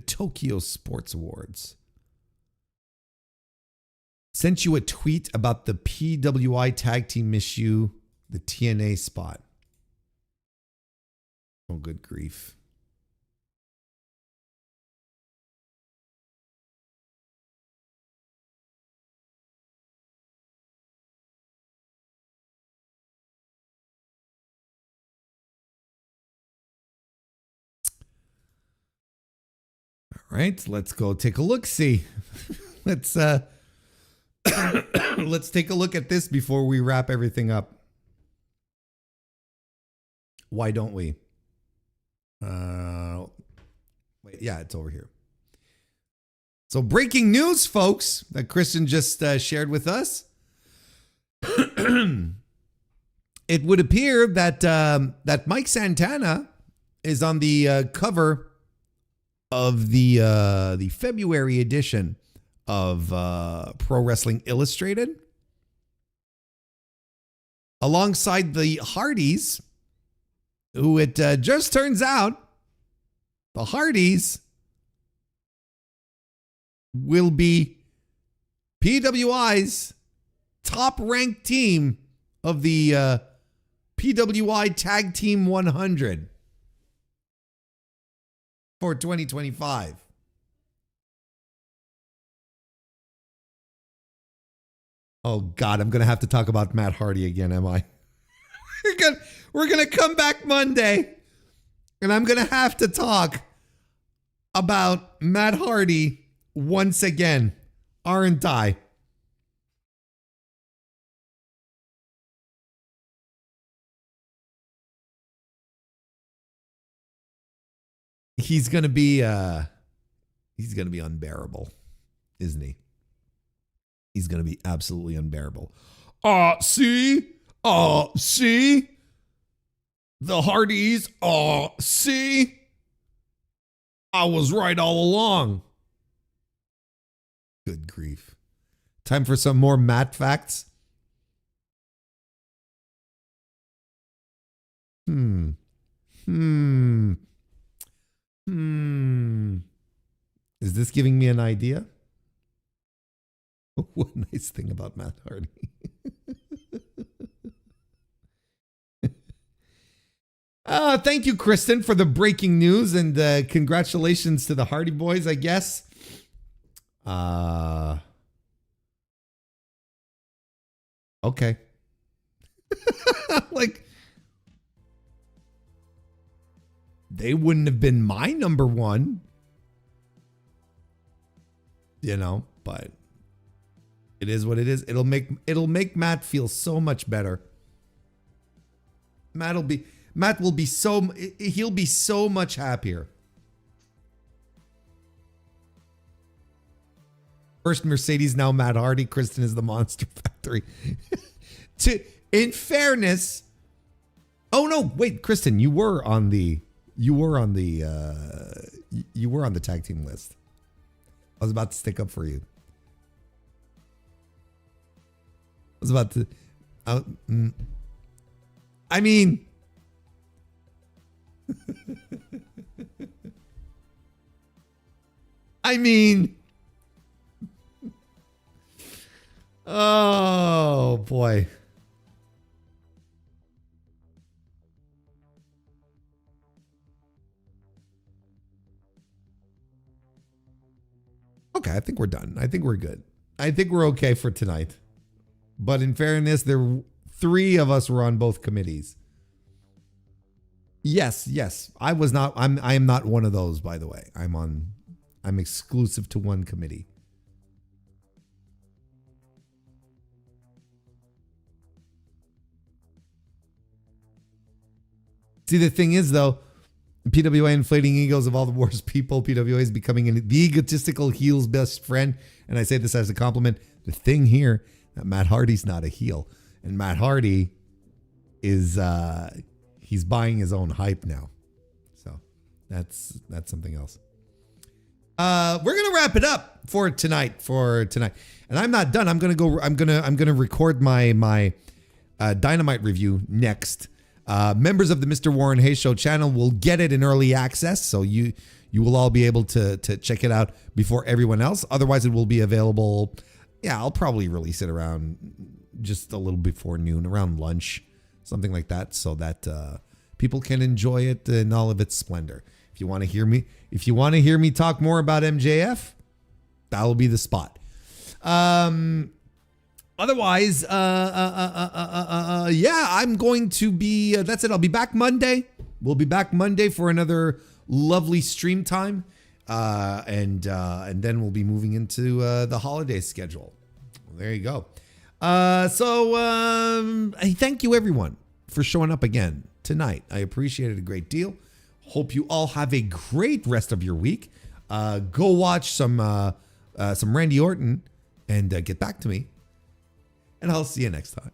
Tokyo Sports Awards. Sent you a tweet about the PWI tag team issue, the TNA spot. Oh, good grief. All right, let's go take a look. See, let's take a look at this before we wrap everything up. Why don't we? Wait, yeah, it's over here. So breaking news, folks, that Kristen just shared with us. It would appear that Mike Santana is on the cover of the February edition of Pro Wrestling Illustrated, alongside the Hardys, who it just turns out the Hardys will be PWI's top-ranked team of the PWI Tag Team 100 for 2025. Oh God, I'm gonna have to talk about Matt Hardy again, am I? We're gonna come back Monday, and I'm gonna have to talk about Matt Hardy once again, aren't I? He's gonna be unbearable, isn't he? He's gonna be absolutely unbearable. See? The Hardys, see? I was right all along. Good grief. Time for some more Matt facts. Is this giving me an idea? One nice thing about Matt Hardy. Thank you, Kristen, for the breaking news, and congratulations to the Hardy Boys, I guess. Okay. Like, they wouldn't have been my number one, you know, but it is what it is. It'll make Matt feel so much better. Matt will be so much happier. First Mercedes, now Matt Hardy. Kristen is the Monster Factory. In fairness, oh no, wait, Kristen, you were on the tag team list. I was about to stick up for you. I was about to. I mean. Oh boy. Okay, I think we're done. I think we're good. I think we're okay for tonight. But in fairness, three of us were on both committees. Yes. I am not one of those, by the way. I'm exclusive to one committee. See, the thing is, though, PWA inflating egos of all the worst people. PWA is becoming the egotistical heel's best friend. And I say this as a compliment. The thing here, that Matt Hardy's not a heel. And Matt Hardy is, he's buying his own hype now. So that's something else. We're going to wrap it up for tonight. And I'm not done. I'm going to record my Dynamite review next. Members of the Mr. Warren Hayes Show channel will get it in early access, so you will all be able to check it out before everyone else. Otherwise, it will be available. Yeah, I'll probably release it around just a little before noon, around lunch, something like that, so that people can enjoy it in all of its splendor. If you want to hear me talk more about MJF, that will be the spot. Otherwise, yeah, I'm going to be, that's it. I'll be back Monday. We'll be back Monday for another lovely stream time. And then we'll be moving into the holiday schedule. Well, there you go. So thank you everyone for showing up again tonight. I appreciate it a great deal. Hope you all have a great rest of your week. Go watch some Randy Orton and get back to me. And I'll see you next time.